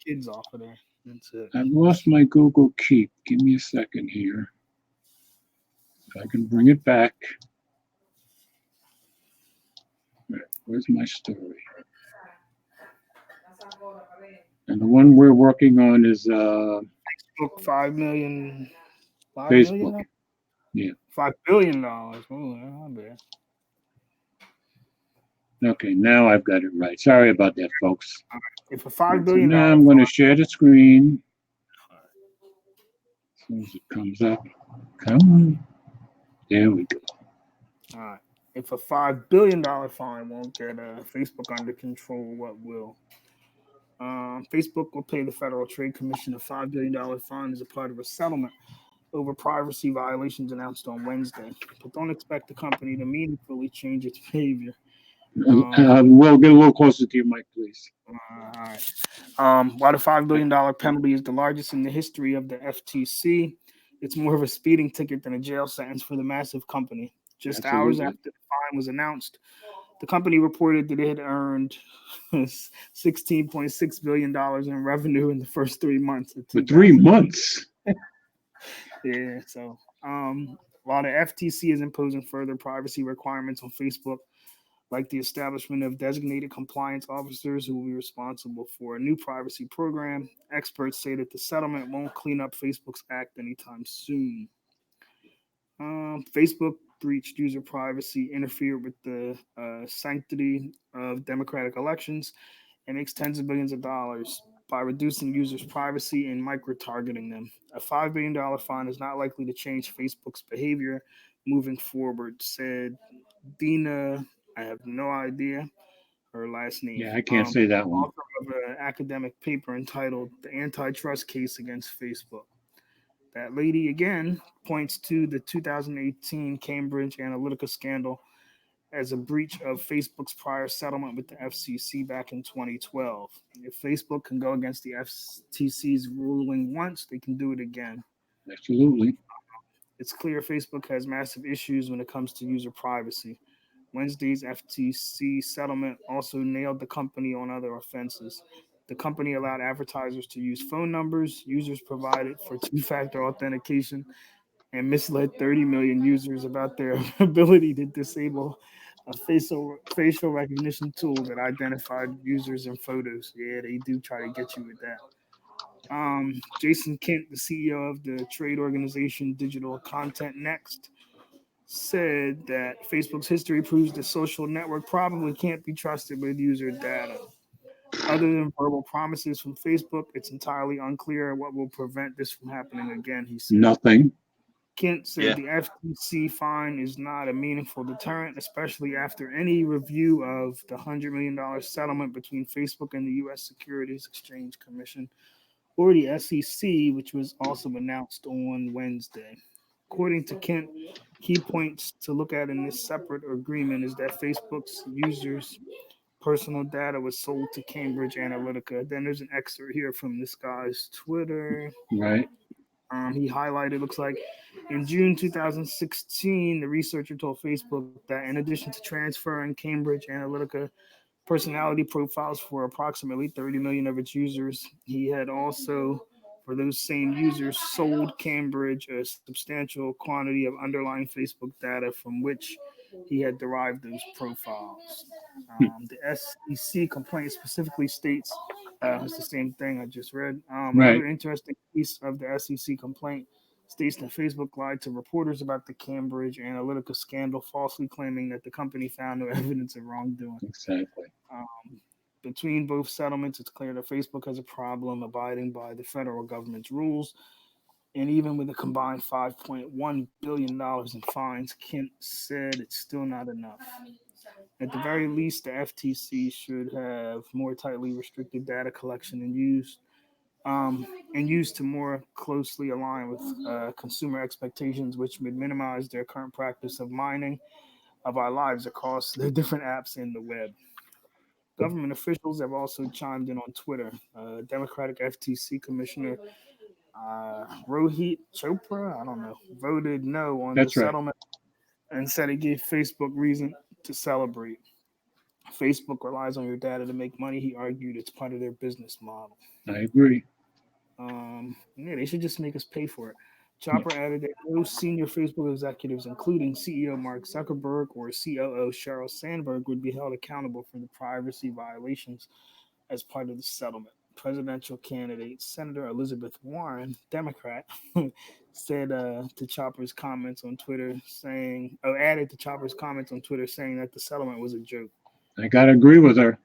Speaker 3: kids off of there. That's it.
Speaker 2: I've lost my Google Keep. Give me a second here. If I can bring it back. Where's my story? And the one we're working on is
Speaker 3: Facebook 5 million.
Speaker 2: Facebook.
Speaker 3: Million?
Speaker 2: Yeah.
Speaker 3: $5 billion. Oh, not bad.
Speaker 2: Okay, now I've got it right. Sorry about that, folks.
Speaker 3: If a $5 billion.
Speaker 2: So now I'm going to share the screen. As soon as it comes up. Come on. There we go.
Speaker 3: All right. If a $5 billion fine won't get Facebook under control, what will? Facebook will pay the Federal Trade Commission a $5 billion fine as a part of a settlement over privacy violations announced on Wednesday. But don't expect the company to meaningfully change its behavior.
Speaker 2: We'll get a little closer to your mic, please.
Speaker 3: All right. While the $5 billion penalty is the largest in the history of the FTC, it's more of a speeding ticket than a jail sentence for the massive company. Just hours after the fine was announced, the company reported that it had earned $16.6 billion in revenue in the first 3 months.
Speaker 2: For 3 months?
Speaker 3: Yeah. So while the FTC is imposing further privacy requirements on Facebook, like the establishment of designated compliance officers who will be responsible for a new privacy program, experts say that the settlement won't clean up Facebook's act anytime soon. Facebook breached user privacy, interfered with the sanctity of democratic elections, and makes tens of billions of dollars by reducing users' privacy and micro-targeting them. A $5 billion fine is not likely to change Facebook's behavior moving forward, said Dina, I have no idea her last name.
Speaker 2: Yeah, I can't say that one.
Speaker 3: Author of an academic paper entitled The Antitrust Case Against Facebook. That lady, again, points to the 2018 Cambridge Analytica scandal as a breach of Facebook's prior settlement with the FCC back in 2012. If Facebook can go against the FTC's ruling once, they can do it again.
Speaker 2: Absolutely.
Speaker 3: It's clear Facebook has massive issues when it comes to user privacy. Wednesday's FTC settlement also nailed the company on other offenses. The company allowed advertisers to use phone numbers users provided for two-factor authentication and misled 30 million users about their ability to disable a facial recognition tool that identified users and photos. Yeah, they do try to get you with that. Jason Kent, the CEO of the trade organization Digital Content Next, said that Facebook's history proves the social network probably can't be trusted with user data. Other than verbal promises from Facebook, it's entirely unclear what will prevent this from happening again, he said.
Speaker 2: Nothing.
Speaker 3: Kent said the FTC fine is not a meaningful deterrent, especially after any review of the $100 million settlement between Facebook and the U.S. Securities Exchange Commission, or the SEC, which was also announced on Wednesday. According to Kent, key points to look at in this separate agreement is that Facebook's users' personal data was sold to Cambridge Analytica. Then there's an excerpt here from this guy's Twitter.
Speaker 2: Right.
Speaker 3: He highlighted, looks like, in June 2016, the researcher told Facebook that in addition to transferring Cambridge Analytica personality profiles for approximately 30 million of its users, he had also, for those same users, sold Cambridge a substantial quantity of underlying Facebook data from which he had derived those profiles. The SEC complaint specifically states, it's the same thing I just read. Another interesting piece of the SEC complaint states that Facebook lied to reporters about the Cambridge Analytica scandal, falsely claiming that the company found no evidence of wrongdoing.
Speaker 2: Exactly.
Speaker 3: Between both settlements, it's clear that Facebook has a problem abiding by the federal government's rules. And even with a combined $5.1 billion in fines, Kent said it's still not enough. At the very least, the FTC should have more tightly restricted data collection and used to more closely align with consumer expectations, which would minimize their current practice of mining of our lives across the different apps in the web. Government officials have also chimed in on Twitter. Democratic FTC Commissioner Rohit Chopra, I don't know, voted no on the settlement and said it gave Facebook reason to celebrate. Facebook relies on your data to make money. He argued it's part of their business model.
Speaker 2: I agree.
Speaker 3: Yeah, they should just make us pay for it. Chopper added that no senior Facebook executives, including CEO Mark Zuckerberg or COO Sheryl Sandberg, would be held accountable for the privacy violations as part of the settlement. Presidential candidate Senator Elizabeth Warren, Democrat, said to Chopper's comments on Twitter added to Chopper's comments on Twitter saying that the settlement was a joke.
Speaker 2: I gotta agree with her.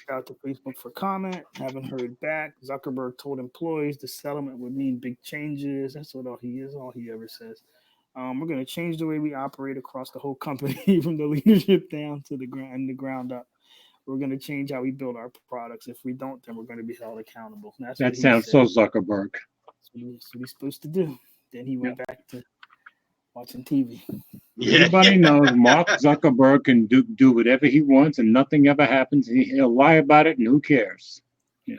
Speaker 3: Out to Facebook for comment. Haven't heard back. Zuckerberg told employees the settlement would mean big changes. That's all he ever says. We're going to change the way we operate across the whole company, from the leadership down to the ground up. We're going to change how we build our products. If we don't, then we're going to be held accountable.
Speaker 2: That sounds so Zuckerberg.
Speaker 3: That's what he's supposed to do. Then he went back to watching TV.
Speaker 2: Everybody knows Mark Zuckerberg can do whatever he wants, and nothing ever happens. He'll lie about it, and who cares? Yeah,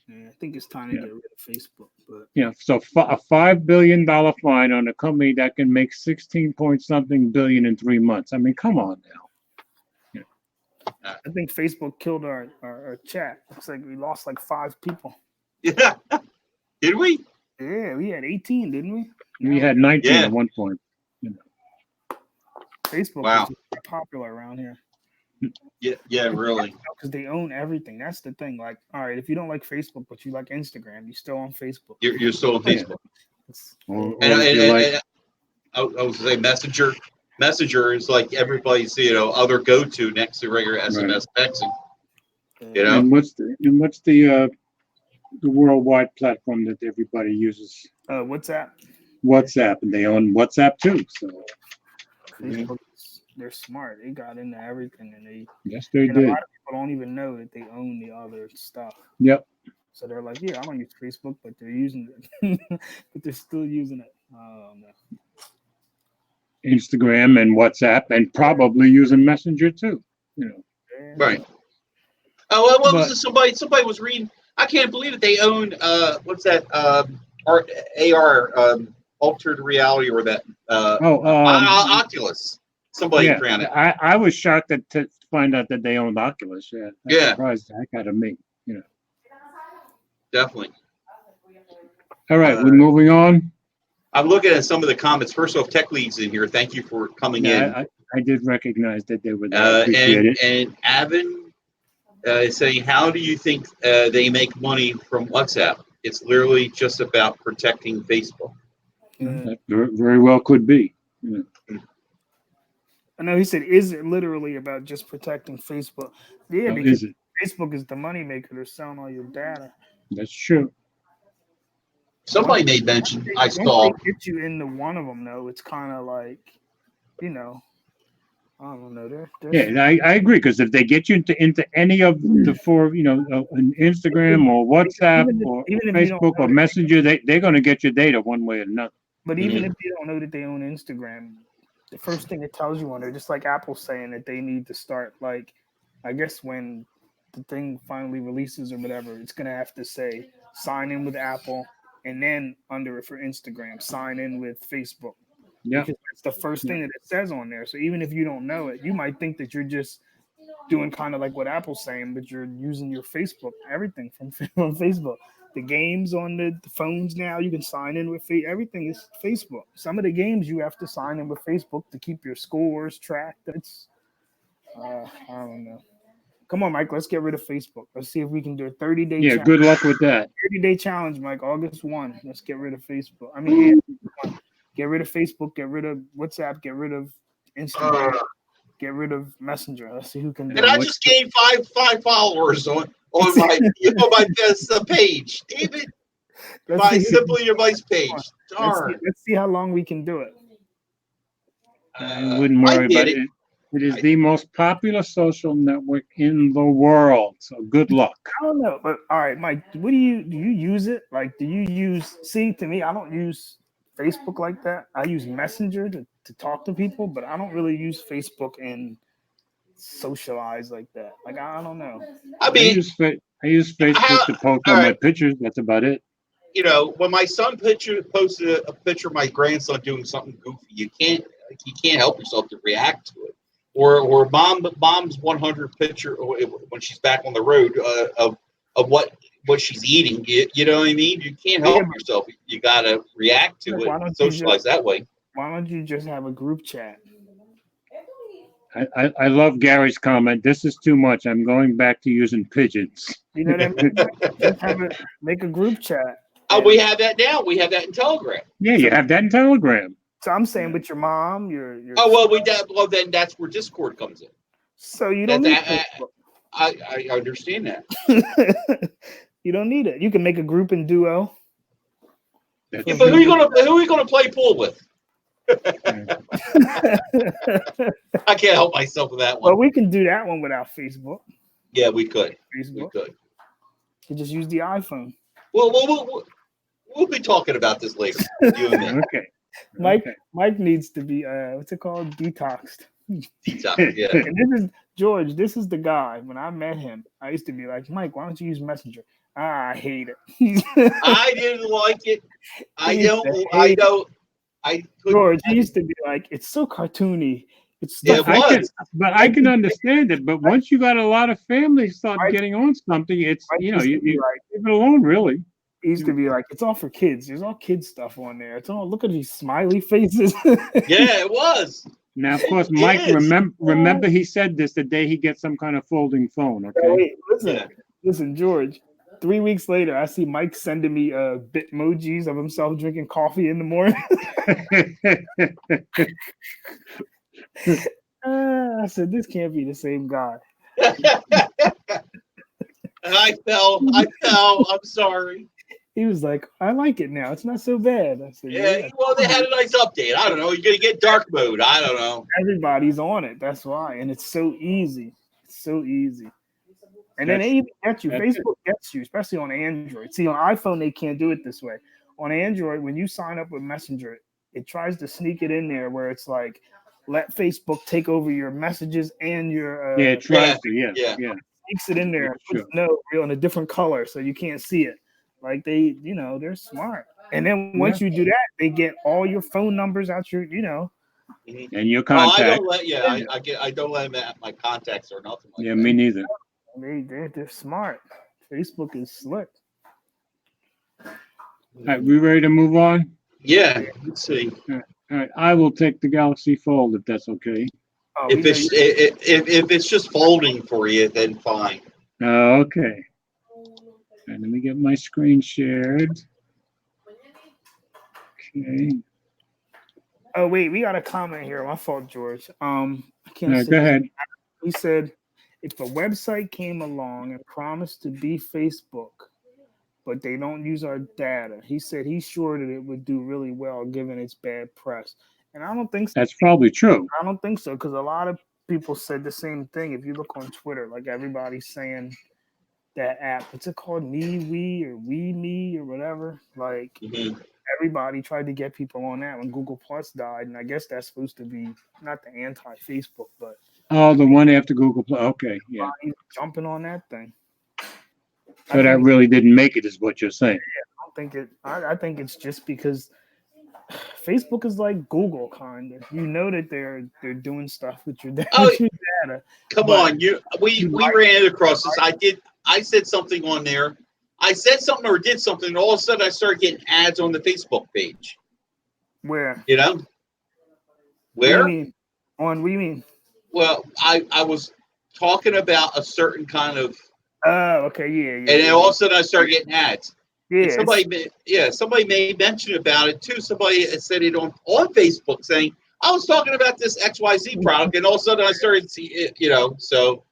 Speaker 3: I think it's time to get rid of Facebook. But
Speaker 2: so a $5 billion fine on a company that can make 16-point-something billion in 3 months. I mean, come on now.
Speaker 3: I think Facebook killed our chat. Looks like we lost like 5 people.
Speaker 1: Yeah, did we?
Speaker 3: Yeah, we had 18, didn't we?
Speaker 2: We had 19 at one point.
Speaker 3: Facebook is popular around here.
Speaker 1: Yeah, really.
Speaker 3: Because they own everything. That's the thing. Like, all right, if you don't like Facebook, but you like Instagram, you're still on Facebook.
Speaker 1: You're still on Facebook. I was going to say Messenger. Messenger is like everybody's other go-to next to regular SMS texting.
Speaker 2: And what's the worldwide platform that everybody uses?
Speaker 3: WhatsApp.
Speaker 2: WhatsApp, and they own WhatsApp too. So
Speaker 3: Facebook, they're smart. They got into everything, and they
Speaker 2: did.
Speaker 3: A lot of people don't even know that they own the other stuff.
Speaker 2: Yep.
Speaker 3: So they're like, yeah, I don't use Facebook, but they're using it. But they're still using it. No.
Speaker 2: Instagram and WhatsApp, and probably using Messenger too.
Speaker 1: Right. Oh, what was it? Somebody was reading. I can't believe it. They own what's that? AR, altered reality, or that Oculus. Somebody ran it.
Speaker 2: I was shocked to find out that they owned Oculus. Yeah. Surprised the heck out of me.
Speaker 1: Definitely.
Speaker 2: All right, we're moving on.
Speaker 1: I'm looking at some of the comments. First off, Tech League's in here. Thank you for coming in.
Speaker 2: I did recognize that they were there.
Speaker 1: And Avin is saying, how do you think they make money from WhatsApp? It's literally just about protecting Facebook.
Speaker 2: That very well could be.
Speaker 3: I know he said, is it literally about just protecting Facebook? Yeah, because Facebook is the moneymaker. They're selling all your data.
Speaker 2: That's true.
Speaker 1: Somebody made mention. I saw.
Speaker 3: They get you into one of them, though. It's kind of like, I don't know.
Speaker 2: I agree, because if they get you into any of the 4, an Instagram or WhatsApp or Facebook or Messenger, they're going to get your data one way or another.
Speaker 3: But even if you don't know that they own Instagram, the first thing it tells you on there, just like Apple's saying that they need to start, like, I guess when the thing finally releases or whatever, it's going to have to say sign in with Apple, and then under it for Instagram, sign in with Facebook.
Speaker 2: Yeah,
Speaker 3: because that's the first thing that it says on there. So even if you don't know it, you might think that you're just doing kind of like what Apple's saying, but you're using your Facebook, everything from Facebook. The games on the phones now, you can sign in with everything is Facebook. Some of the games you have to sign in with Facebook to keep your scores tracked. That's I don't know. Come on, Mike. Let's get rid of Facebook. Let's see if we can do a 30-day.
Speaker 2: Yeah, good luck with that.
Speaker 3: 30-day challenge, Mike. August 1. Let's get rid of Facebook. I mean, get rid of Facebook. Get rid of WhatsApp. Get rid of Instagram. get rid of Messenger. Let's see who can do
Speaker 1: And
Speaker 3: it.
Speaker 1: I just gained five followers on my page. Damn it. My SimplyYourDevice page. Darn.
Speaker 3: Let's see how long we can do it.
Speaker 2: I wouldn't worry about it. It is the most popular social network in the world. So good luck.
Speaker 3: I don't know, but all right, Mike. What do you use it? Like, do you use? See, to me, I don't use Facebook like that. I use Messenger to talk to people, but I don't really use Facebook and socialize like that. Like, I don't know.
Speaker 1: I mean,
Speaker 2: I use Facebook to post on my pictures. That's about it.
Speaker 1: You know, when my son posted a picture of my grandson doing something goofy, you can't help yourself to react to it. Or mom's 100 picture when she's back on the road of what she's eating. You know what I mean? You can't help yourself. You gotta react to it and socialize that way.
Speaker 3: Why don't you just have a group chat?
Speaker 2: I love Gary's comment. This is too much. I'm going back to using pigeons.
Speaker 3: You know what I mean? Make a group chat.
Speaker 1: Oh, we have that now. We have that in Telegram.
Speaker 2: Yeah, you have that in Telegram.
Speaker 3: So I'm saying with your mom, your
Speaker 1: well, then that's where Discord comes in.
Speaker 3: So you don't need Facebook.
Speaker 1: I understand that.
Speaker 3: You don't need it. You can make a group in Duo.
Speaker 1: Yeah, but who are you gonna play pool with? I can't help myself with that one.
Speaker 3: Well, we can do that one without Facebook.
Speaker 1: Yeah, we could.
Speaker 3: Facebook.
Speaker 1: We could.
Speaker 3: You just use the iPhone.
Speaker 1: Well, we'll be talking about this later. You and me.
Speaker 2: Okay.
Speaker 3: Mike needs to be what's it called? Detoxed.
Speaker 1: Detox, yeah.
Speaker 3: And this is George. This is the guy. When I met him, I used to be like, Mike, why don't you use Messenger? I hate it.
Speaker 1: I didn't like it.
Speaker 3: George, he used to be like, it's so cartoony. It's
Speaker 2: I can understand it. But once you got a lot of families start getting on something, it's you leave it alone, really.
Speaker 3: He used to be like, it's all for kids. There's all kids stuff on there. It's all, look at these smiley faces.
Speaker 1: Yeah, it was.
Speaker 2: Now, of course, Mike, remember he said this the day he gets some kind of folding phone. Okay.
Speaker 3: Hey, listen, George. 3 weeks later, I see Mike sending me Bitmojis of himself drinking coffee in the morning. I said, this can't be the same guy.
Speaker 1: I fell. I'm sorry.
Speaker 3: He was like, I like it now. It's not so bad. I said,
Speaker 1: yeah. Well, they had a nice update. I don't know. You're gonna get dark mode. I don't know.
Speaker 3: Everybody's on it. That's why, and it's so easy. It's so easy. And then they even get you. Facebook gets you, especially on Android. See, on iPhone they can't do it this way. On Android, when you sign up with Messenger, it tries to sneak it in there where it's like, let Facebook take over your messages and your
Speaker 2: it tries to. Yeah.
Speaker 3: Sneaks it in there and puts no real in a different color so you can't see it. Like they're smart. And then once you do that, they get all your phone numbers out your,
Speaker 2: and your contacts.
Speaker 1: I don't let them at my contacts or nothing.
Speaker 2: Like that. Me neither.
Speaker 3: They're smart. Facebook is slick.
Speaker 2: All right, we ready to move on?
Speaker 1: Yeah. Let's see.
Speaker 2: All right, I will take the Galaxy Fold if that's okay.
Speaker 1: Oh, if it's just folding for you, then fine.
Speaker 2: Okay. And let me get my screen shared. Okay.
Speaker 3: Oh wait, we got a comment here. My fault, George. I can't.
Speaker 2: Go ahead.
Speaker 3: He said, if a website came along and promised to be Facebook, but they don't use our data, he said he's sure that it would do really well given its bad press. And I don't think so.
Speaker 2: That's probably true.
Speaker 3: I don't think so, because a lot of people said the same thing. If you look on Twitter, like everybody's saying that app, what's it called? Me or We Me or whatever. Like everybody tried to get people on that when Google Plus died, and I guess that's supposed to be not the anti-Facebook, but
Speaker 2: the one after Google Plus. Okay, yeah.
Speaker 3: Jumping on that thing.
Speaker 2: So that really didn't make it, is what you're saying.
Speaker 3: Yeah, I think it's just because Facebook is like Google, kind of. You know that they're doing stuff with your data.
Speaker 1: Come on, we ran across this. I said something on there. I said something or did something, and all of a sudden I started getting ads on the Facebook page.
Speaker 3: Where?
Speaker 1: Where?
Speaker 3: What do you mean?
Speaker 1: Well, I was talking about a certain kind of.
Speaker 3: Oh, okay, yeah.
Speaker 1: And then all of a sudden I started getting ads.
Speaker 3: Yeah.
Speaker 1: Somebody made mention about it too. Somebody said it on Facebook saying, I was talking about this XYZ product, and all of a sudden I started to see it, so.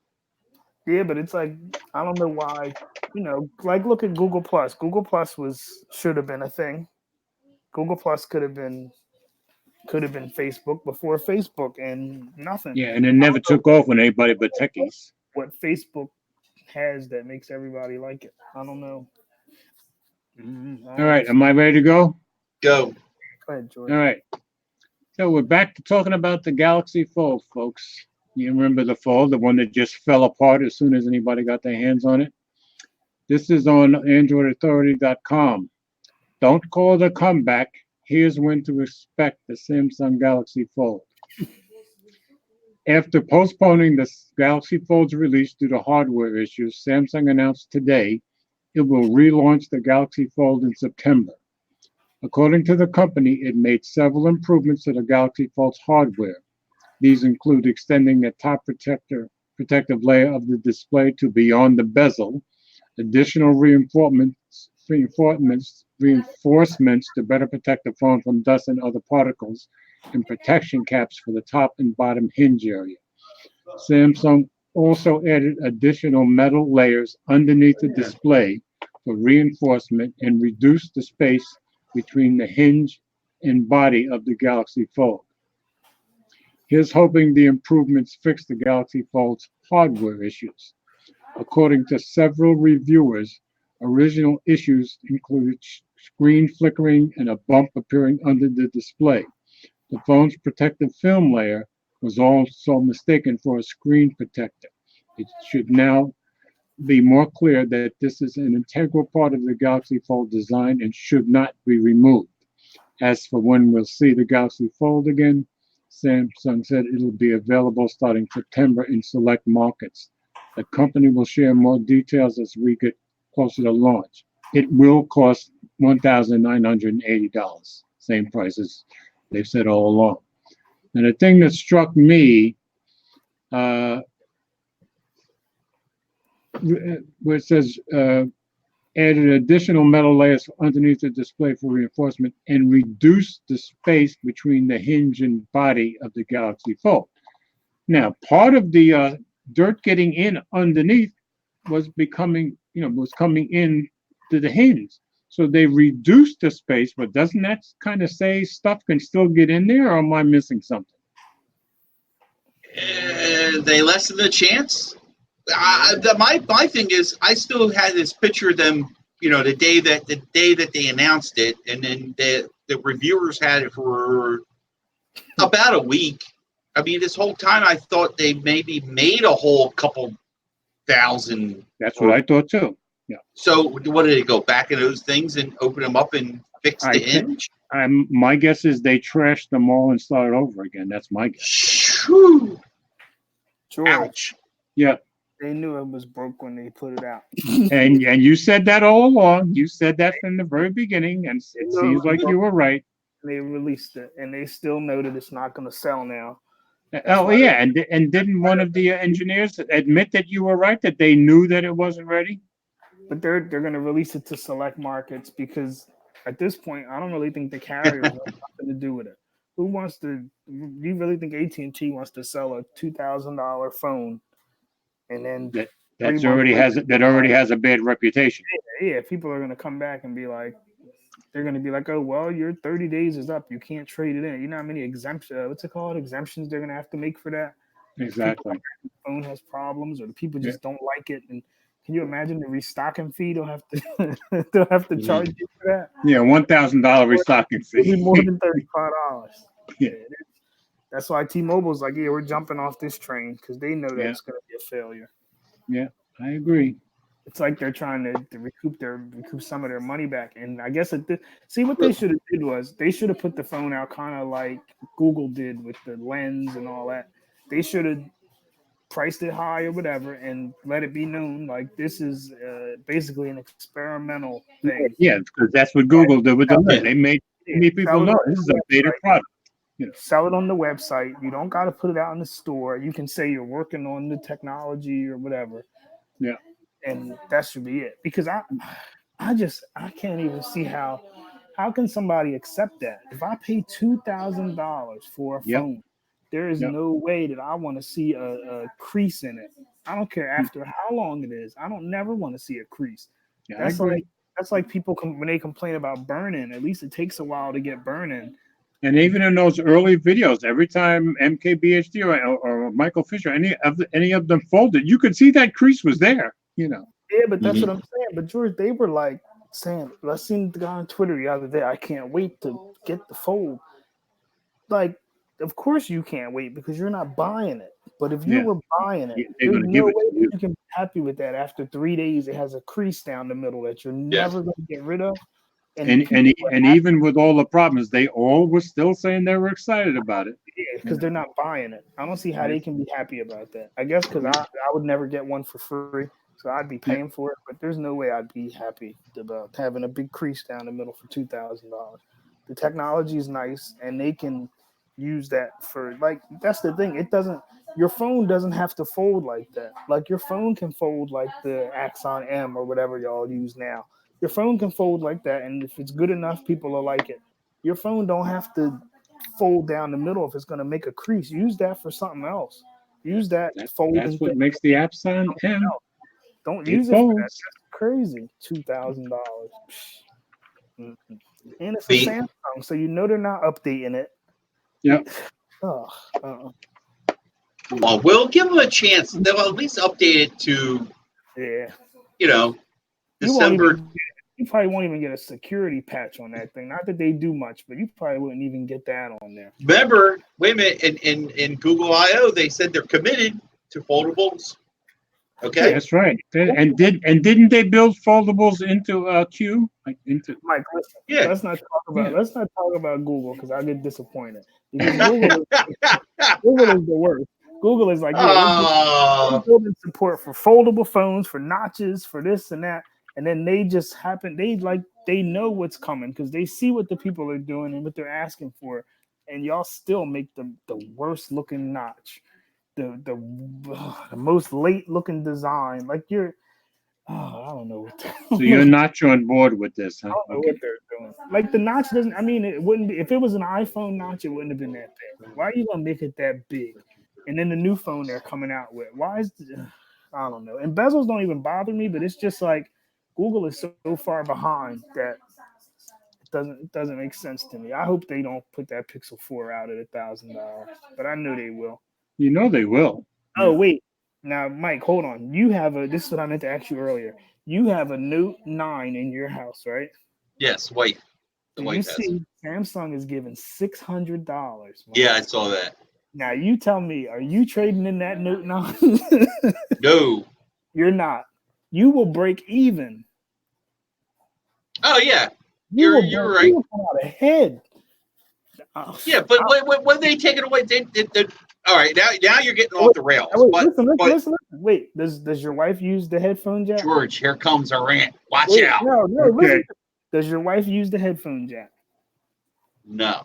Speaker 3: Yeah, but it's like, I don't know why, like look at Google Plus. Google Plus should have been a thing. Google Plus could have been Facebook before Facebook, and nothing.
Speaker 2: Yeah, and it never took off on anybody but techies.
Speaker 3: What Facebook has that makes everybody like it. I don't know.
Speaker 2: All right, am I ready to go?
Speaker 1: Go.
Speaker 3: Go ahead, George.
Speaker 2: All right. So we're back to talking about the Galaxy Fold, folks. You remember the Fold, the one that just fell apart as soon as anybody got their hands on it? This is on AndroidAuthority.com. Don't call it a comeback. Here's when to expect the Samsung Galaxy Fold. After postponing the Galaxy Fold's release due to hardware issues, Samsung announced today it will relaunch the Galaxy Fold in September. According to the company, it made several improvements to the Galaxy Fold's hardware. These include extending the top protective layer of the display to beyond the bezel, additional reinforcements to better protect the phone from dust and other particles, and protection caps for the top and bottom hinge area. Samsung also added additional metal layers underneath the display for reinforcement and reduced the space between the hinge and body of the Galaxy Fold. Here's hoping the improvements fix the Galaxy Fold's hardware issues. According to several reviewers, original issues included screen flickering and a bump appearing under the display. The phone's protective film layer was also mistaken for a screen protector. It should now be more clear that this is an integral part of the Galaxy Fold design and should not be removed. As for when we'll see the Galaxy Fold again, Samsung said it'll be available starting September in select markets. The company will share more details as we get closer to launch. It will cost $1,980, same price as they've said all along. And the thing that struck me, where it says added additional metal layers underneath the display for reinforcement and reduced the space between the hinge and body of the Galaxy Fold. Now, part of the dirt getting in underneath was coming in to the hinge. So they reduced the space, but doesn't that kind of say stuff can still get in there, or am I missing something?
Speaker 1: They lessen the chance. My thing is, I still had this picture of them, the day that they announced it, and then the reviewers had it for about a week. I mean, this whole time I thought they maybe made a whole couple thousand.
Speaker 2: That's what I thought too. Yeah.
Speaker 1: So what did it go back in those things and open them up and fix the hinge?
Speaker 2: My guess is they trashed them all and started over again. That's my guess.
Speaker 1: Whew.
Speaker 3: George,
Speaker 1: Ouch.
Speaker 2: Yeah.
Speaker 3: They knew it was broke when they put it out.
Speaker 2: and you said that all along. You said that from the very beginning, and it seems like you were right.
Speaker 3: They released it, and they still know that it's not going to sell now.
Speaker 2: Oh yeah, and didn't one of the engineers admit that you were right, that they knew that it wasn't ready?
Speaker 3: But they're going to release it to select markets because at this point, I don't really think the carriers have nothing to do with it. Who wants to? You really think AT&T wants to sell a $2,000 phone, and then
Speaker 2: that already has a bad reputation?
Speaker 3: Yeah, people are going to come back and be like, they're going to be like, oh, well, your 30 days is up. You can't trade it in. You know how many exemptions they're going to have to make for that?
Speaker 2: Exactly.
Speaker 3: The phone has problems, or the people just don't like it. And can you imagine the restocking fee? They'll have to charge you for that.
Speaker 2: Yeah, $1,000 restocking fee.
Speaker 3: It'll be more than $35.
Speaker 2: Yeah.
Speaker 3: That's why T-Mobile's like, yeah, we're jumping off this train because they know that it's going to be a failure.
Speaker 2: Yeah, I agree.
Speaker 3: It's like they're trying to recoup some of their money back. And I guess see what they should have did was they should have put the phone out kind of like Google did with the lens and all that. They should have priced it high or whatever and let it be known like this is basically an experimental thing.
Speaker 2: Yeah, because that's what Google did with the lens. They made people know this is a beta product.
Speaker 3: Sell it on the website. You don't got to put it out in the store. You can say you're working on the technology or whatever.
Speaker 2: Yeah.
Speaker 3: And that should be it. Because I can't even see how How can somebody accept that? If I pay $2,000 for a phone, there is no way that I want to see a crease in it. I don't care after how long it is. I don't never want to see a crease.
Speaker 2: Yeah,
Speaker 3: That's like people when they complain about burning. At least it takes a while to get burning.
Speaker 2: And even in those early videos, every time MKBHD or Michael Fisher, any of them folded, you could see that crease was there. You know.
Speaker 3: Yeah, but that's what I'm saying. But George, they were like saying, I seen the guy on Twitter the other day. I can't wait to get the fold. Like, of course you can't wait because you're not buying it. But if you were buying it, there's no way that you can be happy with that. After 3 days, it has a crease down the middle that you're never going to get rid of.
Speaker 2: And even with all the problems, they all were still saying they were excited about it.
Speaker 3: Yeah, because they're not buying it. I don't see how they can be happy about that. I guess because I would never get one for free, so I'd be paying for it. But there's no way I'd be happy about having a big crease down the middle for $2,000. The technology is nice, and they can use that for that's the thing. It doesn't. Your phone doesn't have to fold like that. Like your phone can fold like the Axon M or whatever y'all use now. Your phone can fold like that, and if it's good enough, people will like it. Your phone don't have to fold down the middle if it's going to make a crease. Use that for something else. Use that fold.
Speaker 2: That's what makes the Axon M.
Speaker 3: Don't use it for that. That's crazy. $2,000. And it's a Samsung, so you know they're not updating it.
Speaker 2: Yep.
Speaker 1: Well, we'll give them a chance. They'll at least update it to, December.
Speaker 3: You probably won't even get a security patch on that thing. Not that they do much, but you probably wouldn't even get that on there.
Speaker 1: Remember, wait a minute, in Google I/O, they said they're committed to foldables. Okay,
Speaker 2: that's right. And didn't they build foldables into Q? Like into
Speaker 3: Mike, listen, let's not talk about Google because I get disappointed. Because Google is the worst. Google is like, we're building support for foldable phones, for notches, for this and that. And then they just happen, they know what's coming because they see what the people are doing and what they're asking for. And y'all still make the worst looking notch, the most late looking design. Like I don't know what
Speaker 2: so you're not on board with this, huh?
Speaker 3: I don't know what they're doing. Like the notch doesn't, it wouldn't be, if it was an iPhone notch, it wouldn't have been that big. Why are you going to make it that big? And then the new phone they're coming out with, I don't know. And bezels don't even bother me, but it's just like, Google is so far behind that it doesn't make sense to me. I hope they don't put that Pixel 4 out at $1,000, but I know they will.
Speaker 2: You know they will.
Speaker 3: Oh wait, now Mike, hold on. You have this is what I meant to ask you earlier. You have a Note 9 in your house, right?
Speaker 1: Yes, wife.
Speaker 3: You see, Samsung is giving $600.
Speaker 1: Yeah, I saw that.
Speaker 3: Now you tell me, are you trading in that Note 9?
Speaker 1: No,
Speaker 3: you're not. You will break even.
Speaker 1: Oh yeah, you're right.
Speaker 3: You will come out ahead.
Speaker 1: Yeah, but when they take it away, they all right. Now you're getting off the rails.
Speaker 3: Listen. Wait, does your wife use the headphone jack?
Speaker 1: George, here comes a rant. Watch out.
Speaker 3: No, listen. Does your wife use the headphone jack?
Speaker 1: No.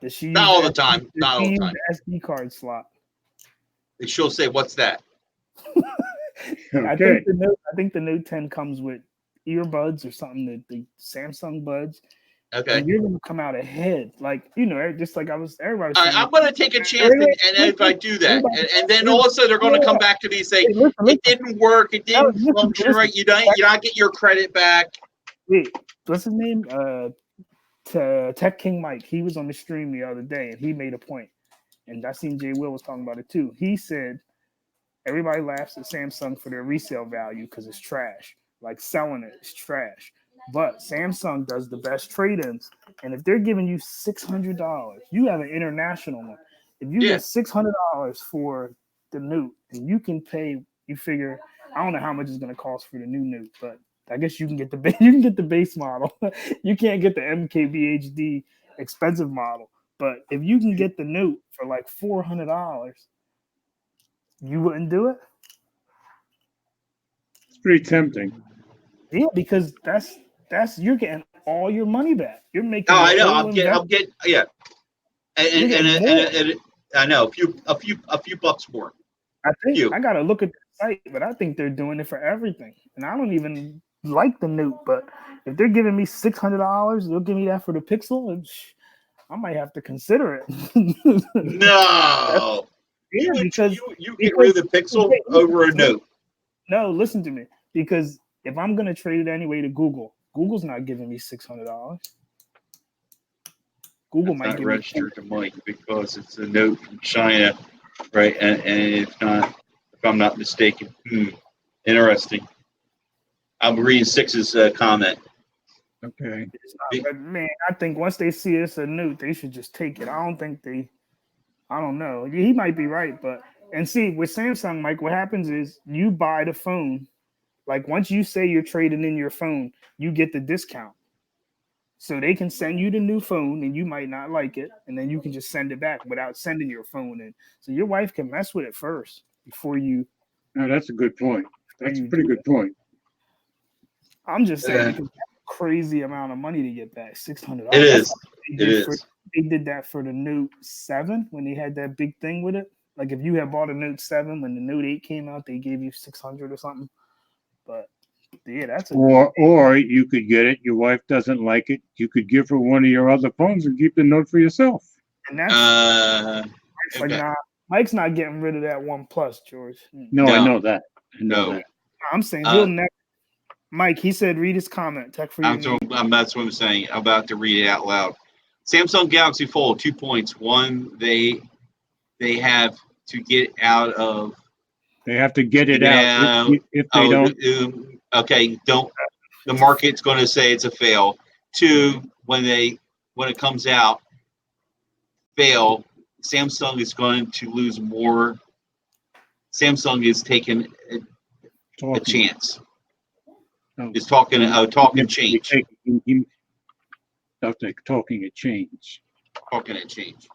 Speaker 3: Does she?
Speaker 1: Not all the time. Not all the time.
Speaker 3: The SD card slot.
Speaker 1: She'll say, "What's that?"
Speaker 3: Okay. I think the Note 10 comes with earbuds or something, the Samsung buds.
Speaker 1: Okay.
Speaker 3: And you're gonna come out ahead, just like everybody.
Speaker 1: All right, I'm gonna take a chance, and if I do that, and then also they're gonna come back to me and say it didn't work, it didn't function right. You not get your credit back.
Speaker 3: Wait, what's his name? Tech King Mike. He was on the stream the other day, and he made a point, and I seen Jay Will was talking about it too. He said everybody laughs at Samsung for their resale value because it's trash. Like selling it is trash. But Samsung does the best trade-ins. And if they're giving you $600, you have an international one. If you get $600 for the Note, and you can pay, you figure, I don't know how much it's going to cost for the new Note, but I guess you can get the base model. You can't get the MKBHD expensive model. But if you can get the Note for like $400, you wouldn't do it?
Speaker 2: It's pretty tempting.
Speaker 3: Yeah, because that's you're getting all your money back. You're making.
Speaker 1: Oh, I know. I'm getting. Yeah, and I know a few bucks more.
Speaker 3: I think I gotta look at the site, but I think they're doing it for everything, and I don't even like the Note, but if they're giving me $600, they'll give me that for the Pixel, and I might have to consider it.
Speaker 1: No.
Speaker 3: Yeah, because
Speaker 1: you get rid of the Pixel over a Note.
Speaker 3: No, listen to me. Because if I'm gonna trade it anyway to Google, Google's not giving me $600. Google
Speaker 1: It's
Speaker 3: might
Speaker 1: not
Speaker 3: give
Speaker 1: registered to Mike because it's a Note from China, right? And if not, if I'm not mistaken, interesting. I'm reading Six's comment.
Speaker 2: Okay.
Speaker 3: But man, I think once they see it's a Note, they should just take it. I don't think I don't know. He might be right, but and see with Samsung, Mike, what happens is you buy the phone. Like once you say you're trading in your phone, you get the discount. So they can send you the new phone and you might not like it, and then you can just send it back without sending your phone in. So your wife can mess with it first before you.
Speaker 2: No, that's a good point. That's a pretty good point.
Speaker 3: I'm just saying because that's a crazy amount of money to get back, $600.
Speaker 1: It is. It is.
Speaker 3: They did that for the Note 7 when they had that big thing with it. Like if you had bought a Note 7 when the Note 8 came out, they gave you $600 or something. But yeah, that's
Speaker 2: or you could get it. Your wife doesn't like it. You could give her one of your other phones and keep the Note for yourself.
Speaker 3: And that's like, nah, Mike's not getting rid of that OnePlus, George.
Speaker 2: No, I know that. That.
Speaker 3: I'm saying he'll never. Mike, he said, read his comment. Tech for you.
Speaker 1: That's what I'm saying. I'm about to read it out loud. Samsung Galaxy Fold, 2 points. One, they have to get out of.
Speaker 2: They have to get it out. If they don't.
Speaker 1: Don't. The market's going to say it's a fail. Two, when it comes out, fail. Samsung is going to lose more. Samsung is taking a chance. Is talking change.
Speaker 2: Talking a change.
Speaker 1: Talking a change.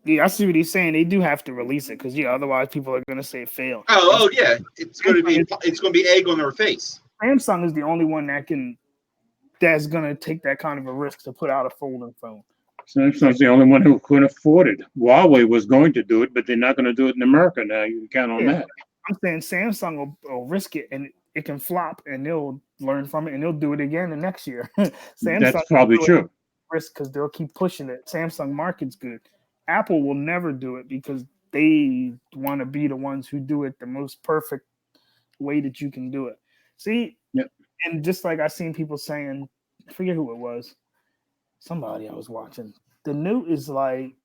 Speaker 3: Yeah, I see what he's saying. They do have to release it because otherwise people are gonna say it failed.
Speaker 1: Oh yeah, it's gonna be egg on their face.
Speaker 3: Samsung is the only one that's gonna take that kind of a risk to put out a folding phone.
Speaker 2: Samsung's the only one who couldn't afford it. Huawei was going to do it, but they're not going to do it in America now. You can count on that.
Speaker 3: I'm saying Samsung will risk it, and it can flop, and they'll learn from it, and they'll do it again the next year.
Speaker 2: That's probably true.
Speaker 3: Risk because they'll keep pushing it. Samsung market's good. Apple will never do it because they want to be the ones who do it the most perfect way that you can do it. See, and just like I seen people saying, I forget who it was. Somebody I was watching. The Note is like,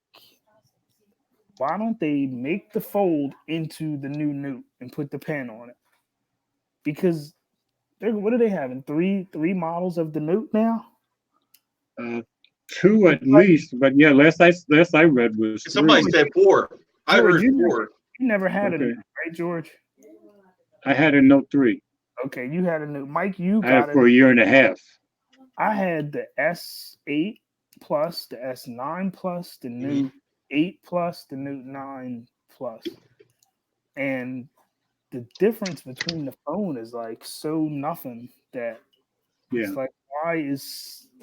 Speaker 3: why don't they make the Fold into the new Note and put the pen on it? Because what are they having? Three models of the Note now?
Speaker 2: 2 at least, but yeah, last I read was 3.
Speaker 1: Somebody said 4. I heard 4.
Speaker 3: You never had a Note, right, George?
Speaker 2: I had a Note 3.
Speaker 3: Okay, you had a Note. Mike,
Speaker 2: I had it for a year and a half.
Speaker 3: I had the S8 Plus, the S9 Plus, the Note 8 Plus, the Note 9 Plus. And the difference between the phone is like so nothing that it's like, I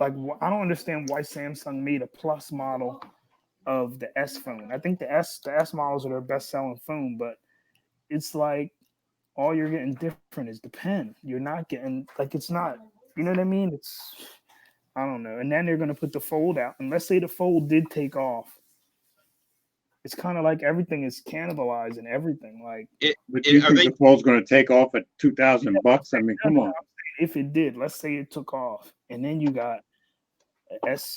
Speaker 3: don't understand why Samsung made a Plus model of the S phone. I think the S models are their best selling phone, but it's like all you're getting different is the pen. You're not getting it's not, you know what I mean? I don't know. And then they're going to put the Fold out. And let's say the Fold did take off. It's kind of like everything is cannibalizing everything.
Speaker 2: But you think the Fold's going to take off at $2,000? I mean, come on.
Speaker 3: If it did, let's say it took off, and then you got the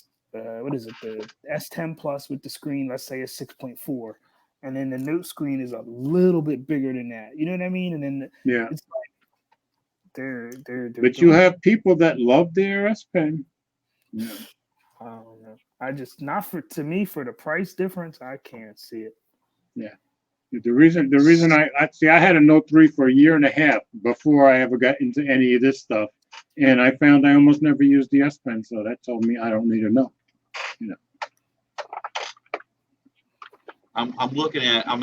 Speaker 3: S10 Plus with the screen, let's say it's 6.4, and then the Note screen is a little bit bigger than that. You know what I mean? And then it's like they're
Speaker 2: But you have people that love their S Pen. Yeah.
Speaker 3: I don't know. I just for the price difference, I can't see it.
Speaker 2: Yeah. The reason I had a Note 3 for a year and a half before I ever got into any of this stuff, and I found I almost never used the S Pen, so that told me I don't need a Note.
Speaker 1: I'm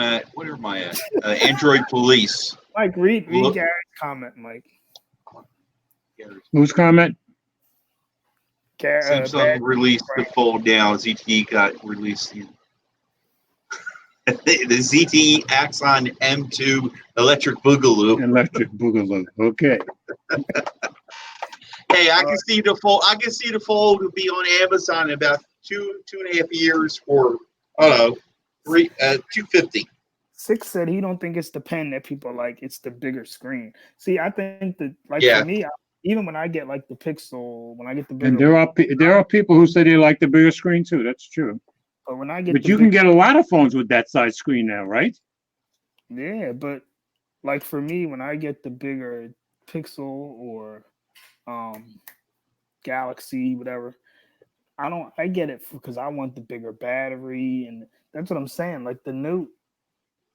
Speaker 1: at where am I at? Android Police.
Speaker 3: Mike, read Gary's comment, Mike.
Speaker 2: Whose comment?
Speaker 1: Samsung released the Fold down. ZTE got released. The ZTE Axon M2 Electric Boogaloo.
Speaker 2: Okay.
Speaker 1: Hey, I can see the fold. I can see the fold to be on Amazon in about 2.5 years for I don't know, $250.
Speaker 3: Six said he don't think it's the pen that people like; it's the bigger screen. See, I think that like
Speaker 1: Yeah.
Speaker 3: for me, even when I get like the Pixel, when I get the bigger,
Speaker 2: And there are people who say they like the bigger screen too. That's true.
Speaker 3: but when I get,
Speaker 2: But you can get a lot of phones with that size screen now, right?
Speaker 3: yeah, but like for me, when I get the bigger Pixel or Galaxy, whatever, I get it because I want the bigger battery, and that's what I'm saying. Like the Note,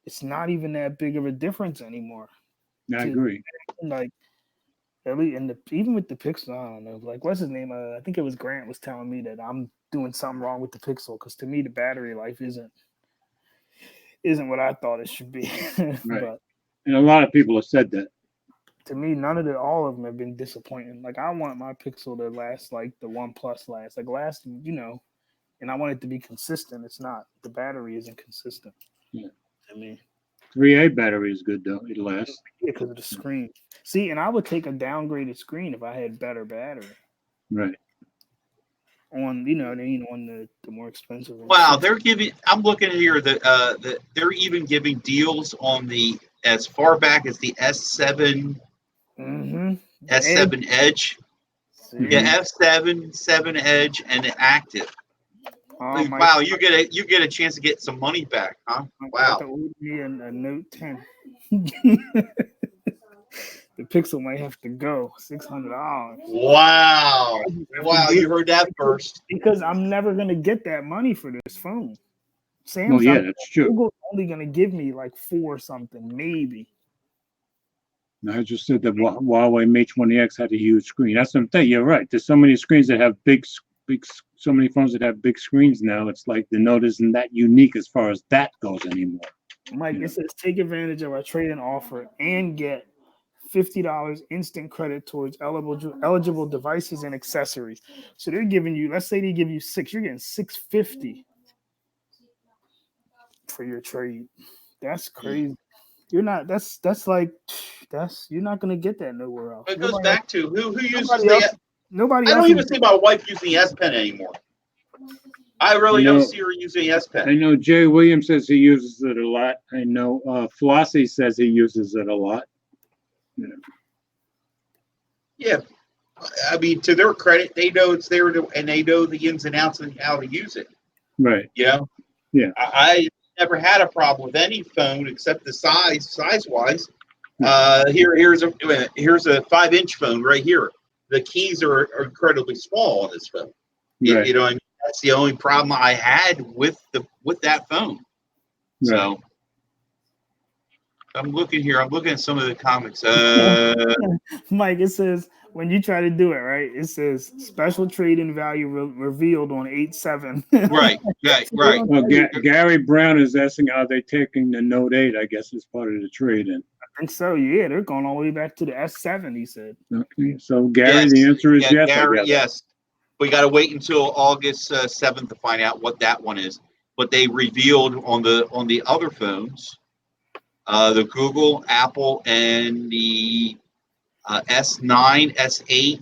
Speaker 3: it's not even that big of a difference anymore.
Speaker 2: I agree.
Speaker 3: Like at least even with the Pixel, I don't know. Like what's his name? I think it was Grant was telling me that I'm doing something wrong with the Pixel because to me the battery life isn't what I thought it should be.
Speaker 2: Right.
Speaker 3: But
Speaker 2: And a lot of people have said that.
Speaker 3: to me, all of them have been disappointing. Like I want my Pixel to last like the OnePlus last, and I want it to be consistent. It's not. The battery isn't consistent.
Speaker 2: Yeah.
Speaker 3: I mean,
Speaker 2: 3A battery is good though. It lasts.
Speaker 3: yeah, because of the screen. See, and I would take a downgraded screen if I had better battery.
Speaker 2: Right.
Speaker 3: On the more expensive one.
Speaker 1: Wow, they're giving. I'm looking here that they're even giving deals on the as far back as the S7, S7 Edge. Yeah, F7, 7 Edge, and the Active.
Speaker 3: Oh,
Speaker 1: wow, you get a chance to get some money back, huh? Wow.
Speaker 3: A Note 10. The Pixel might have to go $600.
Speaker 1: Wow, wow, you heard that first.
Speaker 3: Because I'm never gonna get that money for this phone. Samsung,
Speaker 2: well, yeah, that's true.
Speaker 3: Google's only gonna give me like 4 something, maybe.
Speaker 2: I just said that Huawei Mate 20X had a huge screen. That's what I'm saying. You're right. There's so many screens that have so many phones that have big screens now. It's like the Note isn't that unique as far as that goes anymore.
Speaker 3: Mike, it says take advantage of our trade-in offer and get $50 instant credit towards eligible devices and accessories. So they're giving you, let's say they give you 6, you're getting $650 for your trade. That's crazy. You're not. You're not gonna get that nowhere else.
Speaker 1: It goes back to who uses
Speaker 3: Nobody.
Speaker 1: I don't even see my wife using the S Pen anymore. I really don't see her using the S Pen.
Speaker 2: I know Jay Williams says he uses it a lot. I know Flossie says he uses it a lot.
Speaker 1: Yeah, I mean, to their credit, they know it's there, and they know the ins and outs and how to use it.
Speaker 2: Right.
Speaker 1: Yeah. I never had a problem with any phone except the size-wise. Here's a 5-inch phone right here. The keys are incredibly small on this phone.
Speaker 2: Right.
Speaker 1: You know, I mean, that's the only problem I had with that phone.
Speaker 2: Right.
Speaker 1: So I'm looking here. I'm looking at some of the comments.
Speaker 3: Mike, it says when you try to do it, right? It says special trade-in value revealed on 8/7.
Speaker 1: Right.
Speaker 2: Well, Gary Brown is asking how they're taking the Note 8. I guess as part of the trade-in.
Speaker 3: I think so. Yeah, they're going all the way back to the S7. He said.
Speaker 2: Okay, so Gary, the answer is yes.
Speaker 1: Gary, yes. We got to wait until August 7th to find out what that one is. But they revealed on the other phones, the Google, Apple, and the S9, S8.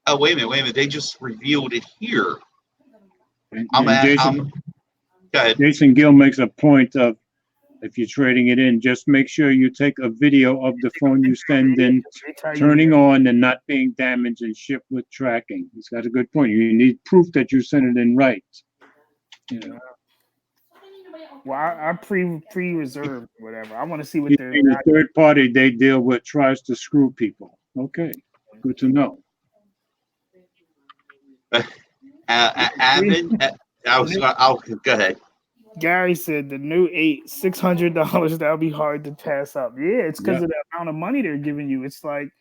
Speaker 1: Oh, wait a minute. They just revealed it here.
Speaker 2: Jason Gill makes a point of if you're trading it in, just make sure you take a video of the phone you send in turning on and not being damaged and shipped with tracking. He's got a good point. You need proof that you sent it in right.
Speaker 3: Well, I pre-reserved whatever. I want to see what they're.
Speaker 2: The third party they deal with tries to screw people. Okay, good to know.
Speaker 1: Go ahead.
Speaker 3: Gary said the Note 8, $600. That'll be hard to pass up. Yeah, it's because of the amount of money they're giving you. It's like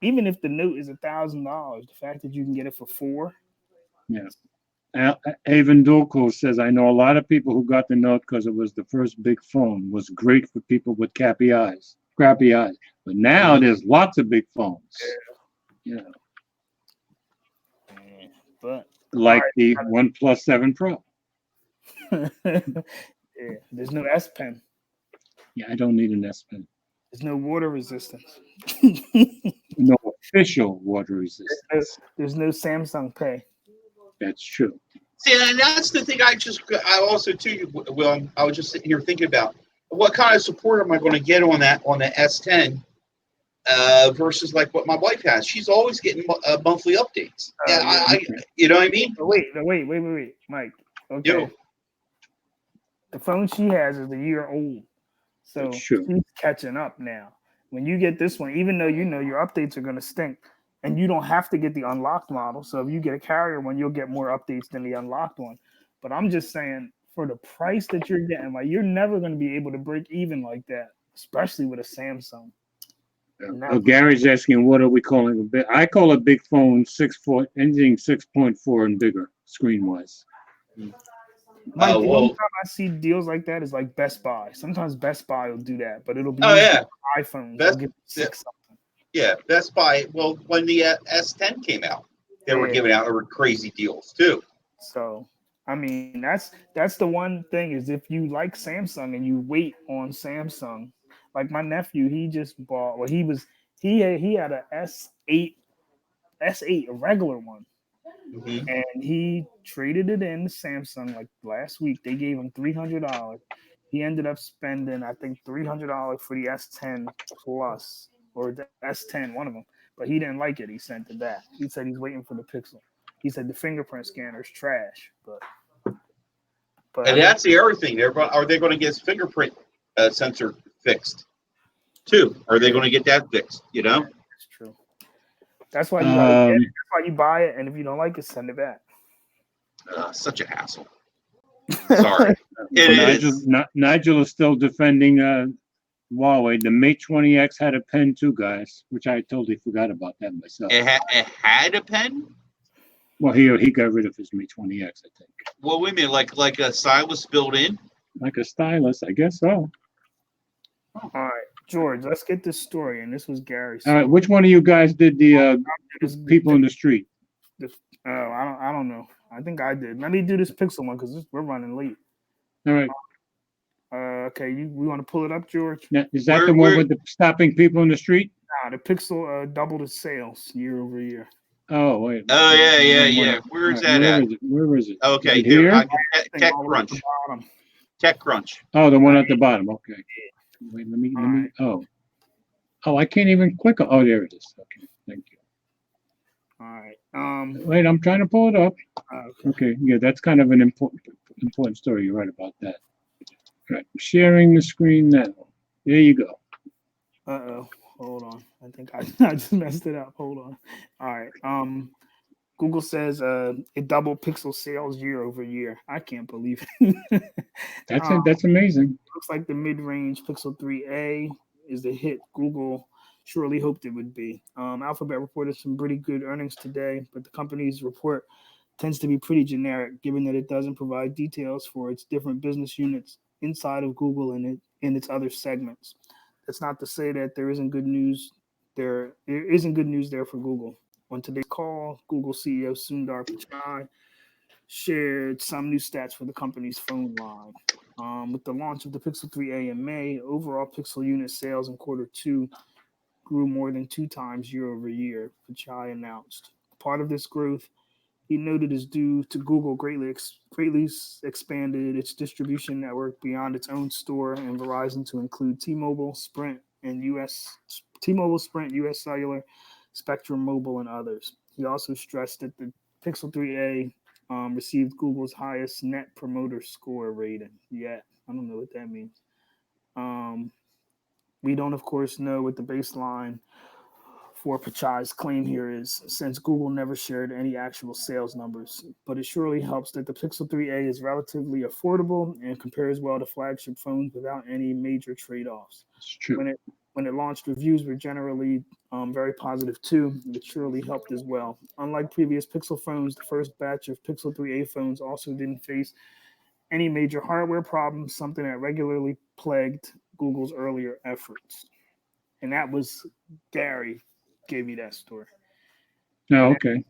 Speaker 3: even if the Note is $1,000, the fact that you can get it for $4.
Speaker 2: Yeah. Avon Dulco says, I know a lot of people who got the Note because it was the first big phone. It was great for people with crappy eyes. But now there's lots of big phones. Yeah.
Speaker 3: But
Speaker 2: like the OnePlus 7 Pro.
Speaker 3: Yeah, there's no S Pen.
Speaker 2: Yeah, I don't need an S Pen.
Speaker 3: There's no water resistance.
Speaker 2: No official water resistance.
Speaker 3: There's no Samsung Pay.
Speaker 2: That's true.
Speaker 1: See, and that's the thing. I also too. Well, I was just sitting here thinking about what kind of support am I going to get on the S10 versus like what my wife has. She's always getting monthly updates. You know what I mean?
Speaker 3: Wait, Mike. Okay.
Speaker 1: Yo.
Speaker 3: The phone she has is a year old, so she's catching up now. When you get this one, even though you know your updates are going to stink, and you don't have to get the unlocked model, so if you get a carrier one, you'll get more updates than the unlocked one. But I'm just saying, for the price that you're getting, like you're never going to be able to break even like that, especially with a Samsung.
Speaker 2: Gary's asking, what are we calling a big? I call a big phone 6.4, anything 6.4 and bigger, screen wise.
Speaker 3: Mike, the only time I see deals like that is like Best Buy. Sometimes Best Buy will do that, but it'll be iPhones. They'll give you $6 something.
Speaker 1: Yeah, Best Buy. Well, when the S10 came out, they were giving out crazy deals too.
Speaker 3: So, I mean, that's the one thing is if you like Samsung and you wait on Samsung, like my nephew, he just bought. Well, he had a S8, a regular one. Mm-hmm. And he traded it in to Samsung like last week. They gave him $300. He ended up spending, I think, $300 for the S10 Plus or the S10, one of them. But he didn't like it. He sent it back. He said he's waiting for the Pixel. He said the fingerprint scanner is trash. But
Speaker 1: and that's the other thing. Are they going to get his fingerprint sensor fixed too? Are they going to get that fixed? You know,
Speaker 3: that's true. That's why you gotta get it. That's why you buy it, and if you don't like it, send it back.
Speaker 1: Such a hassle. Sorry.
Speaker 2: Nigel is still defending Huawei. The Mate 20X had a pen too, guys, which I totally forgot about that myself.
Speaker 1: It had a pen?
Speaker 2: Well, he got rid of his Mate 20X, I think.
Speaker 1: Well, wait a minute, like a stylus built in?
Speaker 2: Like a stylus, I guess so.
Speaker 3: All right, George, let's get this story. And this was Gary's.
Speaker 2: All right, which one of you guys did the people in the street?
Speaker 3: I don't know. I think I did. Let me do this Pixel one because we're running late.
Speaker 2: All right.
Speaker 3: Okay, we want to pull it up, George?
Speaker 2: Now, is that the one with the stopping people in the street?
Speaker 3: Nah, the Pixel doubled its sales year over year.
Speaker 2: Oh, wait.
Speaker 1: Oh, yeah. Where's that at?
Speaker 2: Where is it?
Speaker 1: Okay,
Speaker 2: right here?
Speaker 1: TechCrunch. TechCrunch.
Speaker 2: Oh, the one at the bottom. Okay. Wait, let me. Oh, I can't even click on. Oh, there it is. Okay, thank you.
Speaker 3: All right.
Speaker 2: Wait, I'm trying to pull it up. Okay. Yeah, that's kind of an important story. You're right about that. All right, sharing the screen now. There you go.
Speaker 3: Hold on. I think I just messed it up. Hold on. All right. Google says it doubled Pixel sales year over year. I can't believe it.
Speaker 2: That's amazing.
Speaker 3: Looks like the mid-range Pixel 3a is the hit Google surely hoped it would be. Alphabet reported some pretty good earnings today, but the company's report tends to be pretty generic, given that it doesn't provide details for its different business units inside of Google and in its other segments. That's not to say that there isn't good news. There isn't good news there for Google. On today's call, Google CEO Sundar Pichai shared some new stats for the company's phone line. With the launch of the Pixel 3a in May, overall Pixel unit sales in quarter two grew more than 2 times year over year, Pichai announced. Part of this growth, he noted, is due to Google greatly expanded its distribution network beyond its own store and Verizon to include T-Mobile, Sprint, US Cellular, Spectrum Mobile, and others. He also stressed that the Pixel 3a received Google's highest Net Promoter Score rating yet. I don't know what that means. We don't, of course, know what the baseline for Pichai's claim here is, since Google never shared any actual sales numbers, but it surely helps that the Pixel 3a is relatively affordable and compares well to flagship phones without any major trade-offs.
Speaker 2: It's true.
Speaker 3: When it launched, reviews were generally very positive too. It surely helped as well. Unlike previous Pixel phones, the first batch of Pixel 3a phones also didn't face any major hardware problems, something that regularly plagued Google's earlier efforts. And that was Gary gave me that story.
Speaker 2: Oh, okay.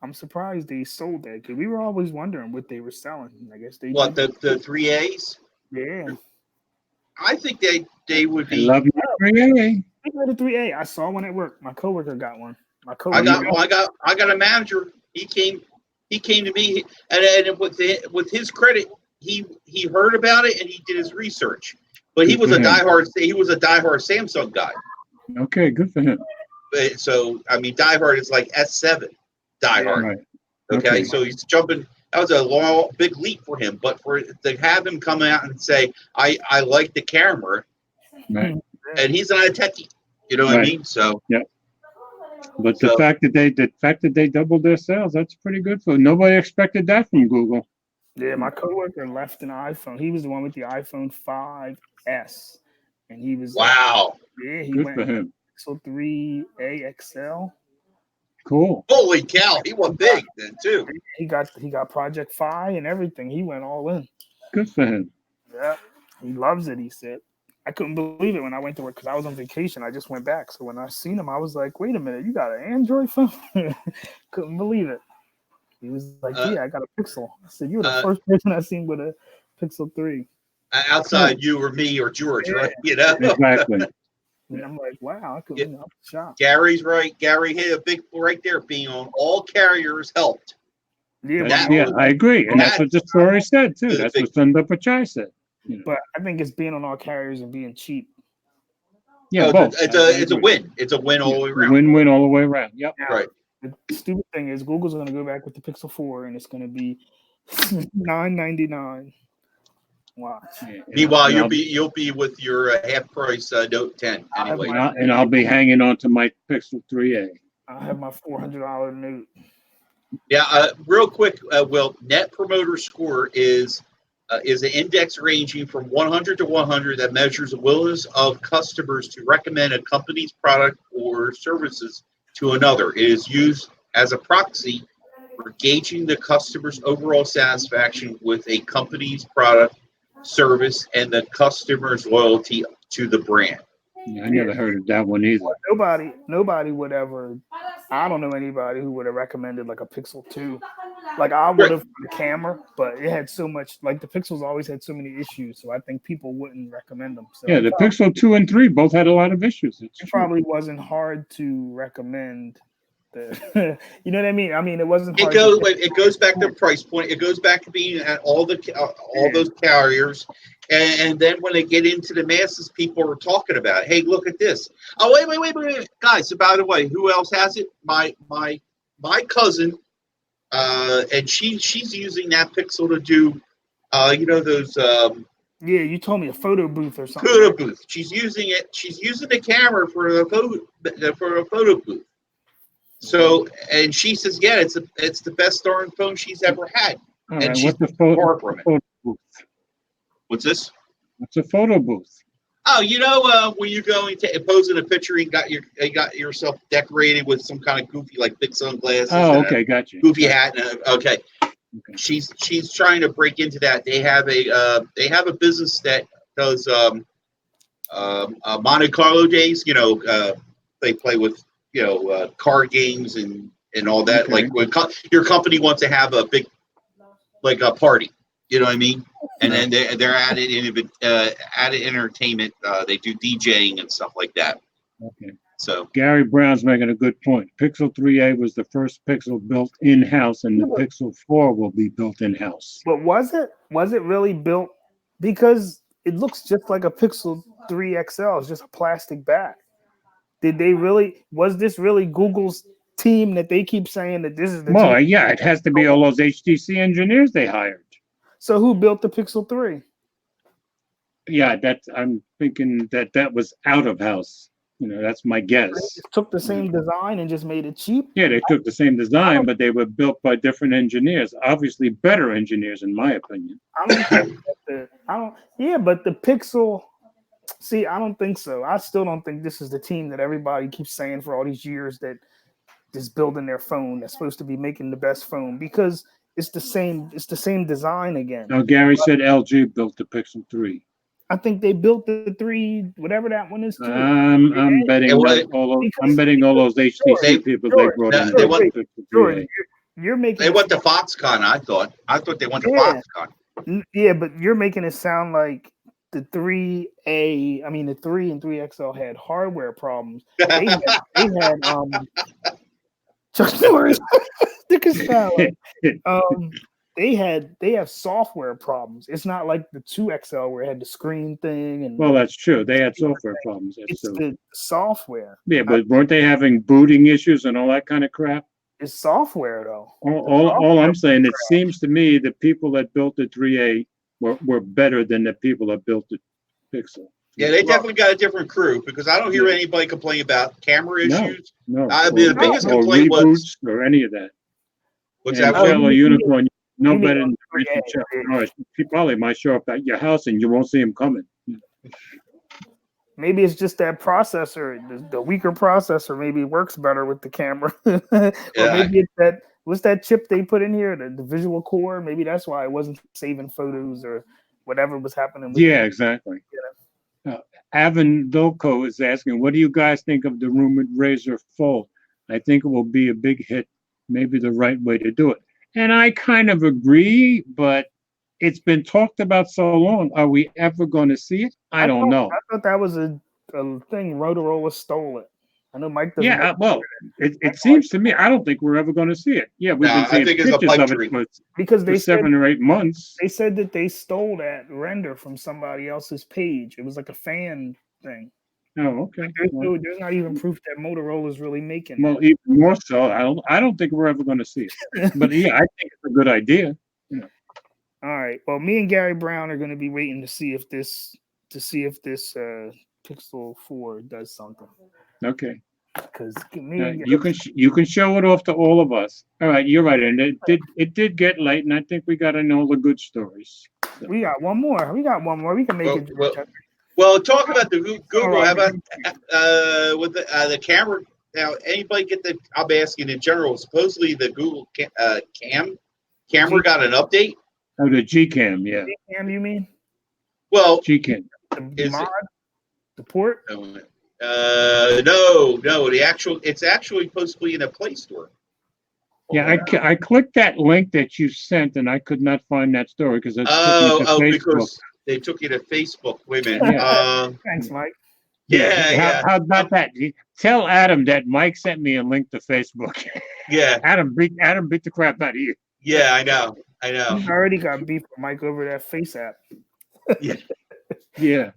Speaker 3: I'm surprised they sold that because we were always wondering what they were selling. I guess they
Speaker 1: the 3As?
Speaker 3: Yeah.
Speaker 1: I think they would
Speaker 2: I
Speaker 1: be.
Speaker 2: love you, 3A.
Speaker 3: I got a 3A. I saw one at work. My coworker got one. My
Speaker 1: I
Speaker 3: coworker.
Speaker 1: got a manager. He came to me, and with his credit, he heard about it and he did his research. But he was a diehard Samsung guy.
Speaker 2: Okay, good for him.
Speaker 1: So I mean, diehard is like S7 diehard.
Speaker 2: Right.
Speaker 1: Okay, so he's jumping. That was a big leap for him. But to have him come out and say, I like the camera,
Speaker 2: Right.
Speaker 1: and he's not a techie. You know what I mean? So
Speaker 2: yeah. But the fact that they doubled their sales, that's pretty good for. Nobody expected that from Google.
Speaker 3: Yeah, my coworker left an iPhone. He was the one with the iPhone 5S, and he was
Speaker 1: wow.
Speaker 3: Yeah, he
Speaker 2: good
Speaker 3: went
Speaker 2: for him.
Speaker 3: Pixel 3A XL.
Speaker 2: Cool.
Speaker 1: Holy cow, he went big then too.
Speaker 3: He got Project Fi and everything. He went all in.
Speaker 2: Good for him.
Speaker 3: Yeah, he loves it. He said. I couldn't believe it when I went to work because I was on vacation. I just went back. So when I seen him, I was like, wait a minute, you got an Android phone? Couldn't believe it. He was like, yeah, I got a Pixel. I said, you're the first person I seen with a Pixel 3.
Speaker 1: Outside you or me or George, right? You know?
Speaker 2: Exactly.
Speaker 3: And I'm like, wow, I couldn't I'm shocked.
Speaker 1: Gary's right. Gary hit a big right there. Being on all carriers helped.
Speaker 3: Yeah,
Speaker 2: I agree. And that's what the story said, too. That's what Sundar Pichai said. You know.
Speaker 3: But I think it's being on all carriers and being cheap.
Speaker 2: Yeah, both.
Speaker 1: It's a win. It's a win all the way around.
Speaker 2: Win-win all the way around. Yep.
Speaker 3: Now,
Speaker 1: right.
Speaker 3: The stupid thing is Google's going to go back with the Pixel 4 and it's going to be $999. Watch.
Speaker 1: Yeah. Meanwhile, you'll be with your half price Note 10 anyway.
Speaker 2: And I'll be hanging on to my Pixel 3A.
Speaker 3: I have my $400 Note.
Speaker 1: Yeah. Real quick, Will, Net Promoter Score is an index ranging from 100 to 100 that measures the willingness of customers to recommend a company's product or services to another. It is used as a proxy for gauging the customer's overall satisfaction with a company's product, service, and the customer's loyalty to the brand.
Speaker 2: Yeah, I never heard of that one either.
Speaker 3: Nobody would ever. I don't know anybody who would have recommended like a Pixel 2. Like I would have the camera, but it had so much. Like the Pixels always had so many issues, so I think people wouldn't recommend them. So
Speaker 2: yeah, the Pixel 2 and 3 both had a lot of issues.
Speaker 3: It probably wasn't hard to recommend. You know what I mean? I mean, it wasn't.
Speaker 1: It goes back to price point. It goes back to being at all those carriers, and then when they get into the masses, people are talking about it. Hey, look at this. Oh, wait, guys. So by the way, who else has it? My cousin, and she's using that Pixel to do, those.
Speaker 3: Yeah, you told me a photo booth or something.
Speaker 1: Photo booth. She's using it. She's using the camera for a photo booth. So, and she says, yeah, it's the best darn phone she's ever had.
Speaker 2: All
Speaker 1: and
Speaker 2: right,
Speaker 1: she's far from it.
Speaker 2: Booth?
Speaker 1: What's this?
Speaker 2: What's a photo booth?
Speaker 1: Oh, when you go and pose in a picture, you got yourself decorated with some kind of goofy, like big sunglasses.
Speaker 2: Oh, okay, got you.
Speaker 1: Goofy hat. Okay. She's trying to break into that. They have a business that does Monte Carlo days. They play with card games and all that. Okay. Like when your company wants to have a big, like a party, you know what I mean? And then they're added entertainment. They do DJing and stuff like that.
Speaker 2: Okay.
Speaker 1: So
Speaker 2: Gary Brown's making a good point. Pixel 3A was the first Pixel built in-house, and the Pixel 4 will be built in-house.
Speaker 3: But was it really built? Because it looks just like a Pixel 3 XL. It's just a plastic back. Was this really Google's team that they keep saying that this is the team?
Speaker 2: Yeah, it has to be all those HTC engineers they hired.
Speaker 3: So who built the Pixel 3?
Speaker 2: Yeah, I'm thinking that was out of house. That's my guess.
Speaker 3: They took the same design and just made it cheap?
Speaker 2: Yeah, they took the same design, but they were built by different engineers. Obviously better engineers, in my opinion.
Speaker 3: But the Pixel... See, I don't think so. I still don't think this is the team that everybody keeps saying for all these years that is building their phone that's supposed to be making the best phone, because it's the same design again.
Speaker 2: No, Gary said LG built the Pixel 3.
Speaker 3: I think they built the 3, whatever that one is too.
Speaker 2: I'm betting all those HTC people they brought in.
Speaker 1: They went
Speaker 3: to
Speaker 1: Foxconn. I thought they went to Foxconn.
Speaker 3: Yeah, but you're making it sound like the 3A, I mean the 3 and 3XL had hardware problems. They had Chuck Norris, Dick is foul. They have software problems. It's not like the 2XL where it had the screen thing and
Speaker 2: well, that's true. They had software problems.
Speaker 3: it's the software.
Speaker 2: Yeah, but weren't they having booting issues and all that kind of crap?
Speaker 3: It's software though.
Speaker 2: All I'm saying, it seems to me the people that built the 3A were better than the people that built the Pixel.
Speaker 1: Yeah, they definitely got a different crew because I don't hear anybody complain about camera issues.
Speaker 2: No,
Speaker 1: the biggest
Speaker 2: or
Speaker 1: complaint was
Speaker 2: or any of that.
Speaker 1: what's
Speaker 2: and
Speaker 1: that?
Speaker 2: Fellow Unicorn, no better than
Speaker 3: Chuck
Speaker 2: Norris. He probably might show up at your house and you won't see him coming.
Speaker 3: Maybe it's just that processor, the weaker processor. Maybe works better with the camera, or maybe it's that. What's that chip they put in here? The visual core. Maybe that's why it wasn't saving photos or whatever was happening.
Speaker 2: Yeah, exactly. Avon Dolko is asking, what do you guys think of the rumored Razr Fold? I think it will be a big hit, maybe the right way to do it. And I kind of agree, but it's been talked about so long. Are we ever going to see it? I don't know.
Speaker 3: I thought that was a thing. Motorola stole it. I know Mike doesn't.
Speaker 2: Yeah, well, it seems to me, I don't think we're ever going to see it. Yeah, we've been seeing pictures of it
Speaker 3: because they
Speaker 2: for 7 or 8 months.
Speaker 3: They said that they stole that render from somebody else's page. It was like a fan thing.
Speaker 2: Oh, okay.
Speaker 3: Like there's not even proof that Motorola is really making.
Speaker 2: Well, even more so, I don't think we're ever going to see it. But yeah, I think it's a good idea. Yeah.
Speaker 3: All right. Well, me and Gary Brown are going to be waiting to see if this Pixel 4 does something.
Speaker 2: Okay.
Speaker 3: Because
Speaker 2: you can show it off to all of us. All right, you're right, and it did get late, and I think we got to know the good stories. So.
Speaker 3: We got one more. We can make it.
Speaker 1: Well, talk about the Google. How about with the camera? Now, anybody get the? I'll be asking in general. Supposedly, the Google camera got an update.
Speaker 2: Oh, the Gcam, yeah.
Speaker 3: Gcam, you mean?
Speaker 1: Well,
Speaker 2: Gcam.
Speaker 3: The port?
Speaker 1: No. It's actually supposed to be in a Play Store.
Speaker 2: Yeah, I clicked that link that you sent, and I could not find that story because it took me to Facebook.
Speaker 1: Because they took you to Facebook. Wait a minute.
Speaker 2: Yeah.
Speaker 3: Thanks, Mike.
Speaker 1: Yeah.
Speaker 2: How about that? Tell Adam that Mike sent me a link to Facebook.
Speaker 1: Yeah.
Speaker 2: Adam beat the crap out of you.
Speaker 1: Yeah, I know.
Speaker 3: I already got beef with Mike over that Face app.
Speaker 1: Yeah.
Speaker 2: Yeah.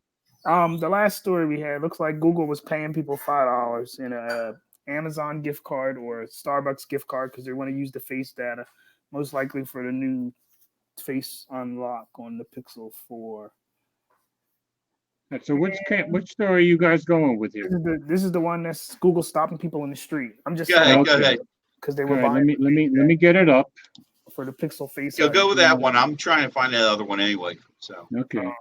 Speaker 3: The last story we had looks like Google was paying people $5 in a Amazon gift card or a Starbucks gift card because they want to use the face data, most likely for the new face unlock on the Pixel 4.
Speaker 2: So which story are you guys going with here?
Speaker 3: This is the one that's Google stopping people in the street. I'm just
Speaker 1: go ahead.
Speaker 3: Because they were
Speaker 2: buying. Let me get it up
Speaker 3: for the Pixel face.
Speaker 1: Go with that one. I'm trying to find that other one anyway. So
Speaker 2: okay.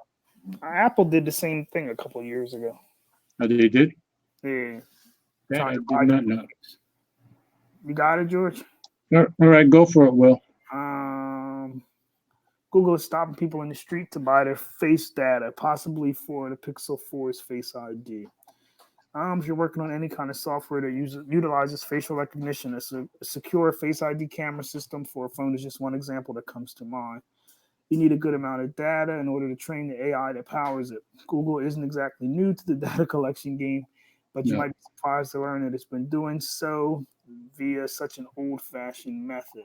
Speaker 3: Apple did the same thing a couple of years ago.
Speaker 2: Oh, they did?
Speaker 3: Yeah.
Speaker 2: That I did not know.
Speaker 3: You got it, George?
Speaker 2: All right, go for it, Will.
Speaker 3: Google is stopping people in the street to buy their face data, possibly for the Pixel 4's Face ID. If you're working on any kind of software that utilizes facial recognition, a secure Face ID camera system for a phone is just one example that comes to mind. You need a good amount of data in order to train the AI that powers it. Google isn't exactly new to the data collection game, but you might be surprised to learn that it's been doing so via such an old-fashioned method.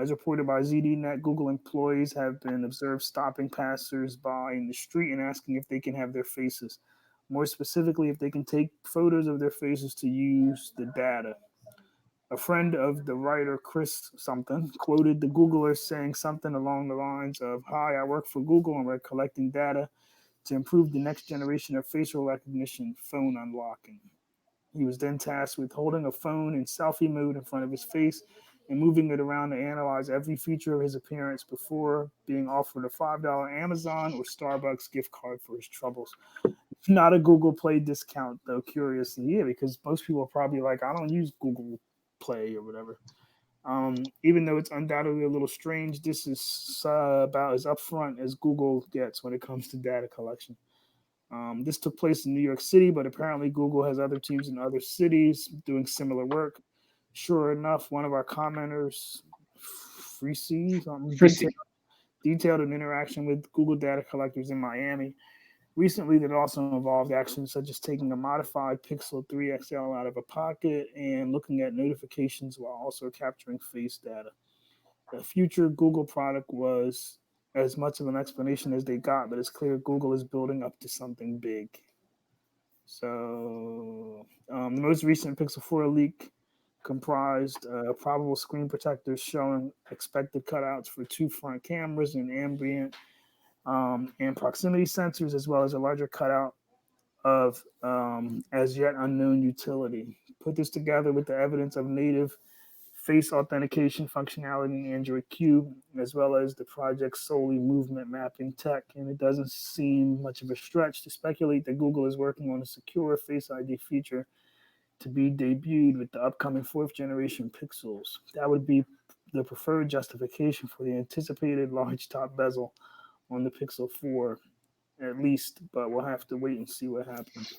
Speaker 3: As reported by ZDNet, Google employees have been observed stopping passers-by in the street and asking if they can have their faces. More specifically, if they can take photos of their faces to use the data. A friend of the writer, Chris something, quoted the Googler saying something along the lines of, "Hi, I work for Google and we're collecting data to improve the next generation of facial recognition phone unlocking." He was then tasked with holding a phone in selfie mode in front of his face and moving it around to analyze every feature of his appearance before being offered a $5 Amazon or Starbucks gift card for his troubles. Not a Google Play discount, though, curiously. Yeah, because most people are probably like, I don't use Google Play or whatever. Even though it's undoubtedly a little strange, this is about as upfront as Google gets when it comes to data collection. This took place in New York City, but apparently Google has other teams in other cities doing similar work. Sure enough, one of our commenters, Frisee, detailed an interaction with Google data collectors in Miami. Recently, that also involved actions such as taking a modified Pixel 3 XL out of a pocket and looking at notifications while also capturing face data. The future Google product was as much of an explanation as they got, but it's clear Google is building up to something big. So, the most recent Pixel 4 leak comprised probable screen protectors showing expected cutouts for two front cameras and ambient and proximity sensors, as well as a larger cutout of as yet unknown utility. Put this together with the evidence of native face authentication functionality in Android Q, as well as the project's solely movement mapping tech, and it doesn't seem much of a stretch to speculate that Google is working on a secure Face ID feature to be debuted with the upcoming fourth generation Pixels. That would be the preferred justification for the anticipated large top bezel on the Pixel 4, at least, but we'll have to wait and see what happens.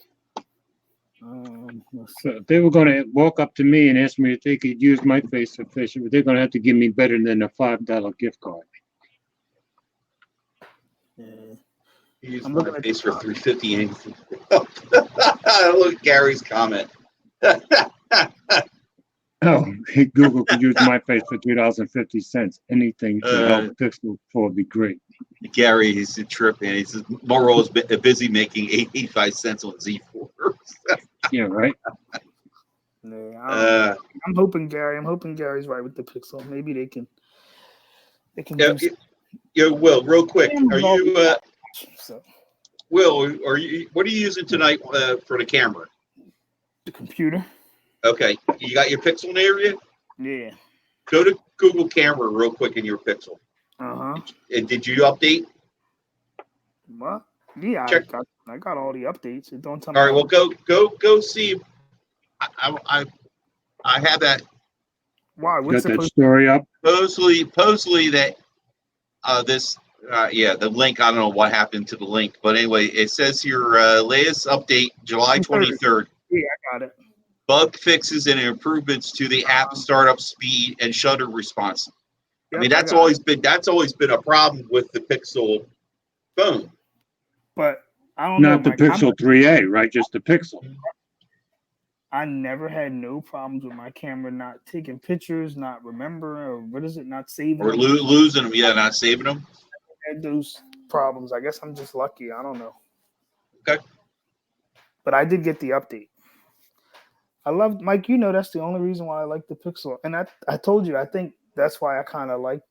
Speaker 2: So if they were going to walk up to me and ask me if they could use my face for fishing, they're going to have to give me better than a $5 gift card.
Speaker 3: Yeah.
Speaker 1: Use my face for $350. Look at Gary's comment.
Speaker 2: Oh, Google could use my face for $3.50. Anything to help Pixel 4 would be great.
Speaker 1: Gary, he's a trip, and he says Moro's busy making 85 cents on Z4.
Speaker 2: Yeah, right.
Speaker 3: Yeah, I'm hoping Gary's right with the Pixel. Maybe they can do something.
Speaker 1: Will, real quick, are you
Speaker 3: so,
Speaker 1: Will, what are you using tonight for the camera?
Speaker 3: the computer.
Speaker 1: Okay, you got your Pixel near you?
Speaker 3: Yeah.
Speaker 1: Go to Google Camera real quick in your Pixel. And did you update?
Speaker 3: What? Yeah, I got all the updates. It don't tell me.
Speaker 1: All right, well, go see. I have that.
Speaker 3: Why?
Speaker 2: What's that story up?
Speaker 1: Supposedly that the link. I don't know what happened to the link, but anyway, it says your latest update, July 23rd.
Speaker 3: Yeah, I got it.
Speaker 1: Bug fixes and improvements to the app startup speed and shutter response. I mean, that's always been a problem with the Pixel phone.
Speaker 3: But I don't know.
Speaker 2: Not the Pixel 3a, right? Just the Pixel.
Speaker 3: I never had no problems with my camera not taking pictures, not remembering, or what is it, not saving
Speaker 1: or losing them. Yeah, not saving them.
Speaker 3: I had those problems. I guess I'm just lucky. I don't know.
Speaker 1: Okay.
Speaker 3: But I did get the update. I loved, Mike, that's the only reason why I like the Pixel. And I told you, I think that's why I kind of like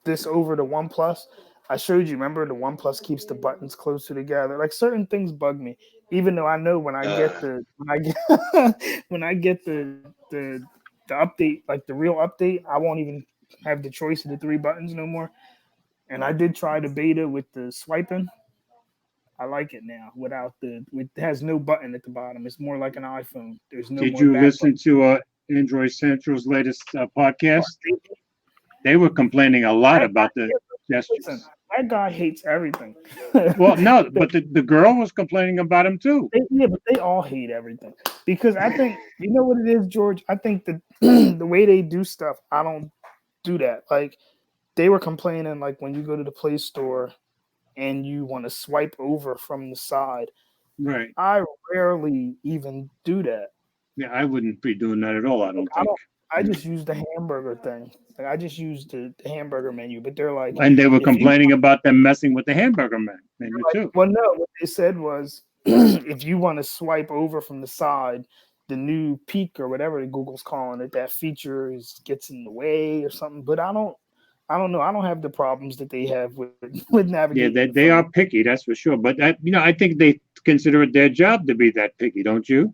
Speaker 3: this over the OnePlus. I showed you, remember, the OnePlus keeps the buttons closer together. Like certain things bug me, even though I know when I get the update, like the real update, I won't even have the choice of the three buttons no more. And I did try the beta with the swiping. I like it now it has no button at the bottom. It's more like an iPhone. There's no.
Speaker 2: Did you listen to Android Central's latest podcast? They were complaining a lot about the gestures.
Speaker 3: Listen, that guy hates everything.
Speaker 2: Well, no, but the girl was complaining about him too.
Speaker 3: But they all hate everything because I think you know what it is, George. I think that the way they do stuff, I don't do that. Like they were complaining, like when you go to the Play Store and you want to swipe over from the side.
Speaker 2: Right.
Speaker 3: I rarely even do that.
Speaker 2: Yeah, I wouldn't be doing that at all. I don't think.
Speaker 3: I just use the hamburger thing. Like I just use the hamburger menu, but they're like,
Speaker 2: and they were complaining about them messing with the hamburger menu too.
Speaker 3: Well, no, what they said was, if you want to swipe over from the side, the new peak or whatever Google's calling it, that feature gets in the way or something. But I don't know. I don't have the problems that they have with navigating.
Speaker 2: Yeah, they are picky, that's for sure. But I think they consider it their job to be that picky, don't you?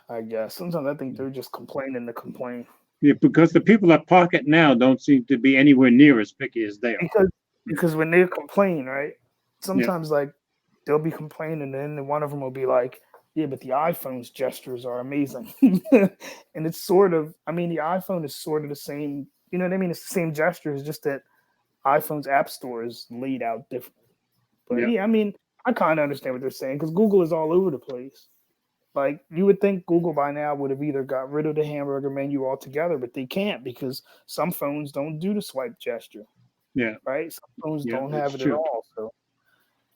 Speaker 3: I guess sometimes I think they're just complaining to complain.
Speaker 2: Yeah, because the people at Pocket now don't seem to be anywhere near as picky as they are.
Speaker 3: Because when they complain, right? Sometimes like they'll be complaining, and then one of them will be like, "Yeah, but the iPhone's gestures are amazing," and it's sort of. I mean, the iPhone is sort of the same. You know what I mean? It's the same gesture. It's just that iPhone's app store is laid out different. But yeah I mean, I kind of understand what they're saying because Google is all over the place. Like, you would think Google by now would have either got rid of the hamburger menu altogether, but they can't because some phones don't do the swipe gesture.
Speaker 2: Yeah.
Speaker 3: Right? Some phones
Speaker 2: Yeah,
Speaker 3: don't
Speaker 2: that's
Speaker 3: have it
Speaker 2: true.
Speaker 3: at all. So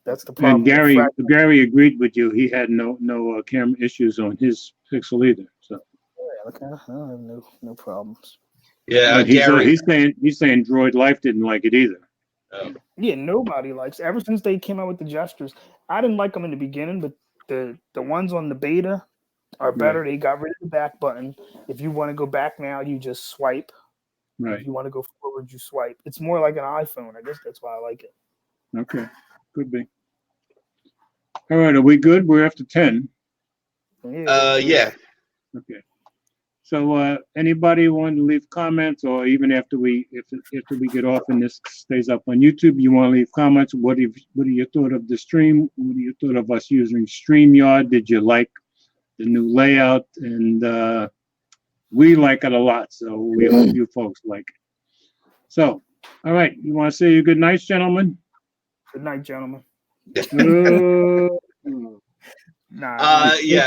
Speaker 3: that's the
Speaker 2: And
Speaker 3: problem.
Speaker 2: Gary agreed with you. He had no camera issues on his Pixel either. So
Speaker 3: Yeah, okay. I don't have no problems.
Speaker 1: Yeah,
Speaker 2: but
Speaker 1: Gary.
Speaker 2: he's saying Droid Life didn't like it either.
Speaker 3: Yeah, nobody likes. Ever since they came out with the gestures, I didn't like them in the beginning, but the ones on the beta are better.
Speaker 2: Right.
Speaker 3: They got rid of the back button. If you want to go back now, you just swipe.
Speaker 2: Right.
Speaker 3: If you want to go forward, you swipe. It's more like an iPhone. I guess that's why I like it.
Speaker 2: Okay. Could be. All right. Are we good? We're after 10.
Speaker 1: Yeah.
Speaker 2: Okay. So anybody want to leave comments, or even after we get off and this stays up on YouTube, you want to leave comments? What are your thought of the stream? What are your thought of us using StreamYard? Did you like the new layout? And we like it a lot, so we hope you folks like it. So, all right, you want to say your good nights, gentlemen?
Speaker 3: Good night, gentlemen.
Speaker 1: Yeah.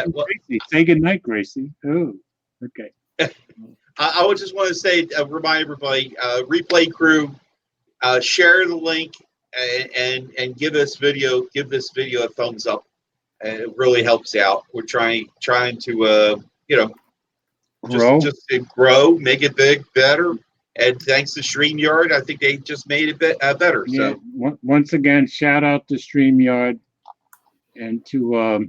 Speaker 2: Well, say good night, Gracie. Oh, okay.
Speaker 1: I would just want to say, remind everybody, replay crew, share the link and give this video a thumbs up. And it really helps out. We're trying to
Speaker 2: Grow,
Speaker 1: just grow, make it big, better. And thanks to StreamYard, I think they just made it better.
Speaker 2: Yeah.
Speaker 1: So
Speaker 2: Once again, shout out to StreamYard and to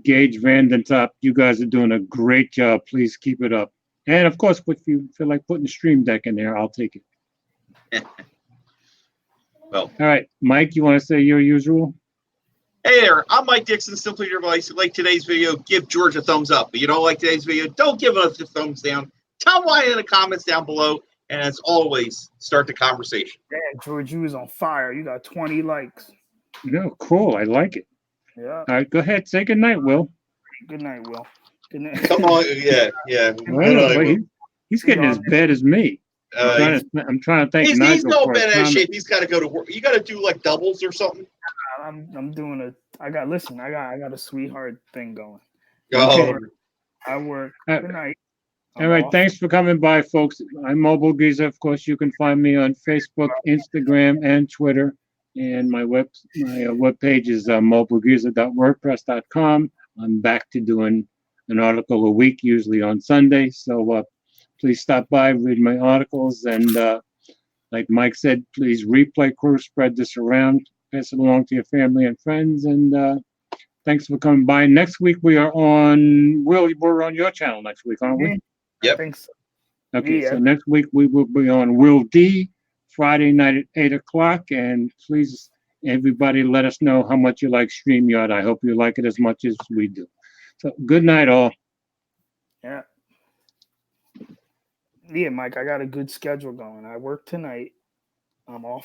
Speaker 2: Gage Vandentop. You guys are doing a great job. Please keep it up. And of course, if you feel like putting a Stream Deck in there, I'll take it.
Speaker 1: Well,
Speaker 2: all right, Mike, you want to say your usual?
Speaker 1: Hey there, I'm Mike Dixon, Simply Your Device. If you like today's video, give George a thumbs up. If you don't like today's video, don't give us a thumbs down. Tell why in the comments down below. And as always, start the conversation.
Speaker 3: Yeah, George, you was on fire. You got 20 likes.
Speaker 2: No, cool. I like it.
Speaker 3: Yeah.
Speaker 2: All right, go ahead. Say good night, Will.
Speaker 3: Good night, Will. Good night.
Speaker 1: Come on, yeah.
Speaker 2: He's getting as bad as me. I'm trying to think.
Speaker 1: He's no bad as shape. He's got to go to work. You got to do like doubles or something.
Speaker 3: I'm doing I got a sweetheart thing going.
Speaker 1: Oh.
Speaker 3: I work. Good night.
Speaker 2: All right, thanks for coming by, folks. I'm Mobile Geezer. Of course, you can find me on Facebook, Instagram, and Twitter. And my webpage is mobilegeezer.wordpress.com. I'm back to doing an article a week, usually on Sunday. So please stop by, read my articles, and like Mike said, please replay crew, spread this around, pass it along to your family and friends. And thanks for coming by. Next week we are on. Will, we're on your channel next week, aren't we?
Speaker 1: Yep.
Speaker 3: Thanks.
Speaker 2: Okay, so next week we will be on Wiil D, Friday night at 8 o'clock. And please, everybody, let us know how much you like StreamYard. I hope you like it as much as we do. So good night, all.
Speaker 3: Yeah. Yeah, Mike, I got a good schedule going. I work tonight. I'm off